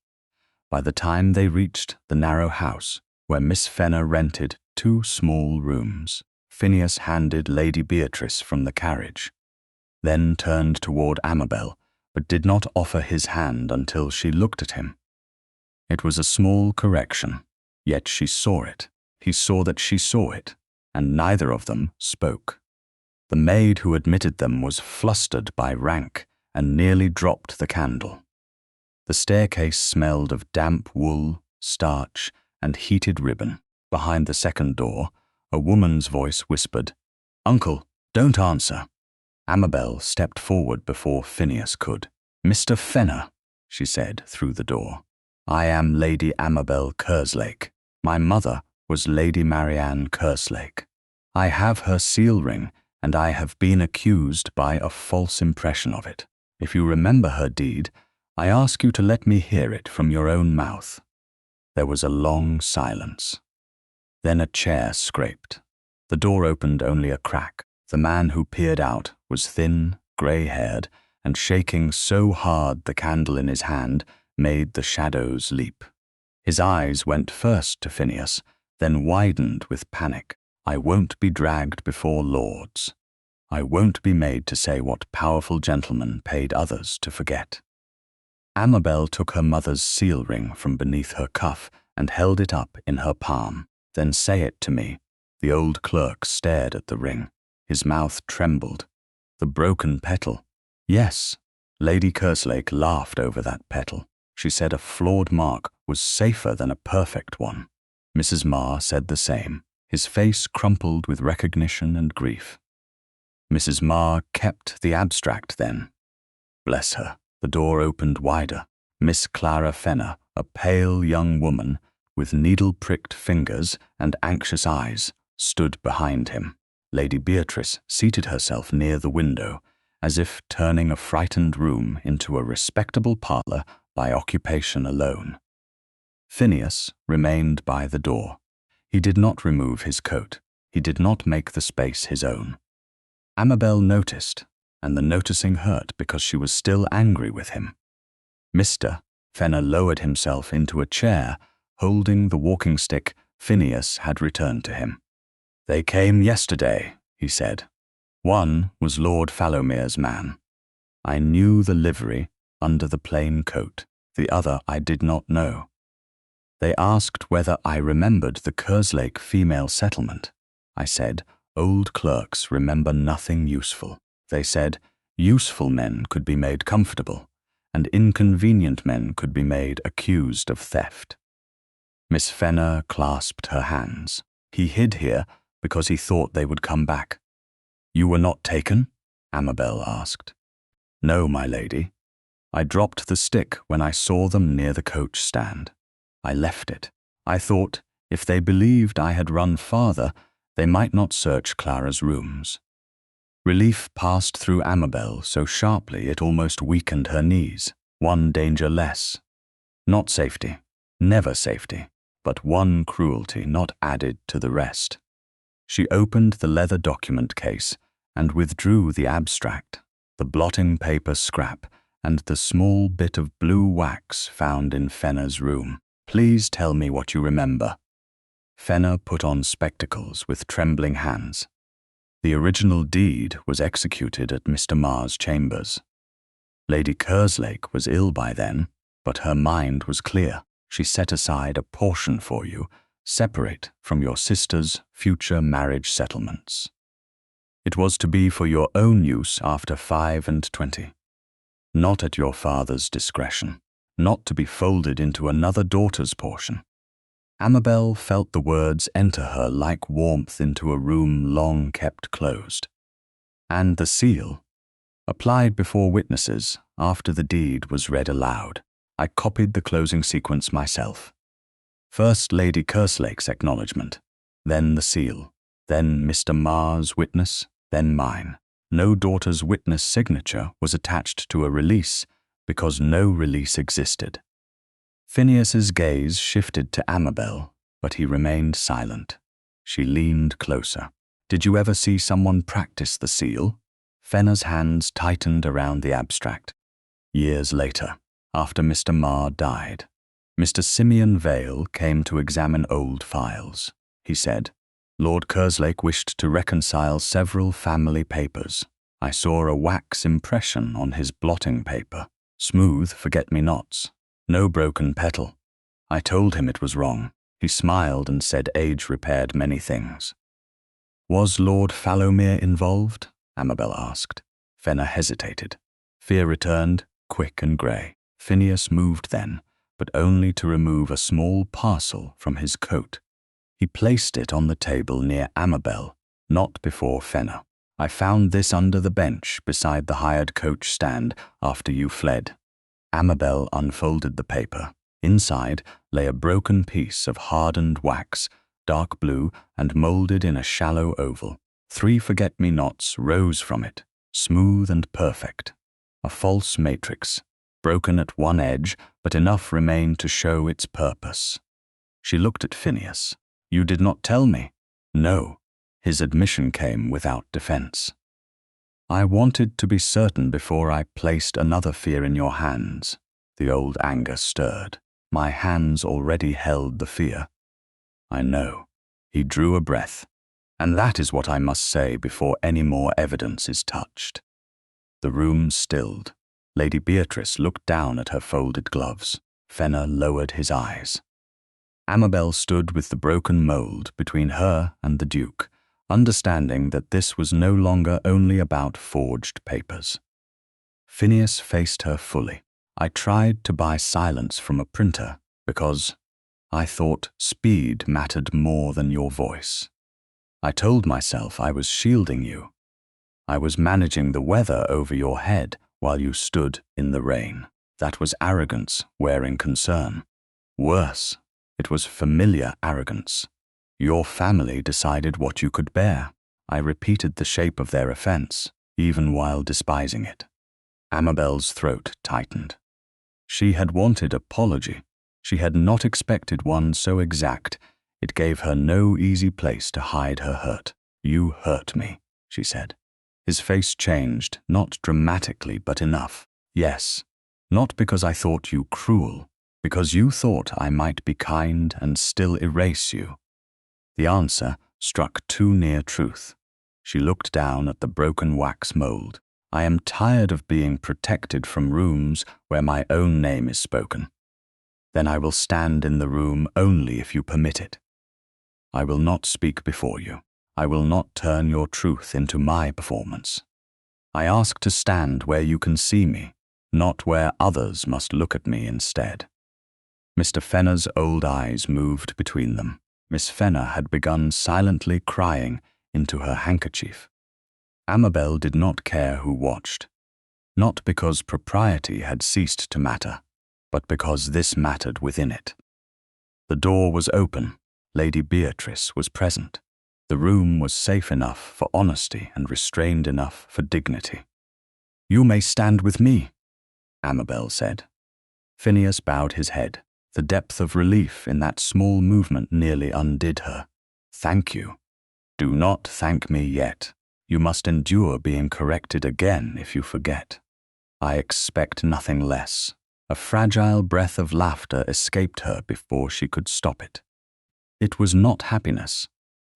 By the time they reached the narrow house where Miss Fenner rented 2 small rooms, Phineas handed Lady Beatrice from the carriage, then turned toward Amabel, but did not offer his hand until she looked at him. It was a small correction, yet she saw it. He saw that she saw it, and neither of them spoke. The maid who admitted them was flustered by rank and nearly dropped the candle. The staircase smelled of damp wool, starch, and heated ribbon. Behind the second door, a woman's voice whispered, "Uncle, don't answer." Amabel stepped forward before Phineas could. "Mr. Fenner," she said through the door, "I am Lady Amabel Kerslake. My mother was Lady Marianne Kerslake. I have her seal ring, and I have been accused by a false impression of it. If you remember her deed, I ask you to let me hear it from your own mouth." There was a long silence. Then a chair scraped. The door opened only a crack. The man who peered out was thin, grey-haired, and shaking so hard the candle in his hand made the shadows leap. His eyes went first to Phineas, then widened with panic. "I won't be dragged before lords. I won't be made to say what powerful gentlemen paid others to forget." Amabel took her mother's seal ring from beneath her cuff and held it up in her palm. "Then say it to me." The old clerk stared at the ring. His mouth trembled. "The broken petal." "Yes." Lady Kerslake laughed over that petal. She said a flawed mark was safer than a perfect one. Mrs. Marr said the same. His face crumpled with recognition and grief. Mrs. Marr kept the abstract then. Bless her. The door opened wider. Miss Clara Fenner, a pale young woman with needle-pricked fingers and anxious eyes, stood behind him. Lady Beatrice seated herself near the window, as if turning a frightened room into a respectable parlour by occupation alone. Phineas remained by the door. He did not remove his coat. He did not make the space his own. Amabel noticed, and the noticing hurt because she was still angry with him. Mr. Fenner lowered himself into a chair, holding the walking stick Phineas had returned to him. "They came yesterday," he said. "One was Lord Fallowmere's man. I knew the livery under the plain coat. The other I did not know. They asked whether I remembered the Kerslake female settlement. I said, old clerks remember nothing useful. They said, useful men could be made comfortable, and inconvenient men could be made accused of theft." Miss Fenner clasped her hands. He hid here because he thought they would come back. "You were not taken?" Amabel asked. "No, my lady. I dropped the stick when I saw them near the coach stand. I left it. I thought, if they believed I had run farther, they might not search Clara's rooms." Relief passed through Amabel so sharply it almost weakened her knees. One danger less. Not safety, never safety, but one cruelty not added to the rest. She opened the leather document case and withdrew the abstract, the blotting paper scrap, and the small bit of blue wax found in Fenner's room. "Please tell me what you remember." Fenner put on spectacles with trembling hands. The original deed was executed at Mr. Marr's chambers. Lady Kerslake was ill by then, but her mind was clear. She set aside a portion for you, separate from your sister's future marriage settlements. It was to be for your own use after 25, not at your father's discretion, not to be folded into another daughter's portion. Amabel felt the words enter her like warmth into a room long kept closed. "And the seal, applied before witnesses after the deed was read aloud. I copied the closing sequence myself. First Lady Kerslake's acknowledgement, then the seal, then Mr. Marr's witness, then mine. No daughter's witness signature was attached to a release because no release existed." Phineas's gaze shifted to Amabel, but he remained silent. She leaned closer. "Did you ever see someone practice the seal?" Fenner's hands tightened around the abstract. "Years later, after Mr. Marr died, Mr. Simeon Vale came to examine old files. He said, 'Lord Kerslake wished to reconcile several family papers. I saw a wax impression on his blotting paper, smooth forget-me-nots. No broken petal. I told him it was wrong. He smiled and said age repaired many things.'" "Was Lord Fallowmere involved?" Amabel asked. Fenner hesitated. Fear returned, quick and grey. Phineas moved then, but only to remove a small parcel from his coat. He placed it on the table near Amabel, not before Fenner. "I found this under the bench beside the hired coach stand after you fled." Amabel unfolded the paper. Inside lay a broken piece of hardened wax, dark blue and moulded in a shallow oval. 3 forget-me-nots rose from it, smooth and perfect. A false matrix, broken at one edge, but enough remained to show its purpose. She looked at Phineas. "You did not tell me." "No." His admission came without defense. "I wanted to be certain before I placed another fear in your hands." The old anger stirred. "My hands already held the fear." "I know." He drew a breath. "And that is what I must say before any more evidence is touched." The room stilled. Lady Beatrice looked down at her folded gloves. Fenner lowered his eyes. Amabel stood with the broken mould between her and the Duke, understanding that this was no longer only about forged papers. Phineas faced her fully. "I tried to buy silence from a printer because I thought speed mattered more than your voice. I told myself I was shielding you. I was managing the weather over your head while you stood in the rain. That was arrogance wearing concern. Worse, it was familiar arrogance. Your family decided what you could bear. I repeated the shape of their offense, even while despising it. Amabel's throat tightened. She had wanted apology. She had not expected one so exact. It gave her no easy place to hide her hurt. "You hurt me," she said. His face changed, not dramatically, but enough. "Yes, not because I thought you cruel, because you thought I might be kind and still erase you." The answer struck too near truth. She looked down at the broken wax mold. "I am tired of being protected from rooms where my own name is spoken. Then I will stand in the room only if you permit it. I will not speak before you. I will not turn your truth into my performance. I ask to stand where you can see me, not where others must look at me instead." Mr. Fenner's old eyes moved between them. Miss Fenner had begun silently crying into her handkerchief. Amabel did not care who watched, not because propriety had ceased to matter, but because this mattered within it. The door was open. Lady Beatrice was present. The room was safe enough for honesty and restrained enough for dignity. "You may stand with me," Amabel said. Phineas bowed his head. The depth of relief in that small movement nearly undid her. "Thank you." "Do not thank me yet. You must endure being corrected again if you forget." "I expect nothing less." A fragile breath of laughter escaped her before she could stop it. It was not happiness.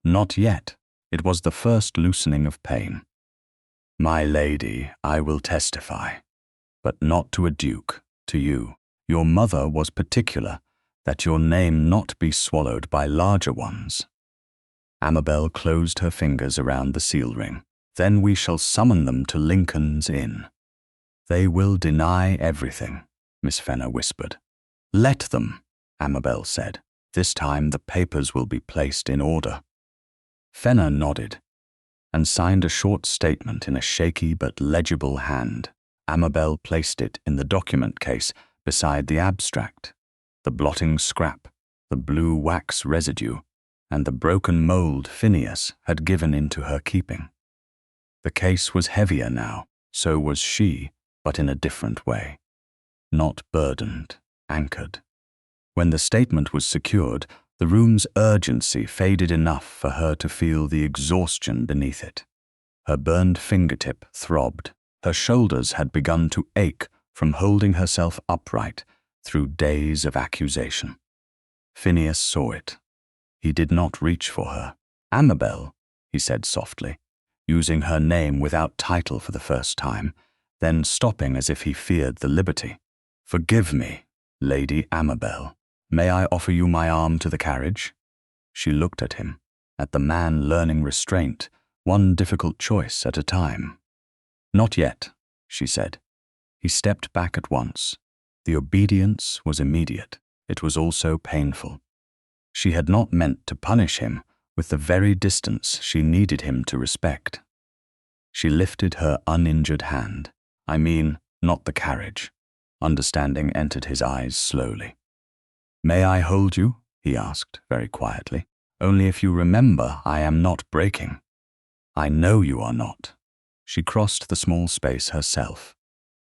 Not yet. It was the first loosening of pain. "My lady, I will testify, but not to a duke, to you. Your mother was particular that your name not be swallowed by larger ones." Amabel closed her fingers around the seal ring. "Then we shall summon them to Lincoln's Inn." "They will deny everything," Miss Fenner whispered. "Let them," Amabel said. "This time the papers will be placed in order." Fenner nodded and signed a short statement in a shaky but legible hand. Amabel placed it in the document case beside the abstract, the blotting scrap, the blue wax residue, and the broken mold Phineas had given into her keeping. The case was heavier now, so was she, but in a different way. Not burdened, anchored. When the statement was secured, the room's urgency faded enough for her to feel the exhaustion beneath it. Her burned fingertip throbbed. Her shoulders had begun to ache from holding herself upright through days of accusation. Phineas saw it. He did not reach for her. "Amabel," he said softly, using her name without title for the first time, then stopping as if he feared the liberty. "Forgive me, Lady Amabel. May I offer you my arm to the carriage?" She looked at him, at the man learning restraint, one difficult choice at a time. "Not yet," she said. He stepped back at once. The obedience was immediate. It was also painful. She had not meant to punish him with the very distance she needed him to respect. She lifted her uninjured hand. "I mean, not the carriage." Understanding entered his eyes slowly. "May I hold you?" he asked very quietly. "Only if you remember I am not breaking." "I know you are not." She crossed the small space herself.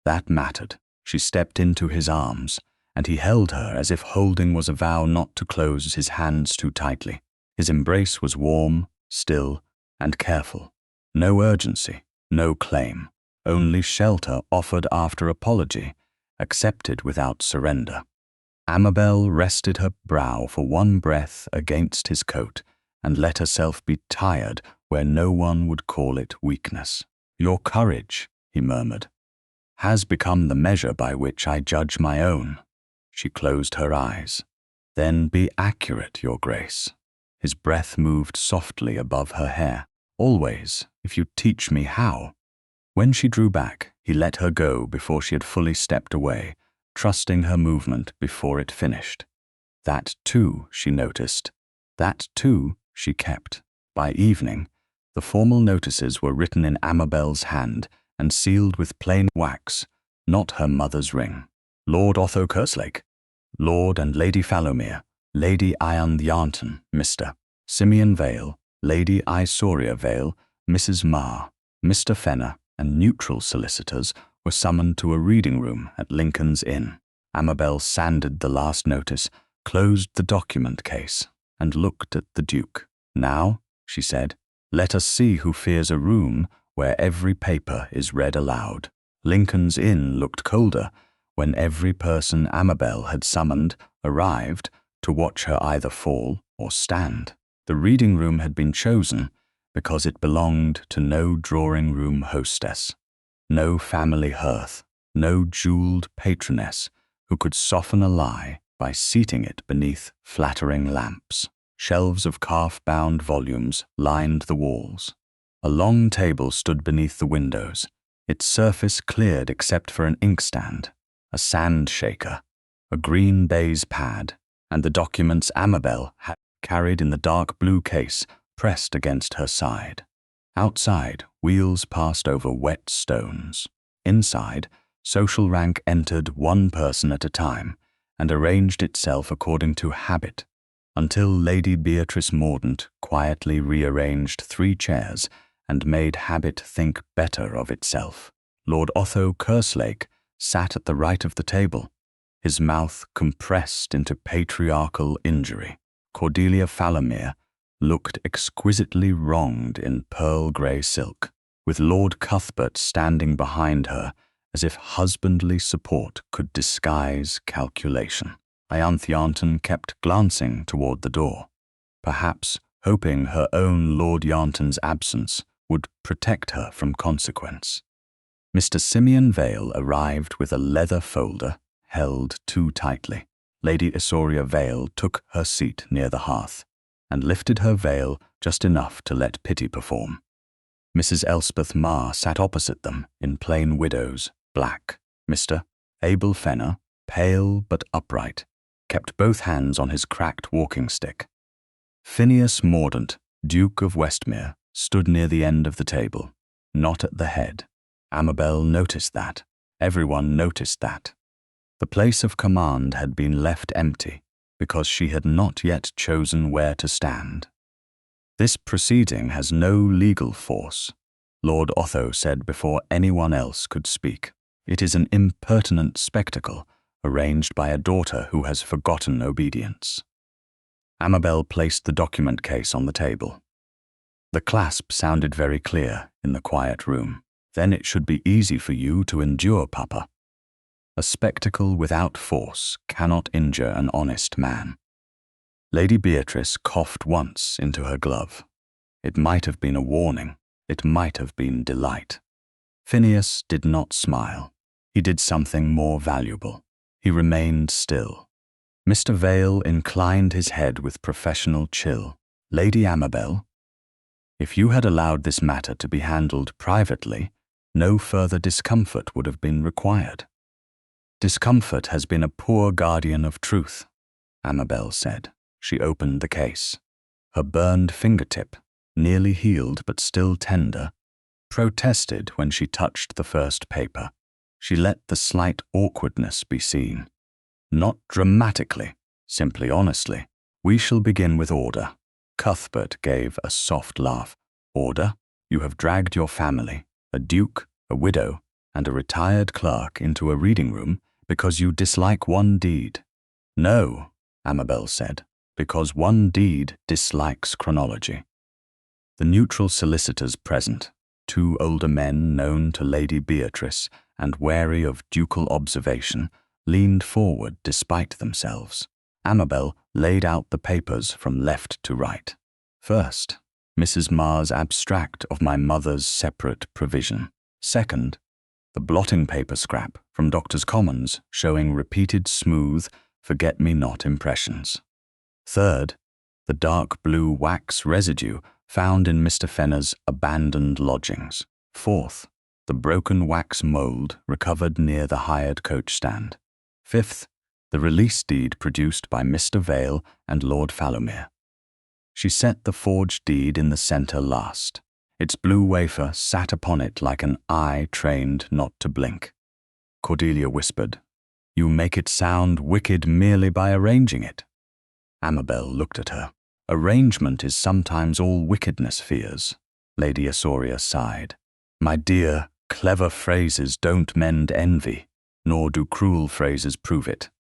That mattered. She stepped into his arms, and he held her as if holding was a vow not to close his hands too tightly. His embrace was warm, still, and careful. No urgency, no claim, only shelter offered after apology, accepted without surrender. Amabel rested her brow for one breath against his coat and let herself be tired where no one would call it weakness. "Your courage," he murmured, "has become the measure by which I judge my own." She closed her eyes. "Then be accurate, Your Grace." His breath moved softly above her hair. "Always, if you teach me how." When she drew back, he let her go before she had fully stepped away, trusting her movement before it finished. That, too, she noticed. That, too, she kept. By evening, the formal notices were written in Amabel's hand and sealed with plain wax, not her mother's ring. Lord Otho Kerslake, Lord and Lady Fallowmere, Lady Ian Yarnton, Mr. Simeon Vale, Lady Isauria Vale, Mrs. Marr, Mr. Fenner, and neutral solicitors were summoned to a reading room at Lincoln's Inn. Amabel sanded the last notice, closed the document case, and looked at the Duke. "Now," she said, "let us see who fears a room where every paper is read aloud." Lincoln's Inn looked colder when every person Amabel had summoned arrived to watch her either fall or stand. The reading room had been chosen because it belonged to no drawing-room hostess, no family hearth, no jeweled patroness who could soften a lie by seating it beneath flattering lamps. Shelves of calf-bound volumes lined the walls. A long table stood beneath the windows, its surface cleared except for an inkstand, a sand shaker, a green baize pad, and the documents Amabel had carried in the dark blue case pressed against her side. Outside, wheels passed over wet stones. Inside, social rank entered one person at a time and arranged itself according to habit, until Lady Beatrice Mordaunt quietly rearranged 3 chairs and made habit think better of itself. Lord Otho Kerslake sat at the right of the table, his mouth compressed into patriarchal injury. Cordelia Falomere looked exquisitely wronged in pearl-grey silk, with Lord Cuthbert standing behind her as if husbandly support could disguise calculation. Ianthe Yarnton kept glancing toward the door, perhaps hoping her own Lord Yarnton's absence would protect her from consequence. Mr. Simeon Vale arrived with a leather folder held too tightly. Lady Isauria Vale took her seat near the hearth and lifted her veil just enough to let pity perform. Mrs. Elspeth Marr sat opposite them in plain widow's black. Mr. Abel Fenner, pale but upright, kept both hands on his cracked walking stick. Phineas Mordaunt, Duke of Westmere, stood near the end of the table, not at the head. Amabel noticed that. Everyone noticed that. The place of command had been left empty because she had not yet chosen where to stand. "This proceeding has no legal force," Lord Otho said before anyone else could speak. "It is an impertinent spectacle arranged by a daughter who has forgotten obedience." Amabel placed the document case on the table. The clasp sounded very clear in the quiet room. "Then it should be easy for you to endure, Papa. A spectacle without force cannot injure an honest man." Lady Beatrice coughed once into her glove. It might have been a warning. It might have been delight. Phineas did not smile. He did something more valuable. He remained still. Mr. Vale inclined his head with professional chill. "Lady Amabel, if you had allowed this matter to be handled privately, no further discomfort would have been required." "Discomfort has been a poor guardian of truth," Amabel said. She opened the case. Her burned fingertip, nearly healed but still tender, protested when she touched the first paper. She let the slight awkwardness be seen. "Not dramatically, simply honestly. We shall begin with order." Cuthbert gave a soft laugh. "Order? You have dragged your family, a duke, a widow, and a retired clerk into a reading room because you dislike one deed." "No," Amabel said, "because one deed dislikes chronology." The neutral solicitors present, 2 older men known to Lady Beatrice and wary of ducal observation, leaned forward despite themselves. Amabel laid out the papers from left to right. First, Mrs. Marr's abstract of my mother's separate provision. Second, the blotting paper scrap from Doctor's Commons showing repeated smooth, forget-me-not impressions. Third, the dark blue wax residue found in Mr. Fenner's abandoned lodgings. Fourth, the broken wax mould recovered near the hired coach stand. Fifth, the release deed produced by Mr. Vale and Lord Falomere. She set the forged deed in the centre last. Its blue wafer sat upon it like an eye trained not to blink. Cordelia whispered, "You make it sound wicked merely by arranging it." Amabel looked at her. "Arrangement is sometimes all wickedness fears." Lady Asoria sighed. My dear, clever phrases don't mend envy, nor do cruel phrases prove it.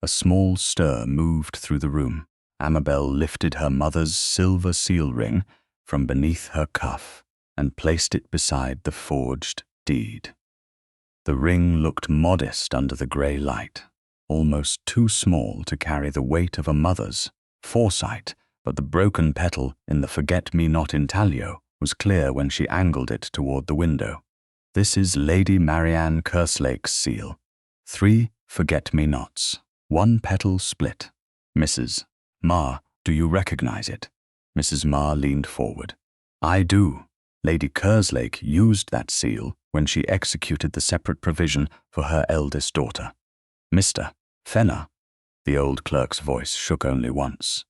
A small stir moved through the room. Amabel lifted her mother's silver seal ring from beneath her cuff and placed it beside the forged deed. The ring looked modest under the grey light, almost too small to carry the weight of a mother's foresight, but the broken petal in the forget-me-not intaglio was clear when she angled it toward the window. This is Lady Marianne Kerslake's seal. 3 forget-me-nots, 1 petal split. Mrs. Ma, do you recognize it? Mrs. Ma leaned forward. I do. Lady Kerslake used that seal when she executed the separate provision for her eldest daughter. Mr. Fenner. The old clerk's voice shook only once.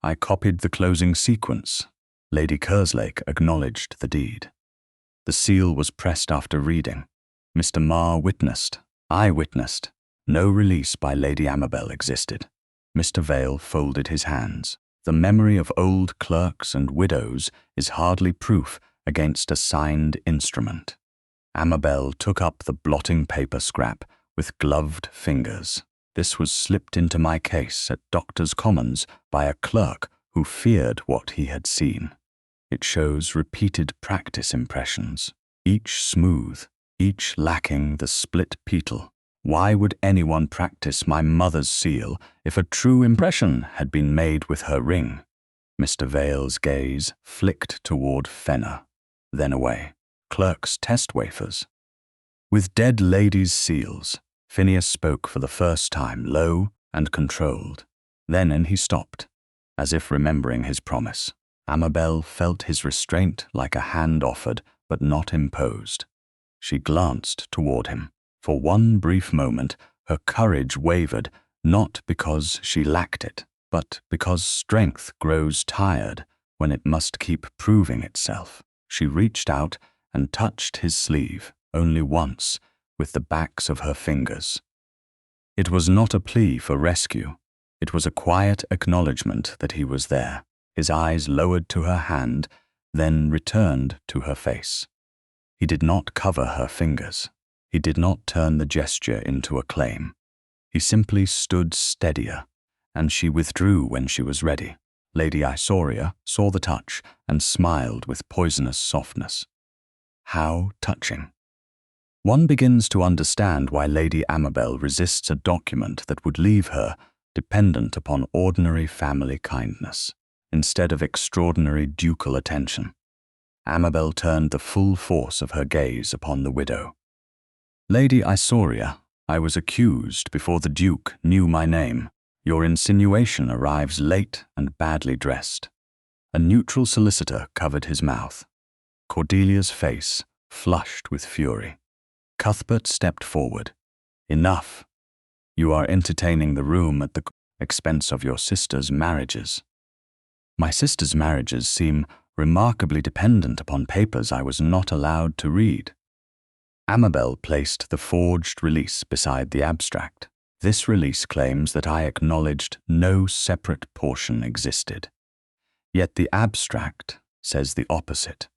I copied the closing sequence. Lady Kerslake acknowledged the deed. The seal was pressed after reading. Mr. Ma witnessed. I witnessed. No release by Lady Amabel existed. Mr. Vale folded his hands. The memory of old clerks and widows is hardly proof against a signed instrument. Amabel took up the blotting paper scrap with gloved fingers. This was slipped into my case at Doctors' Commons by a clerk who feared what he had seen. It shows repeated practice impressions, each smooth, each lacking the split petal. Why would anyone practice my mother's seal if a true impression had been made with her ring? Mr. Vale's gaze flicked toward Fenner, then away. Clerk's test wafers. With dead ladies' seals, Phineas spoke for the first time, low and controlled. Then he stopped, as if remembering his promise. Amabel felt his restraint like a hand offered but not imposed. She glanced toward him. For one brief moment, her courage wavered, not because she lacked it, but because strength grows tired when it must keep proving itself. She reached out and touched his sleeve, only once, with the backs of her fingers. It was not a plea for rescue. It was a quiet acknowledgement that he was there. His eyes lowered to her hand, then returned to her face. He did not cover her fingers. He did not turn the gesture into a claim. He simply stood steadier, and she withdrew when she was ready. Lady Asoria saw the touch and smiled with poisonous softness. How touching. One begins to understand why Lady Amabel resists a document that would leave her dependent upon ordinary family kindness, instead of extraordinary ducal attention. Amabel turned the full force of her gaze upon the widow. Lady Asoria, I was accused before the Duke knew my name. Your insinuation arrives late and badly dressed. A neutral solicitor covered his mouth. Cordelia's face flushed with fury. Cuthbert stepped forward. Enough. You are entertaining the room at the expense of your sister's marriages. My sister's marriages seem remarkably dependent upon papers I was not allowed to read. Amabel placed the forged release beside the abstract. This release claims that I acknowledged no separate portion existed. Yet the abstract says the opposite.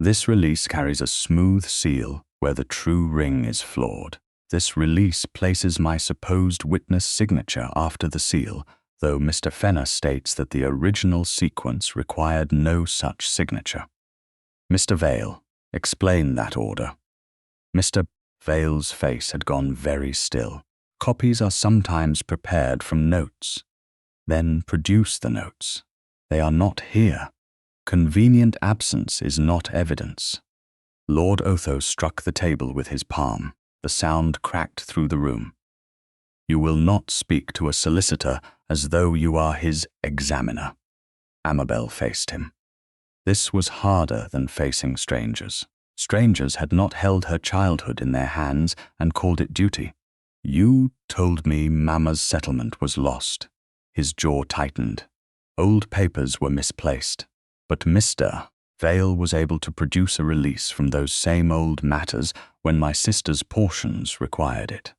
This release carries a smooth seal where the true ring is flawed. This release places my supposed witness signature after the seal, though Mr. Fenner states that the original sequence required no such signature. Mr. Vale, explain that order. Mr. Vale's face had gone very still. Copies are sometimes prepared from notes. Then produce the notes. They are not here. Convenient absence is not evidence. Lord Otho struck the table with his palm. The sound cracked through the room. You will not speak to a solicitor as though you are his examiner. Amabel faced him. This was harder than facing strangers. Strangers had not held her childhood in their hands and called it duty. You told me Mamma's settlement was lost. His jaw tightened. Old papers were misplaced. But Mr. Vale was able to produce a release from those same old matters when my sister's portions required it.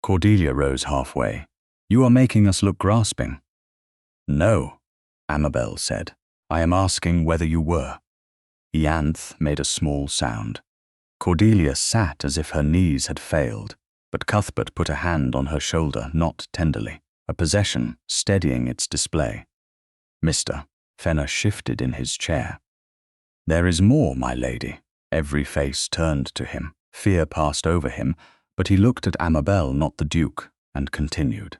Cordelia rose halfway. You are making us look grasping. No, Amabel said. I am asking whether you were. Ianthe made a small sound. Cordelia sat as if her knees had failed, but Cuthbert put a hand on her shoulder, not tenderly, a possession steadying its display. Mr. Fenner shifted in his chair. "There is more, my lady." Every face turned to him. Fear passed over him, but he looked at Amabel, not the Duke, and continued.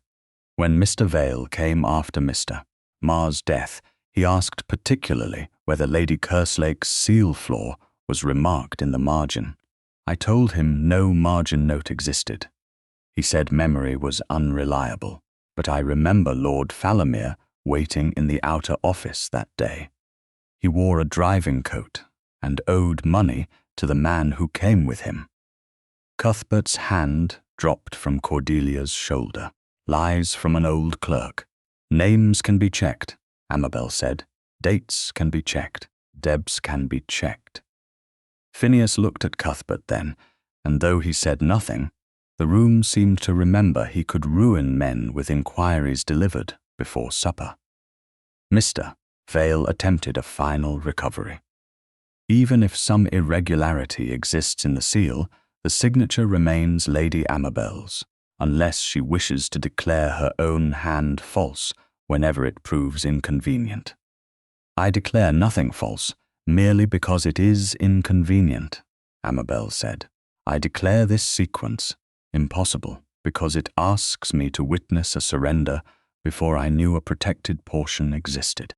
When Mr. Vale came after Mr. Mar's death, he asked particularly whether Lady Kerslake's seal flaw was remarked in the margin. I told him no margin note existed. He said memory was unreliable, but I remember Lord Falomere waiting in the outer office that day. He wore a driving coat and owed money to the man who came with him. Cuthbert's hand dropped from Cordelia's shoulder. "Lies from an old clerk. Names can be checked," Amabel said. "Dates can be checked. Debts can be checked." Phineas looked at Cuthbert then, and though he said nothing, the room seemed to remember he could ruin men with inquiries delivered before supper. Mr. Vale attempted a final recovery. Even if some irregularity exists in the seal, the signature remains Lady Amabel's, unless she wishes to declare her own hand false whenever it proves inconvenient. "I declare nothing false, merely because it is inconvenient," Amabel said. "I declare this sequence impossible because it asks me to witness a surrender before I knew a protected portion existed."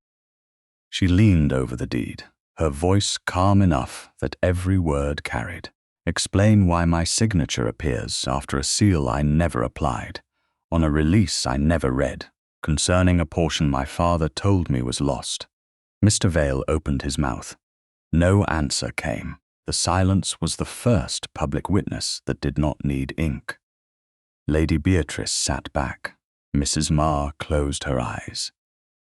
She leaned over the deed, her voice calm enough that every word carried. "Explain why my signature appears after a seal I never applied, on a release I never read, concerning a portion my father told me was lost." Mr. Vale opened his mouth. No answer came. The silence was the first public witness that did not need ink. Lady Beatrice sat back. Mrs. Mar closed her eyes.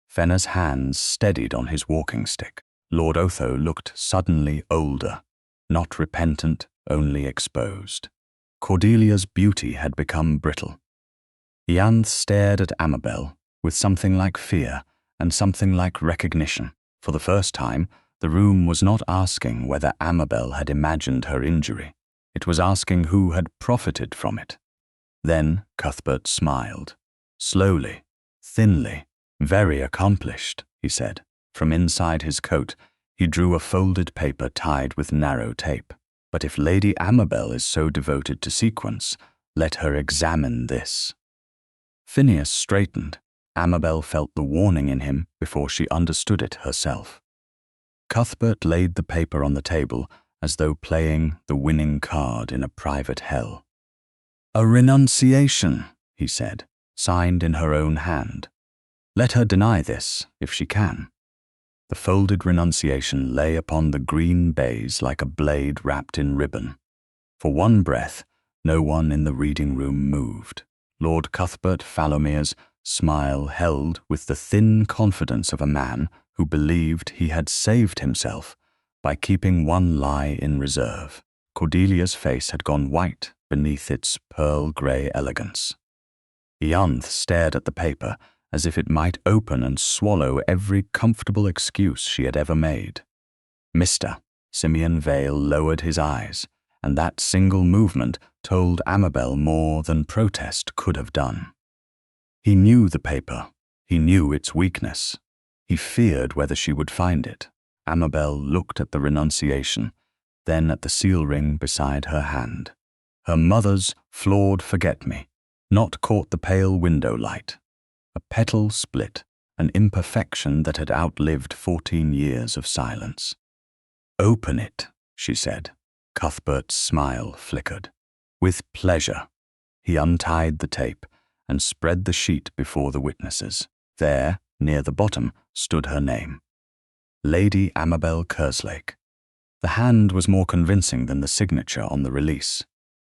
Fenner's hands steadied on his walking stick. Lord Otho looked suddenly older, not repentant, only exposed. Cordelia's beauty had become brittle. Ianthe stared at Amabel with something like fear and something like recognition. For the first time, the room was not asking whether Amabel had imagined her injury. It was asking who had profited from it. Then Cuthbert smiled. Slowly, thinly, "Very accomplished," he said. From inside his coat, he drew a folded paper tied with narrow tape. "But if Lady Amabel is so devoted to sequence, let her examine this." Phineas straightened. Amabel felt the warning in him before she understood it herself. Cuthbert laid the paper on the table as though playing the winning card in a private hell. "A renunciation," he said, "signed in her own hand. Let her deny this, if she can." The folded renunciation lay upon the green baize like a blade wrapped in ribbon. For one breath, no one in the reading room moved. Lord Cuthbert Falomere's smile held with the thin confidence of a man who believed he had saved himself by keeping one lie in reserve. Cordelia's face had gone white beneath its pearl-grey elegance. Ianthe stared at the paper as if it might open and swallow every comfortable excuse she had ever made. Mr. Simeon Vale lowered his eyes, and that single movement told Amabel more than protest could have done. He knew the paper. He knew its weakness. He feared whether she would find it. Amabel looked at the renunciation, then at the seal ring beside her hand. Her mother's flawed forget-me, not caught the pale window light. A petal split, an imperfection that had outlived 14 years of silence. "Open it," she said. Cuthbert's smile flickered. "With pleasure." He untied the tape and spread the sheet before the witnesses. There, near the bottom, stood her name. Lady Amabel Kerslake. The hand was more convincing than the signature on the release.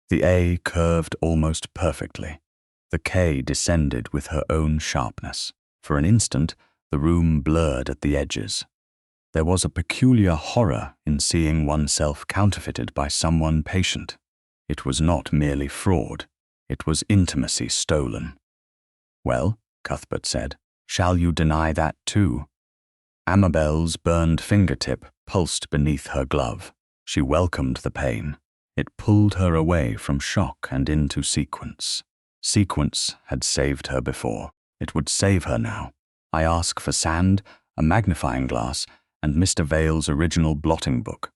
The A curved almost perfectly. The K descended with her own sharpness. For an instant, the room blurred at the edges. There was a peculiar horror in seeing oneself counterfeited by someone patient. It was not merely fraud. It was intimacy stolen. "Well," Cuthbert said, "shall you deny that too?" Amabel's burned fingertip pulsed beneath her glove. She welcomed the pain. It pulled her away from shock and into sequence. Sequence had saved her before. It would save her now. I ask for sand, a magnifying glass, and Mr. Vale's original blotting book.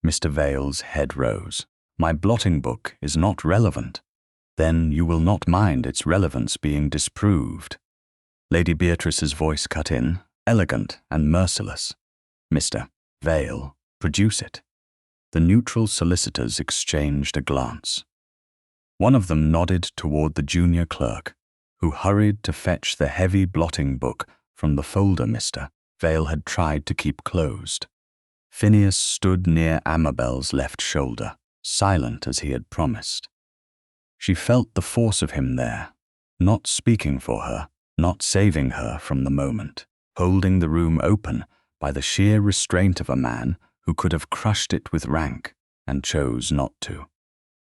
Mr. Vale's head rose. My blotting book is not relevant. Then you will not mind its relevance being disproved. Lady Beatrice's voice cut in, elegant and merciless. Mr. Vale, produce it. The neutral solicitors exchanged a glance. One of them nodded toward the junior clerk, who hurried to fetch the heavy blotting book from the folder Mr. Vale had tried to keep closed. Phineas stood near Amabel's left shoulder, silent as he had promised. She felt the force of him there, not speaking for her, not saving her from the moment, holding the room open by the sheer restraint of a man who could have crushed it with rank and chose not to.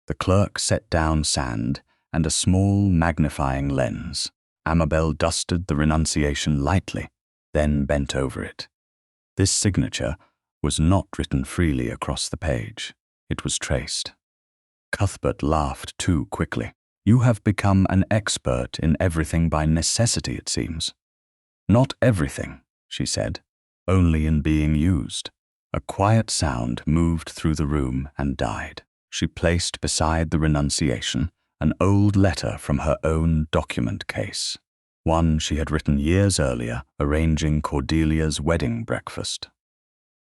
The clerk set down sand and a small magnifying lens. Amabel dusted the renunciation lightly, then bent over it. This signature was not written freely across the page. It was traced. Cuthbert laughed too quickly. You have become an expert in everything by necessity, it seems. Not everything, she said, only in being used. A quiet sound moved through the room and died. She placed beside the renunciation an old letter from her own document case, one she had written years earlier arranging Cordelia's wedding breakfast.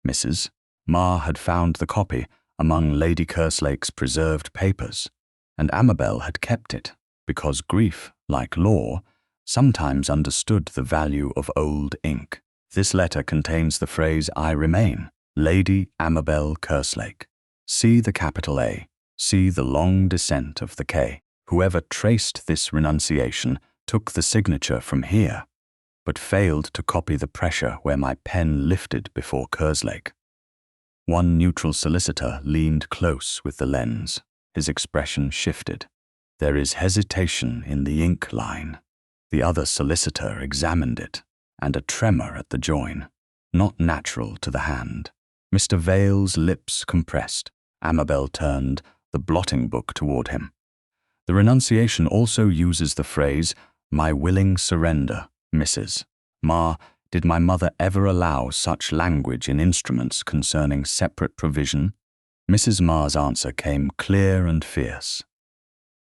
Mrs. Ma had found the copy among Lady Kerslake's preserved papers, and Amabel had kept it because grief, like law, sometimes understood the value of old ink. This letter contains the phrase, "I remain, Lady Amabel Kerslake." See the capital A, see the long descent of the K. Whoever traced this renunciation took the signature from here, but failed to copy the pressure where my pen lifted before Kerslake. One neutral solicitor leaned close with the lens. His expression shifted. There is hesitation in the ink line. The other solicitor examined it, and a tremor at the join, not natural to the hand. Mr. Vale's lips compressed. Amabel turned the blotting book toward him. The renunciation also uses the phrase, "My willing surrender, Mrs. Ma, did my mother ever allow such language in instruments concerning separate provision?" Mrs. Ma's answer came clear and fierce.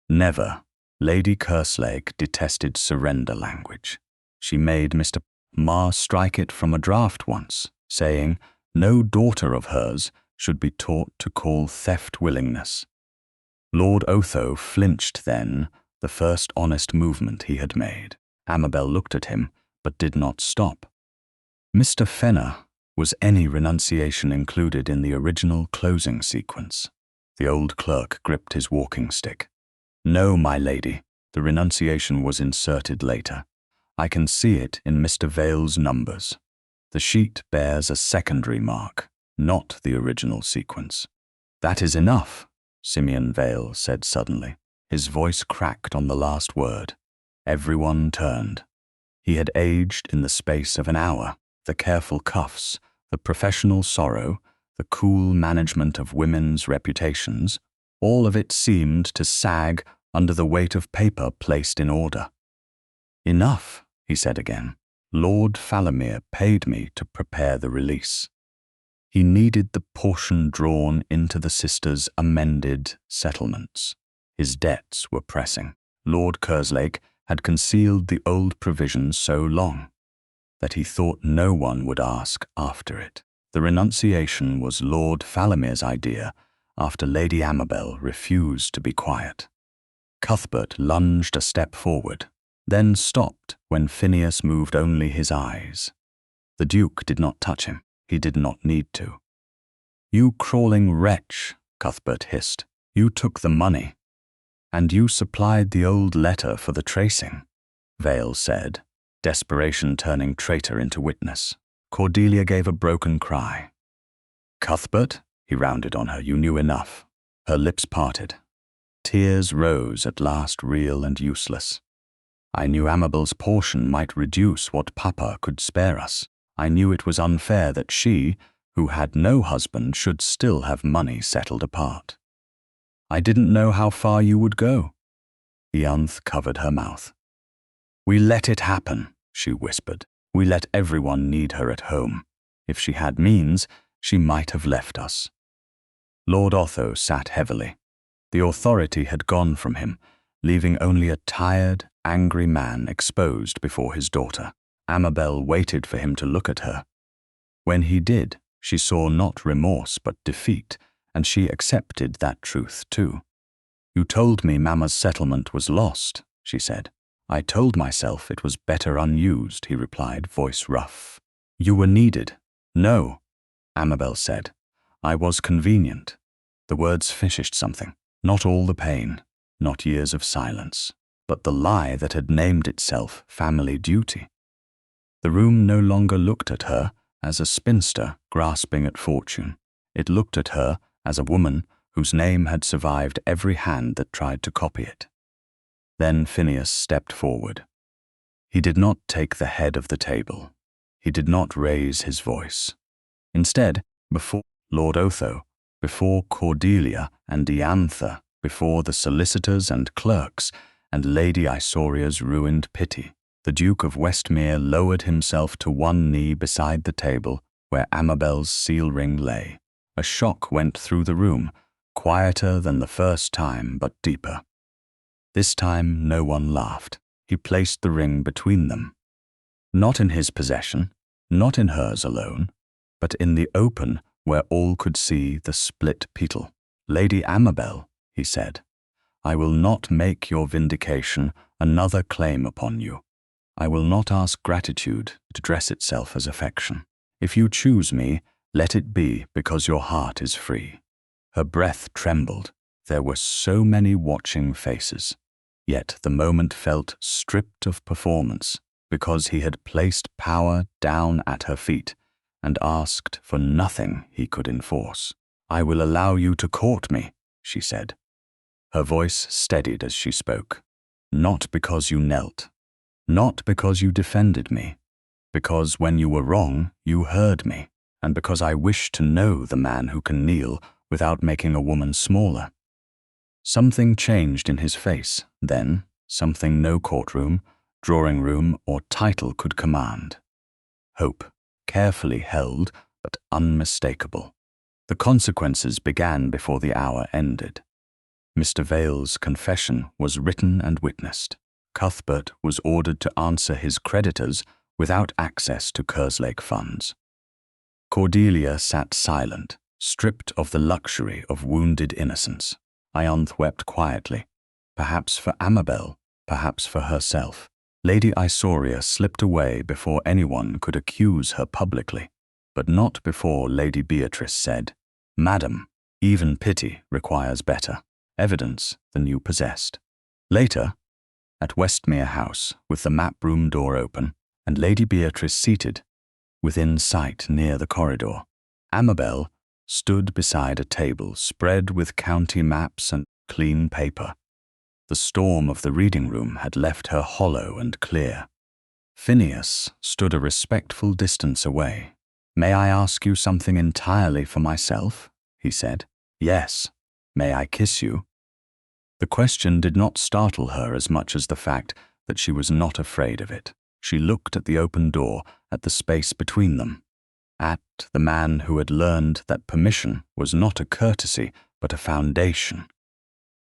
Never. Lady Kerslake detested surrender language. She made Mr. Ma strike it from a draft once, saying, no daughter of hers should be taught to call theft willingness. Lord Otho flinched then, the first honest movement he had made. Amabel looked at him, but did not stop. Mr. Fenner, was any renunciation included in the original closing sequence? The old clerk gripped his walking stick. No, my lady, the renunciation was inserted later. I can see it in Mr. Vale's numbers. The sheet bears a secondary mark, not the original sequence. That is enough, Simeon Vale said suddenly. His voice cracked on the last word. Everyone turned. He had aged in the space of an hour. The careful cuffs, the professional sorrow, the cool management of women's reputations, all of it seemed to sag under the weight of paper placed in order. Enough, he said again. Lord Falomir paid me to prepare the release. He needed the portion drawn into the sisters' amended settlements. His debts were pressing. Lord Kerslake had concealed the old provisions so long that he thought no one would ask after it. The renunciation was Lord Falomir's idea after Lady Amabel refused to be quiet. Cuthbert lunged a step forward, then stopped when Phineas moved only his eyes. The Duke did not touch him. He did not need to. You crawling wretch, Cuthbert hissed. You took the money. And you supplied the old letter for the tracing, Vale said, desperation turning traitor into witness. Cordelia gave a broken cry. Cuthbert, he rounded on her, you knew enough. Her lips parted. Tears rose at last, real and useless. I knew Amabel's portion might reduce what Papa could spare us. I knew it was unfair that she, who had no husband, should still have money settled apart. I didn't know how far you would go. Ianthe covered her mouth. We let it happen, she whispered. We let everyone need her at home. If she had means, she might have left us. Lord Otho sat heavily. The authority had gone from him, leaving only a tired, angry man exposed before his daughter. Amabel waited for him to look at her. When he did, she saw not remorse but defeat, and she accepted that truth too. You told me Mamma's settlement was lost, she said. I told myself it was better unused, he replied, voice rough. You were needed. No, Amabel said. I was convenient. The words finished something. Not all the pain, not years of silence, but the lie that had named itself family duty. The room no longer looked at her as a spinster grasping at fortune. It looked at her as a woman whose name had survived every hand that tried to copy it. Then Phineas stepped forward. He did not take the head of the table. He did not raise his voice. Instead, before Lord Otho, before Cordelia and Ianthe, before the solicitors and clerks, and Lady Isoria's ruined pity, the Duke of Westmere lowered himself to one knee beside the table where Amabel's seal ring lay. A shock went through the room, quieter than the first time but deeper. This time no one laughed. He placed the ring between them. Not in his possession, not in hers alone, but in the open where all could see the split petal. Lady Amabel, he said, I will not make your vindication another claim upon you. I will not ask gratitude to dress itself as affection. If you choose me, let it be because your heart is free. Her breath trembled. There were so many watching faces. Yet the moment felt stripped of performance because he had placed power down at her feet and asked for nothing he could enforce. I will allow you to court me, she said. Her voice steadied as she spoke. Not because you knelt. Not because you defended me. Because when you were wrong, you heard me. And because I wish to know the man who can kneel without making a woman smaller. Something changed in his face, then, something no courtroom, drawing room, or title could command. Hope, carefully held, but unmistakable. The consequences began before the hour ended. Mr. Vale's confession was written and witnessed. Cuthbert was ordered to answer his creditors without access to Kerslake funds. Cordelia sat silent, stripped of the luxury of wounded innocence. Ianthe wept quietly, perhaps for Amabel, perhaps for herself. Lady Isoria slipped away before anyone could accuse her publicly, but not before Lady Beatrice said, Madam, even pity requires better evidence than you possessed. Later, at Westmere House, with the map room door open and Lady Beatrice seated, within sight near the corridor, Amabel stood beside a table spread with county maps and clean paper. The storm of the reading room had left her hollow and clear. Phineas stood a respectful distance away. May I ask you something entirely for myself? He said. Yes. May I kiss you? The question did not startle her as much as the fact that she was not afraid of it. She looked at the open door, at the space between them, at the man who had learned that permission was not a courtesy but a foundation.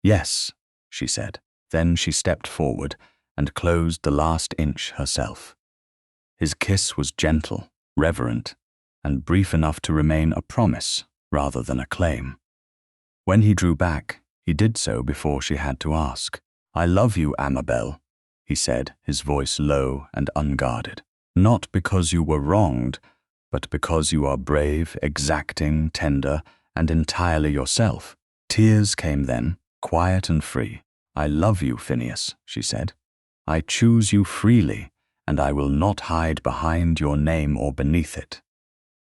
Yes, she said. Then she stepped forward and closed the last inch herself. His kiss was gentle, reverent, and brief enough to remain a promise rather than a claim. When he drew back, he did so before she had to ask. I love you, Amabel, he said, his voice low and unguarded. Not because you were wronged, but because you are brave, exacting, tender, and entirely yourself. Tears came then, quiet and free. I love you, Phineas, she said. I choose you freely, and I will not hide behind your name or beneath it.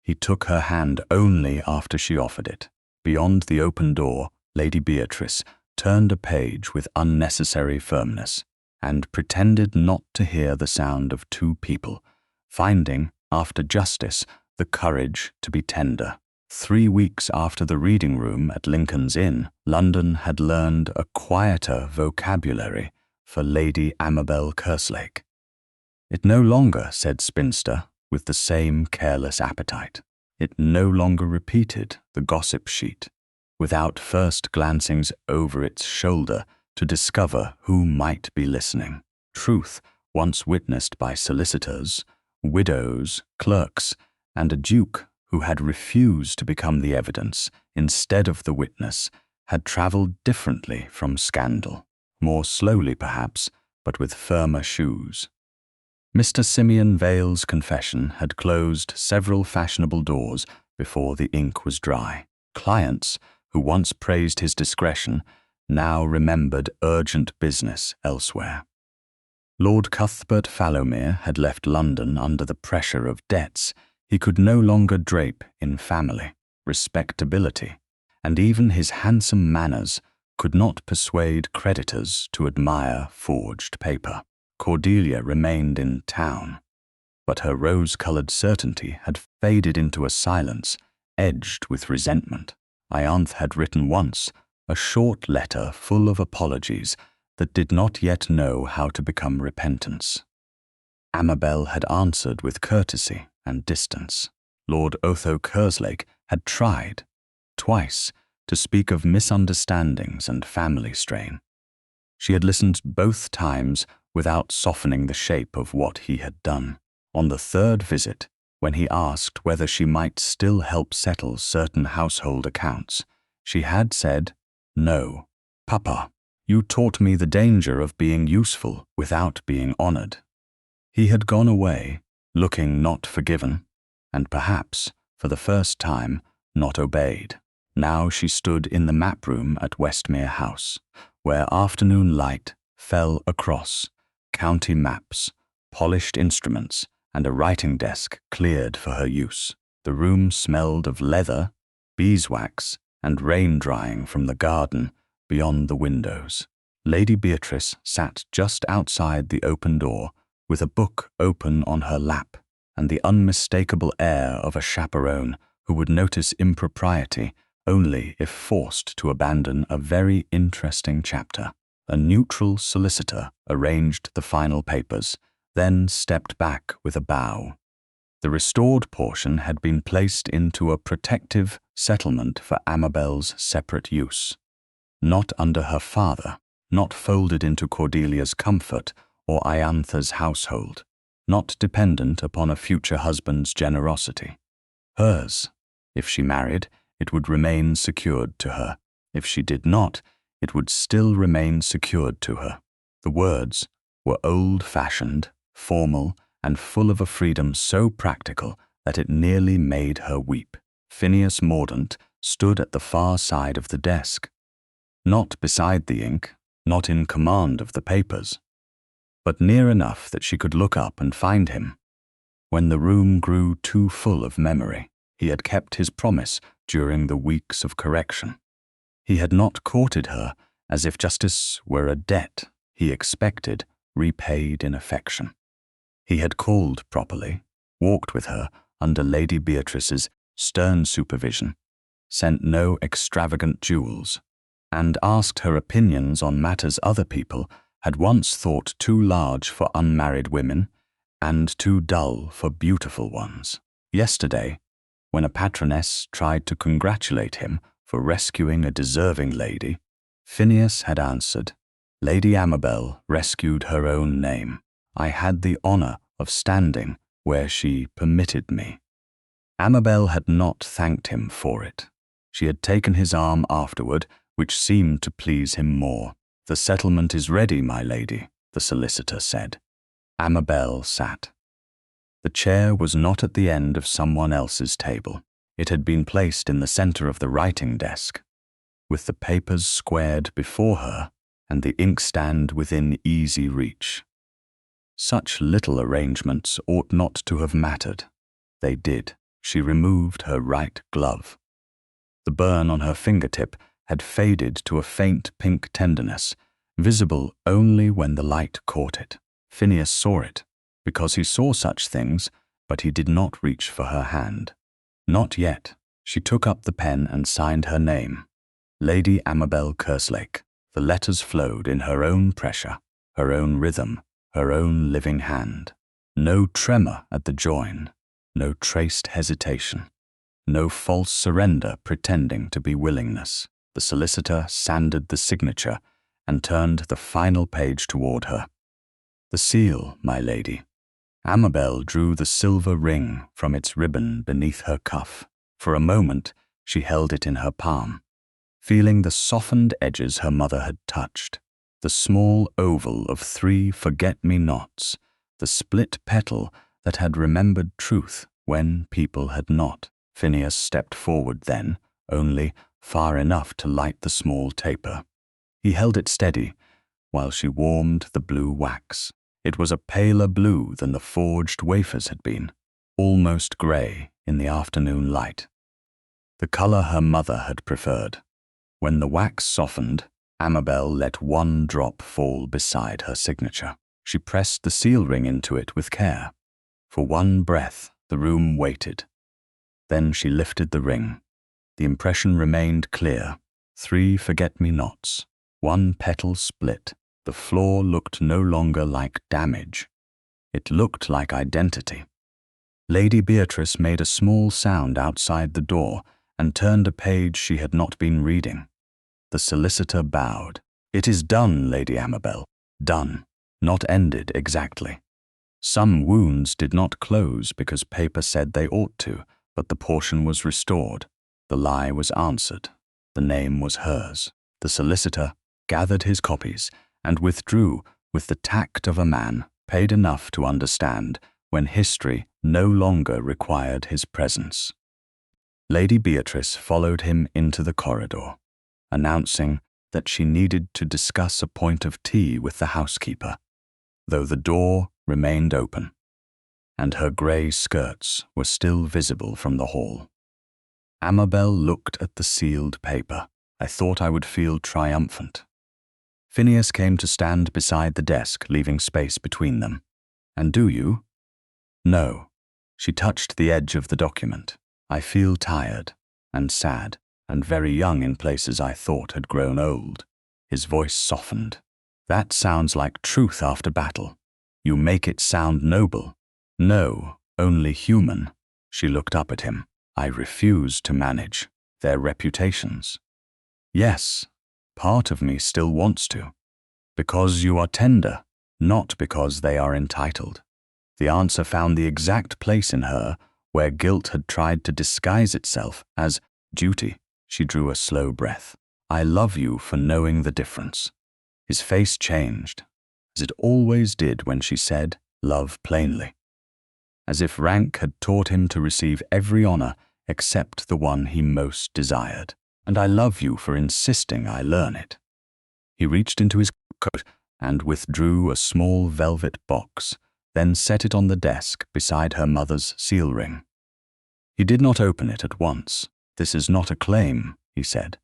He took her hand only after she offered it. Beyond the open door, Lady Beatrice turned a page with unnecessary firmness and pretended not to hear the sound of two people, finding, after justice, the courage to be tender. 3 weeks after the reading room at Lincoln's Inn, London had learned a quieter vocabulary for Lady Amabel Kerslake. It no longer said spinster with the same careless appetite. It no longer repeated the gossip sheet, without first glancing over its shoulder to discover who might be listening. Truth, once witnessed by solicitors, widows, clerks, and a duke who had refused to become the evidence instead of the witness, had travelled differently from scandal, more slowly perhaps, but with firmer shoes. Mr. Simeon Vale's confession had closed several fashionable doors before the ink was dry. Clients, who once praised his discretion, now remembered urgent business elsewhere. Lord Cuthbert Fallowmere had left London under the pressure of debts he could no longer drape in family, respectability, and even his handsome manners could not persuade creditors to admire forged paper. Cordelia remained in town, but her rose-coloured certainty had faded into a silence edged with resentment. Ianthe had written once a short letter full of apologies that did not yet know how to become repentance. Amabel had answered with courtesy and distance. Lord Otho Kerslake had tried, twice, to speak of misunderstandings and family strain. She had listened both times without softening the shape of what he had done. On the third visit, when he asked whether she might still help settle certain household accounts, she had said, "No, Papa, you taught me the danger of being useful without being honoured." He had gone away, looking not forgiven, and perhaps, for the first time, not obeyed. Now she stood in the map room at Westmere House, where afternoon light fell across county maps, polished instruments, and a writing desk cleared for her use. The room smelled of leather, beeswax, and rain drying from the garden beyond the windows. Lady Beatrice sat just outside the open door, with a book open on her lap, and the unmistakable air of a chaperone who would notice impropriety only if forced to abandon a very interesting chapter. A neutral solicitor arranged the final papers, then stepped back with a bow. The restored portion had been placed into a protective settlement for Amabel's separate use. Not under her father, not folded into Cordelia's comfort or Ianthe's household, not dependent upon a future husband's generosity. Hers. If she married, it would remain secured to her. If she did not, it would still remain secured to her. The words were old-fashioned, formal, and full of a freedom so practical that it nearly made her weep. Phineas Mordaunt stood at the far side of the desk, not beside the ink, not in command of the papers, but near enough that she could look up and find him. When the room grew too full of memory, he had kept his promise during the weeks of correction. He had not courted her as if justice were a debt he expected repaid in affection. He had called properly, walked with her under Lady Beatrice's stern supervision, sent no extravagant jewels, and asked her opinions on matters other people had once thought too large for unmarried women and too dull for beautiful ones. Yesterday, when a patroness tried to congratulate him for rescuing a deserving lady, Phineas had answered, "Lady Amabel rescued her own name. I had the honour of standing where she permitted me." Amabel had not thanked him for it. She had taken his arm afterward, which seemed to please him more. "The settlement is ready, my lady," the solicitor said. Amabel sat. The chair was not at the end of someone else's table. It had been placed in the centre of the writing desk, with the papers squared before her and the inkstand within easy reach. Such little arrangements ought not to have mattered. They did. She removed her right glove. The burn on her fingertip had faded to a faint pink tenderness, visible only when the light caught it. Phineas saw it, because he saw such things but he did not reach for her hand. Not yet. She took up the pen and signed her name. Lady Amabel Kerslake. The letters flowed in her own pressure, her own rhythm, her own living hand. No tremor at the join, no traced hesitation, no false surrender pretending to be willingness. The solicitor sanded the signature and turned the final page toward her. The seal, my lady. Amabel drew the silver ring from its ribbon beneath her cuff. For a moment, she held it in her palm, feeling the softened edges her mother had touched, the small oval of 3 forget-me-nots, the split petal that had remembered truth when people had not. Phineas stepped forward then, only far enough to light the small taper. He held it steady while she warmed the blue wax. It was a paler blue than the forged wafers had been, almost grey in the afternoon light. The color her mother had preferred. When the wax softened, Amabel let 1 drop fall beside her signature. She pressed the seal ring into it with care. For 1 breath, the room waited. Then she lifted the ring. The impression remained clear. 3 forget-me-nots, 1 petal split. The floor looked no longer like damage. It looked like identity. Lady Beatrice made a small sound outside the door and turned a page she had not been reading. The solicitor bowed. "It is done, Lady Amabel. Done. Not ended exactly. Some wounds did not close because paper said they ought to, but the portion was restored. The lie was answered. The name was hers." The solicitor gathered his copies and withdrew with the tact of a man paid enough to understand when history no longer required his presence. Lady Beatrice followed him into the corridor, announcing that she needed to discuss a point of tea with the housekeeper, though the door remained open, and her grey skirts were still visible from the hall. Amabel looked at the sealed paper. "I thought I would feel triumphant." Phineas came to stand beside the desk, leaving space between them. "And do you?" "No." She touched the edge of the document. "I feel tired and sad and very young in places I thought had grown old." His voice softened. "That sounds like truth after battle. You make it sound noble." "No, only human." She looked up at him. "I refuse to manage their reputations." "Yes, part of me still wants to. Because you are tender, not because they are entitled." The answer found the exact place in her where guilt had tried to disguise itself as duty. She drew a slow breath. "I love you for knowing the difference." His face changed, as it always did when she said love plainly, as if rank had taught him to receive every honor except the one he most desired. "And I love you for insisting I learn it." He reached into his coat and withdrew a small velvet box, then set it on the desk beside her mother's seal ring. He did not open it at once. "This is not a claim," he said.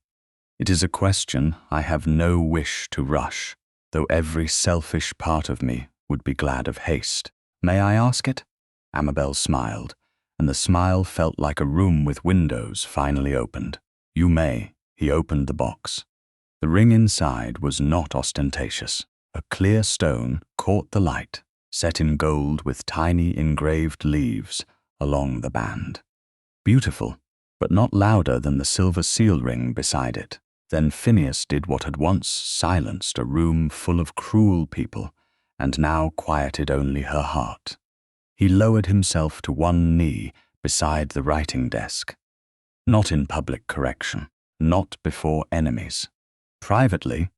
"It is a question I have no wish to rush, though every selfish part of me would be glad of haste. May I ask it?" Amabel smiled, and the smile felt like a room with windows finally opened. "You may." He opened the box. The ring inside was not ostentatious. A clear stone caught the light, set in gold with tiny engraved leaves along the band. Beautiful, but not louder than the silver seal ring beside it. Then Phineas did what had once silenced a room full of cruel people and now quieted only her heart. He lowered himself to one knee beside the writing desk. Not in public correction, not before enemies. Privately,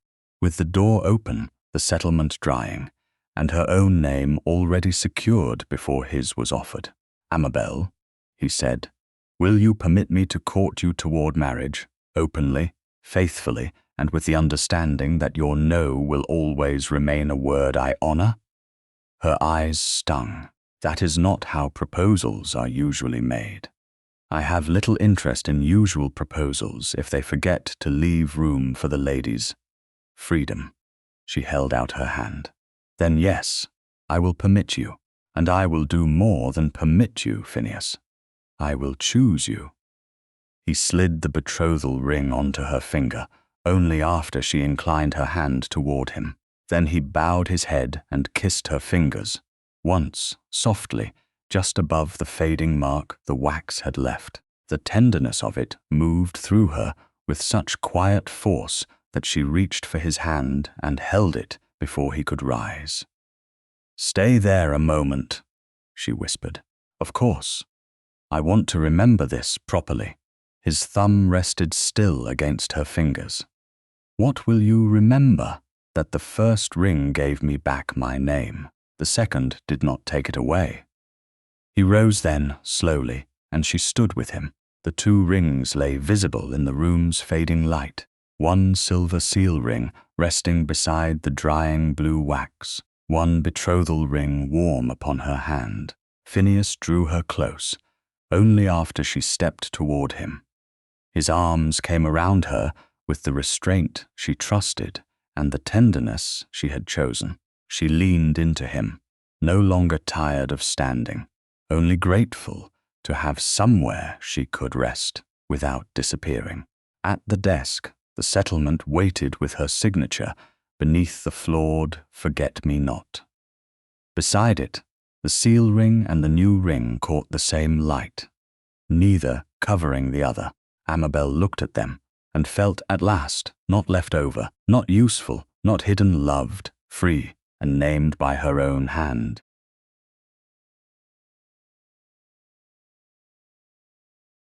with the door open, the settlement drying, and her own name already secured before his was offered. "Amabel," he said, "will you permit me to court you toward marriage, openly, faithfully, and with the understanding that your no will always remain a word I honor?" Her eyes stung. "That is not how proposals are usually made. I have little interest in usual proposals if they forget to leave room for the ladies' freedom." She held out her hand. "Then yes, I will permit you. and I will do more than permit you, Phineas. I will choose you." He slid the betrothal ring onto her finger, only after she inclined her hand toward him. Then he bowed his head and kissed her fingers, once, softly, just above the fading mark the wax had left. The tenderness of it moved through her with such quiet force that she reached for his hand and held it before he could rise. "Stay there a moment," she whispered. "Of course. I want to remember this properly." His thumb rested still against her fingers. "What will you remember? That the first ring gave me back my name. The second did not take it away." He rose then, slowly, and she stood with him. The two rings lay visible in the room's fading light, one silver seal ring resting beside the drying blue wax, one betrothal ring warm upon her hand. Phineas drew her close, only after she stepped toward him. His arms came around her with the restraint she trusted and the tenderness she had chosen. She leaned into him, no longer tired of standing, only grateful to have somewhere she could rest without disappearing. At the desk, the settlement waited with her signature beneath the flawed forget-me-not. Beside it, the seal ring and the new ring caught the same light, neither covering the other. Amabel looked at them and felt at last not left over, not useful, not hidden, loved, free, and named by her own hand.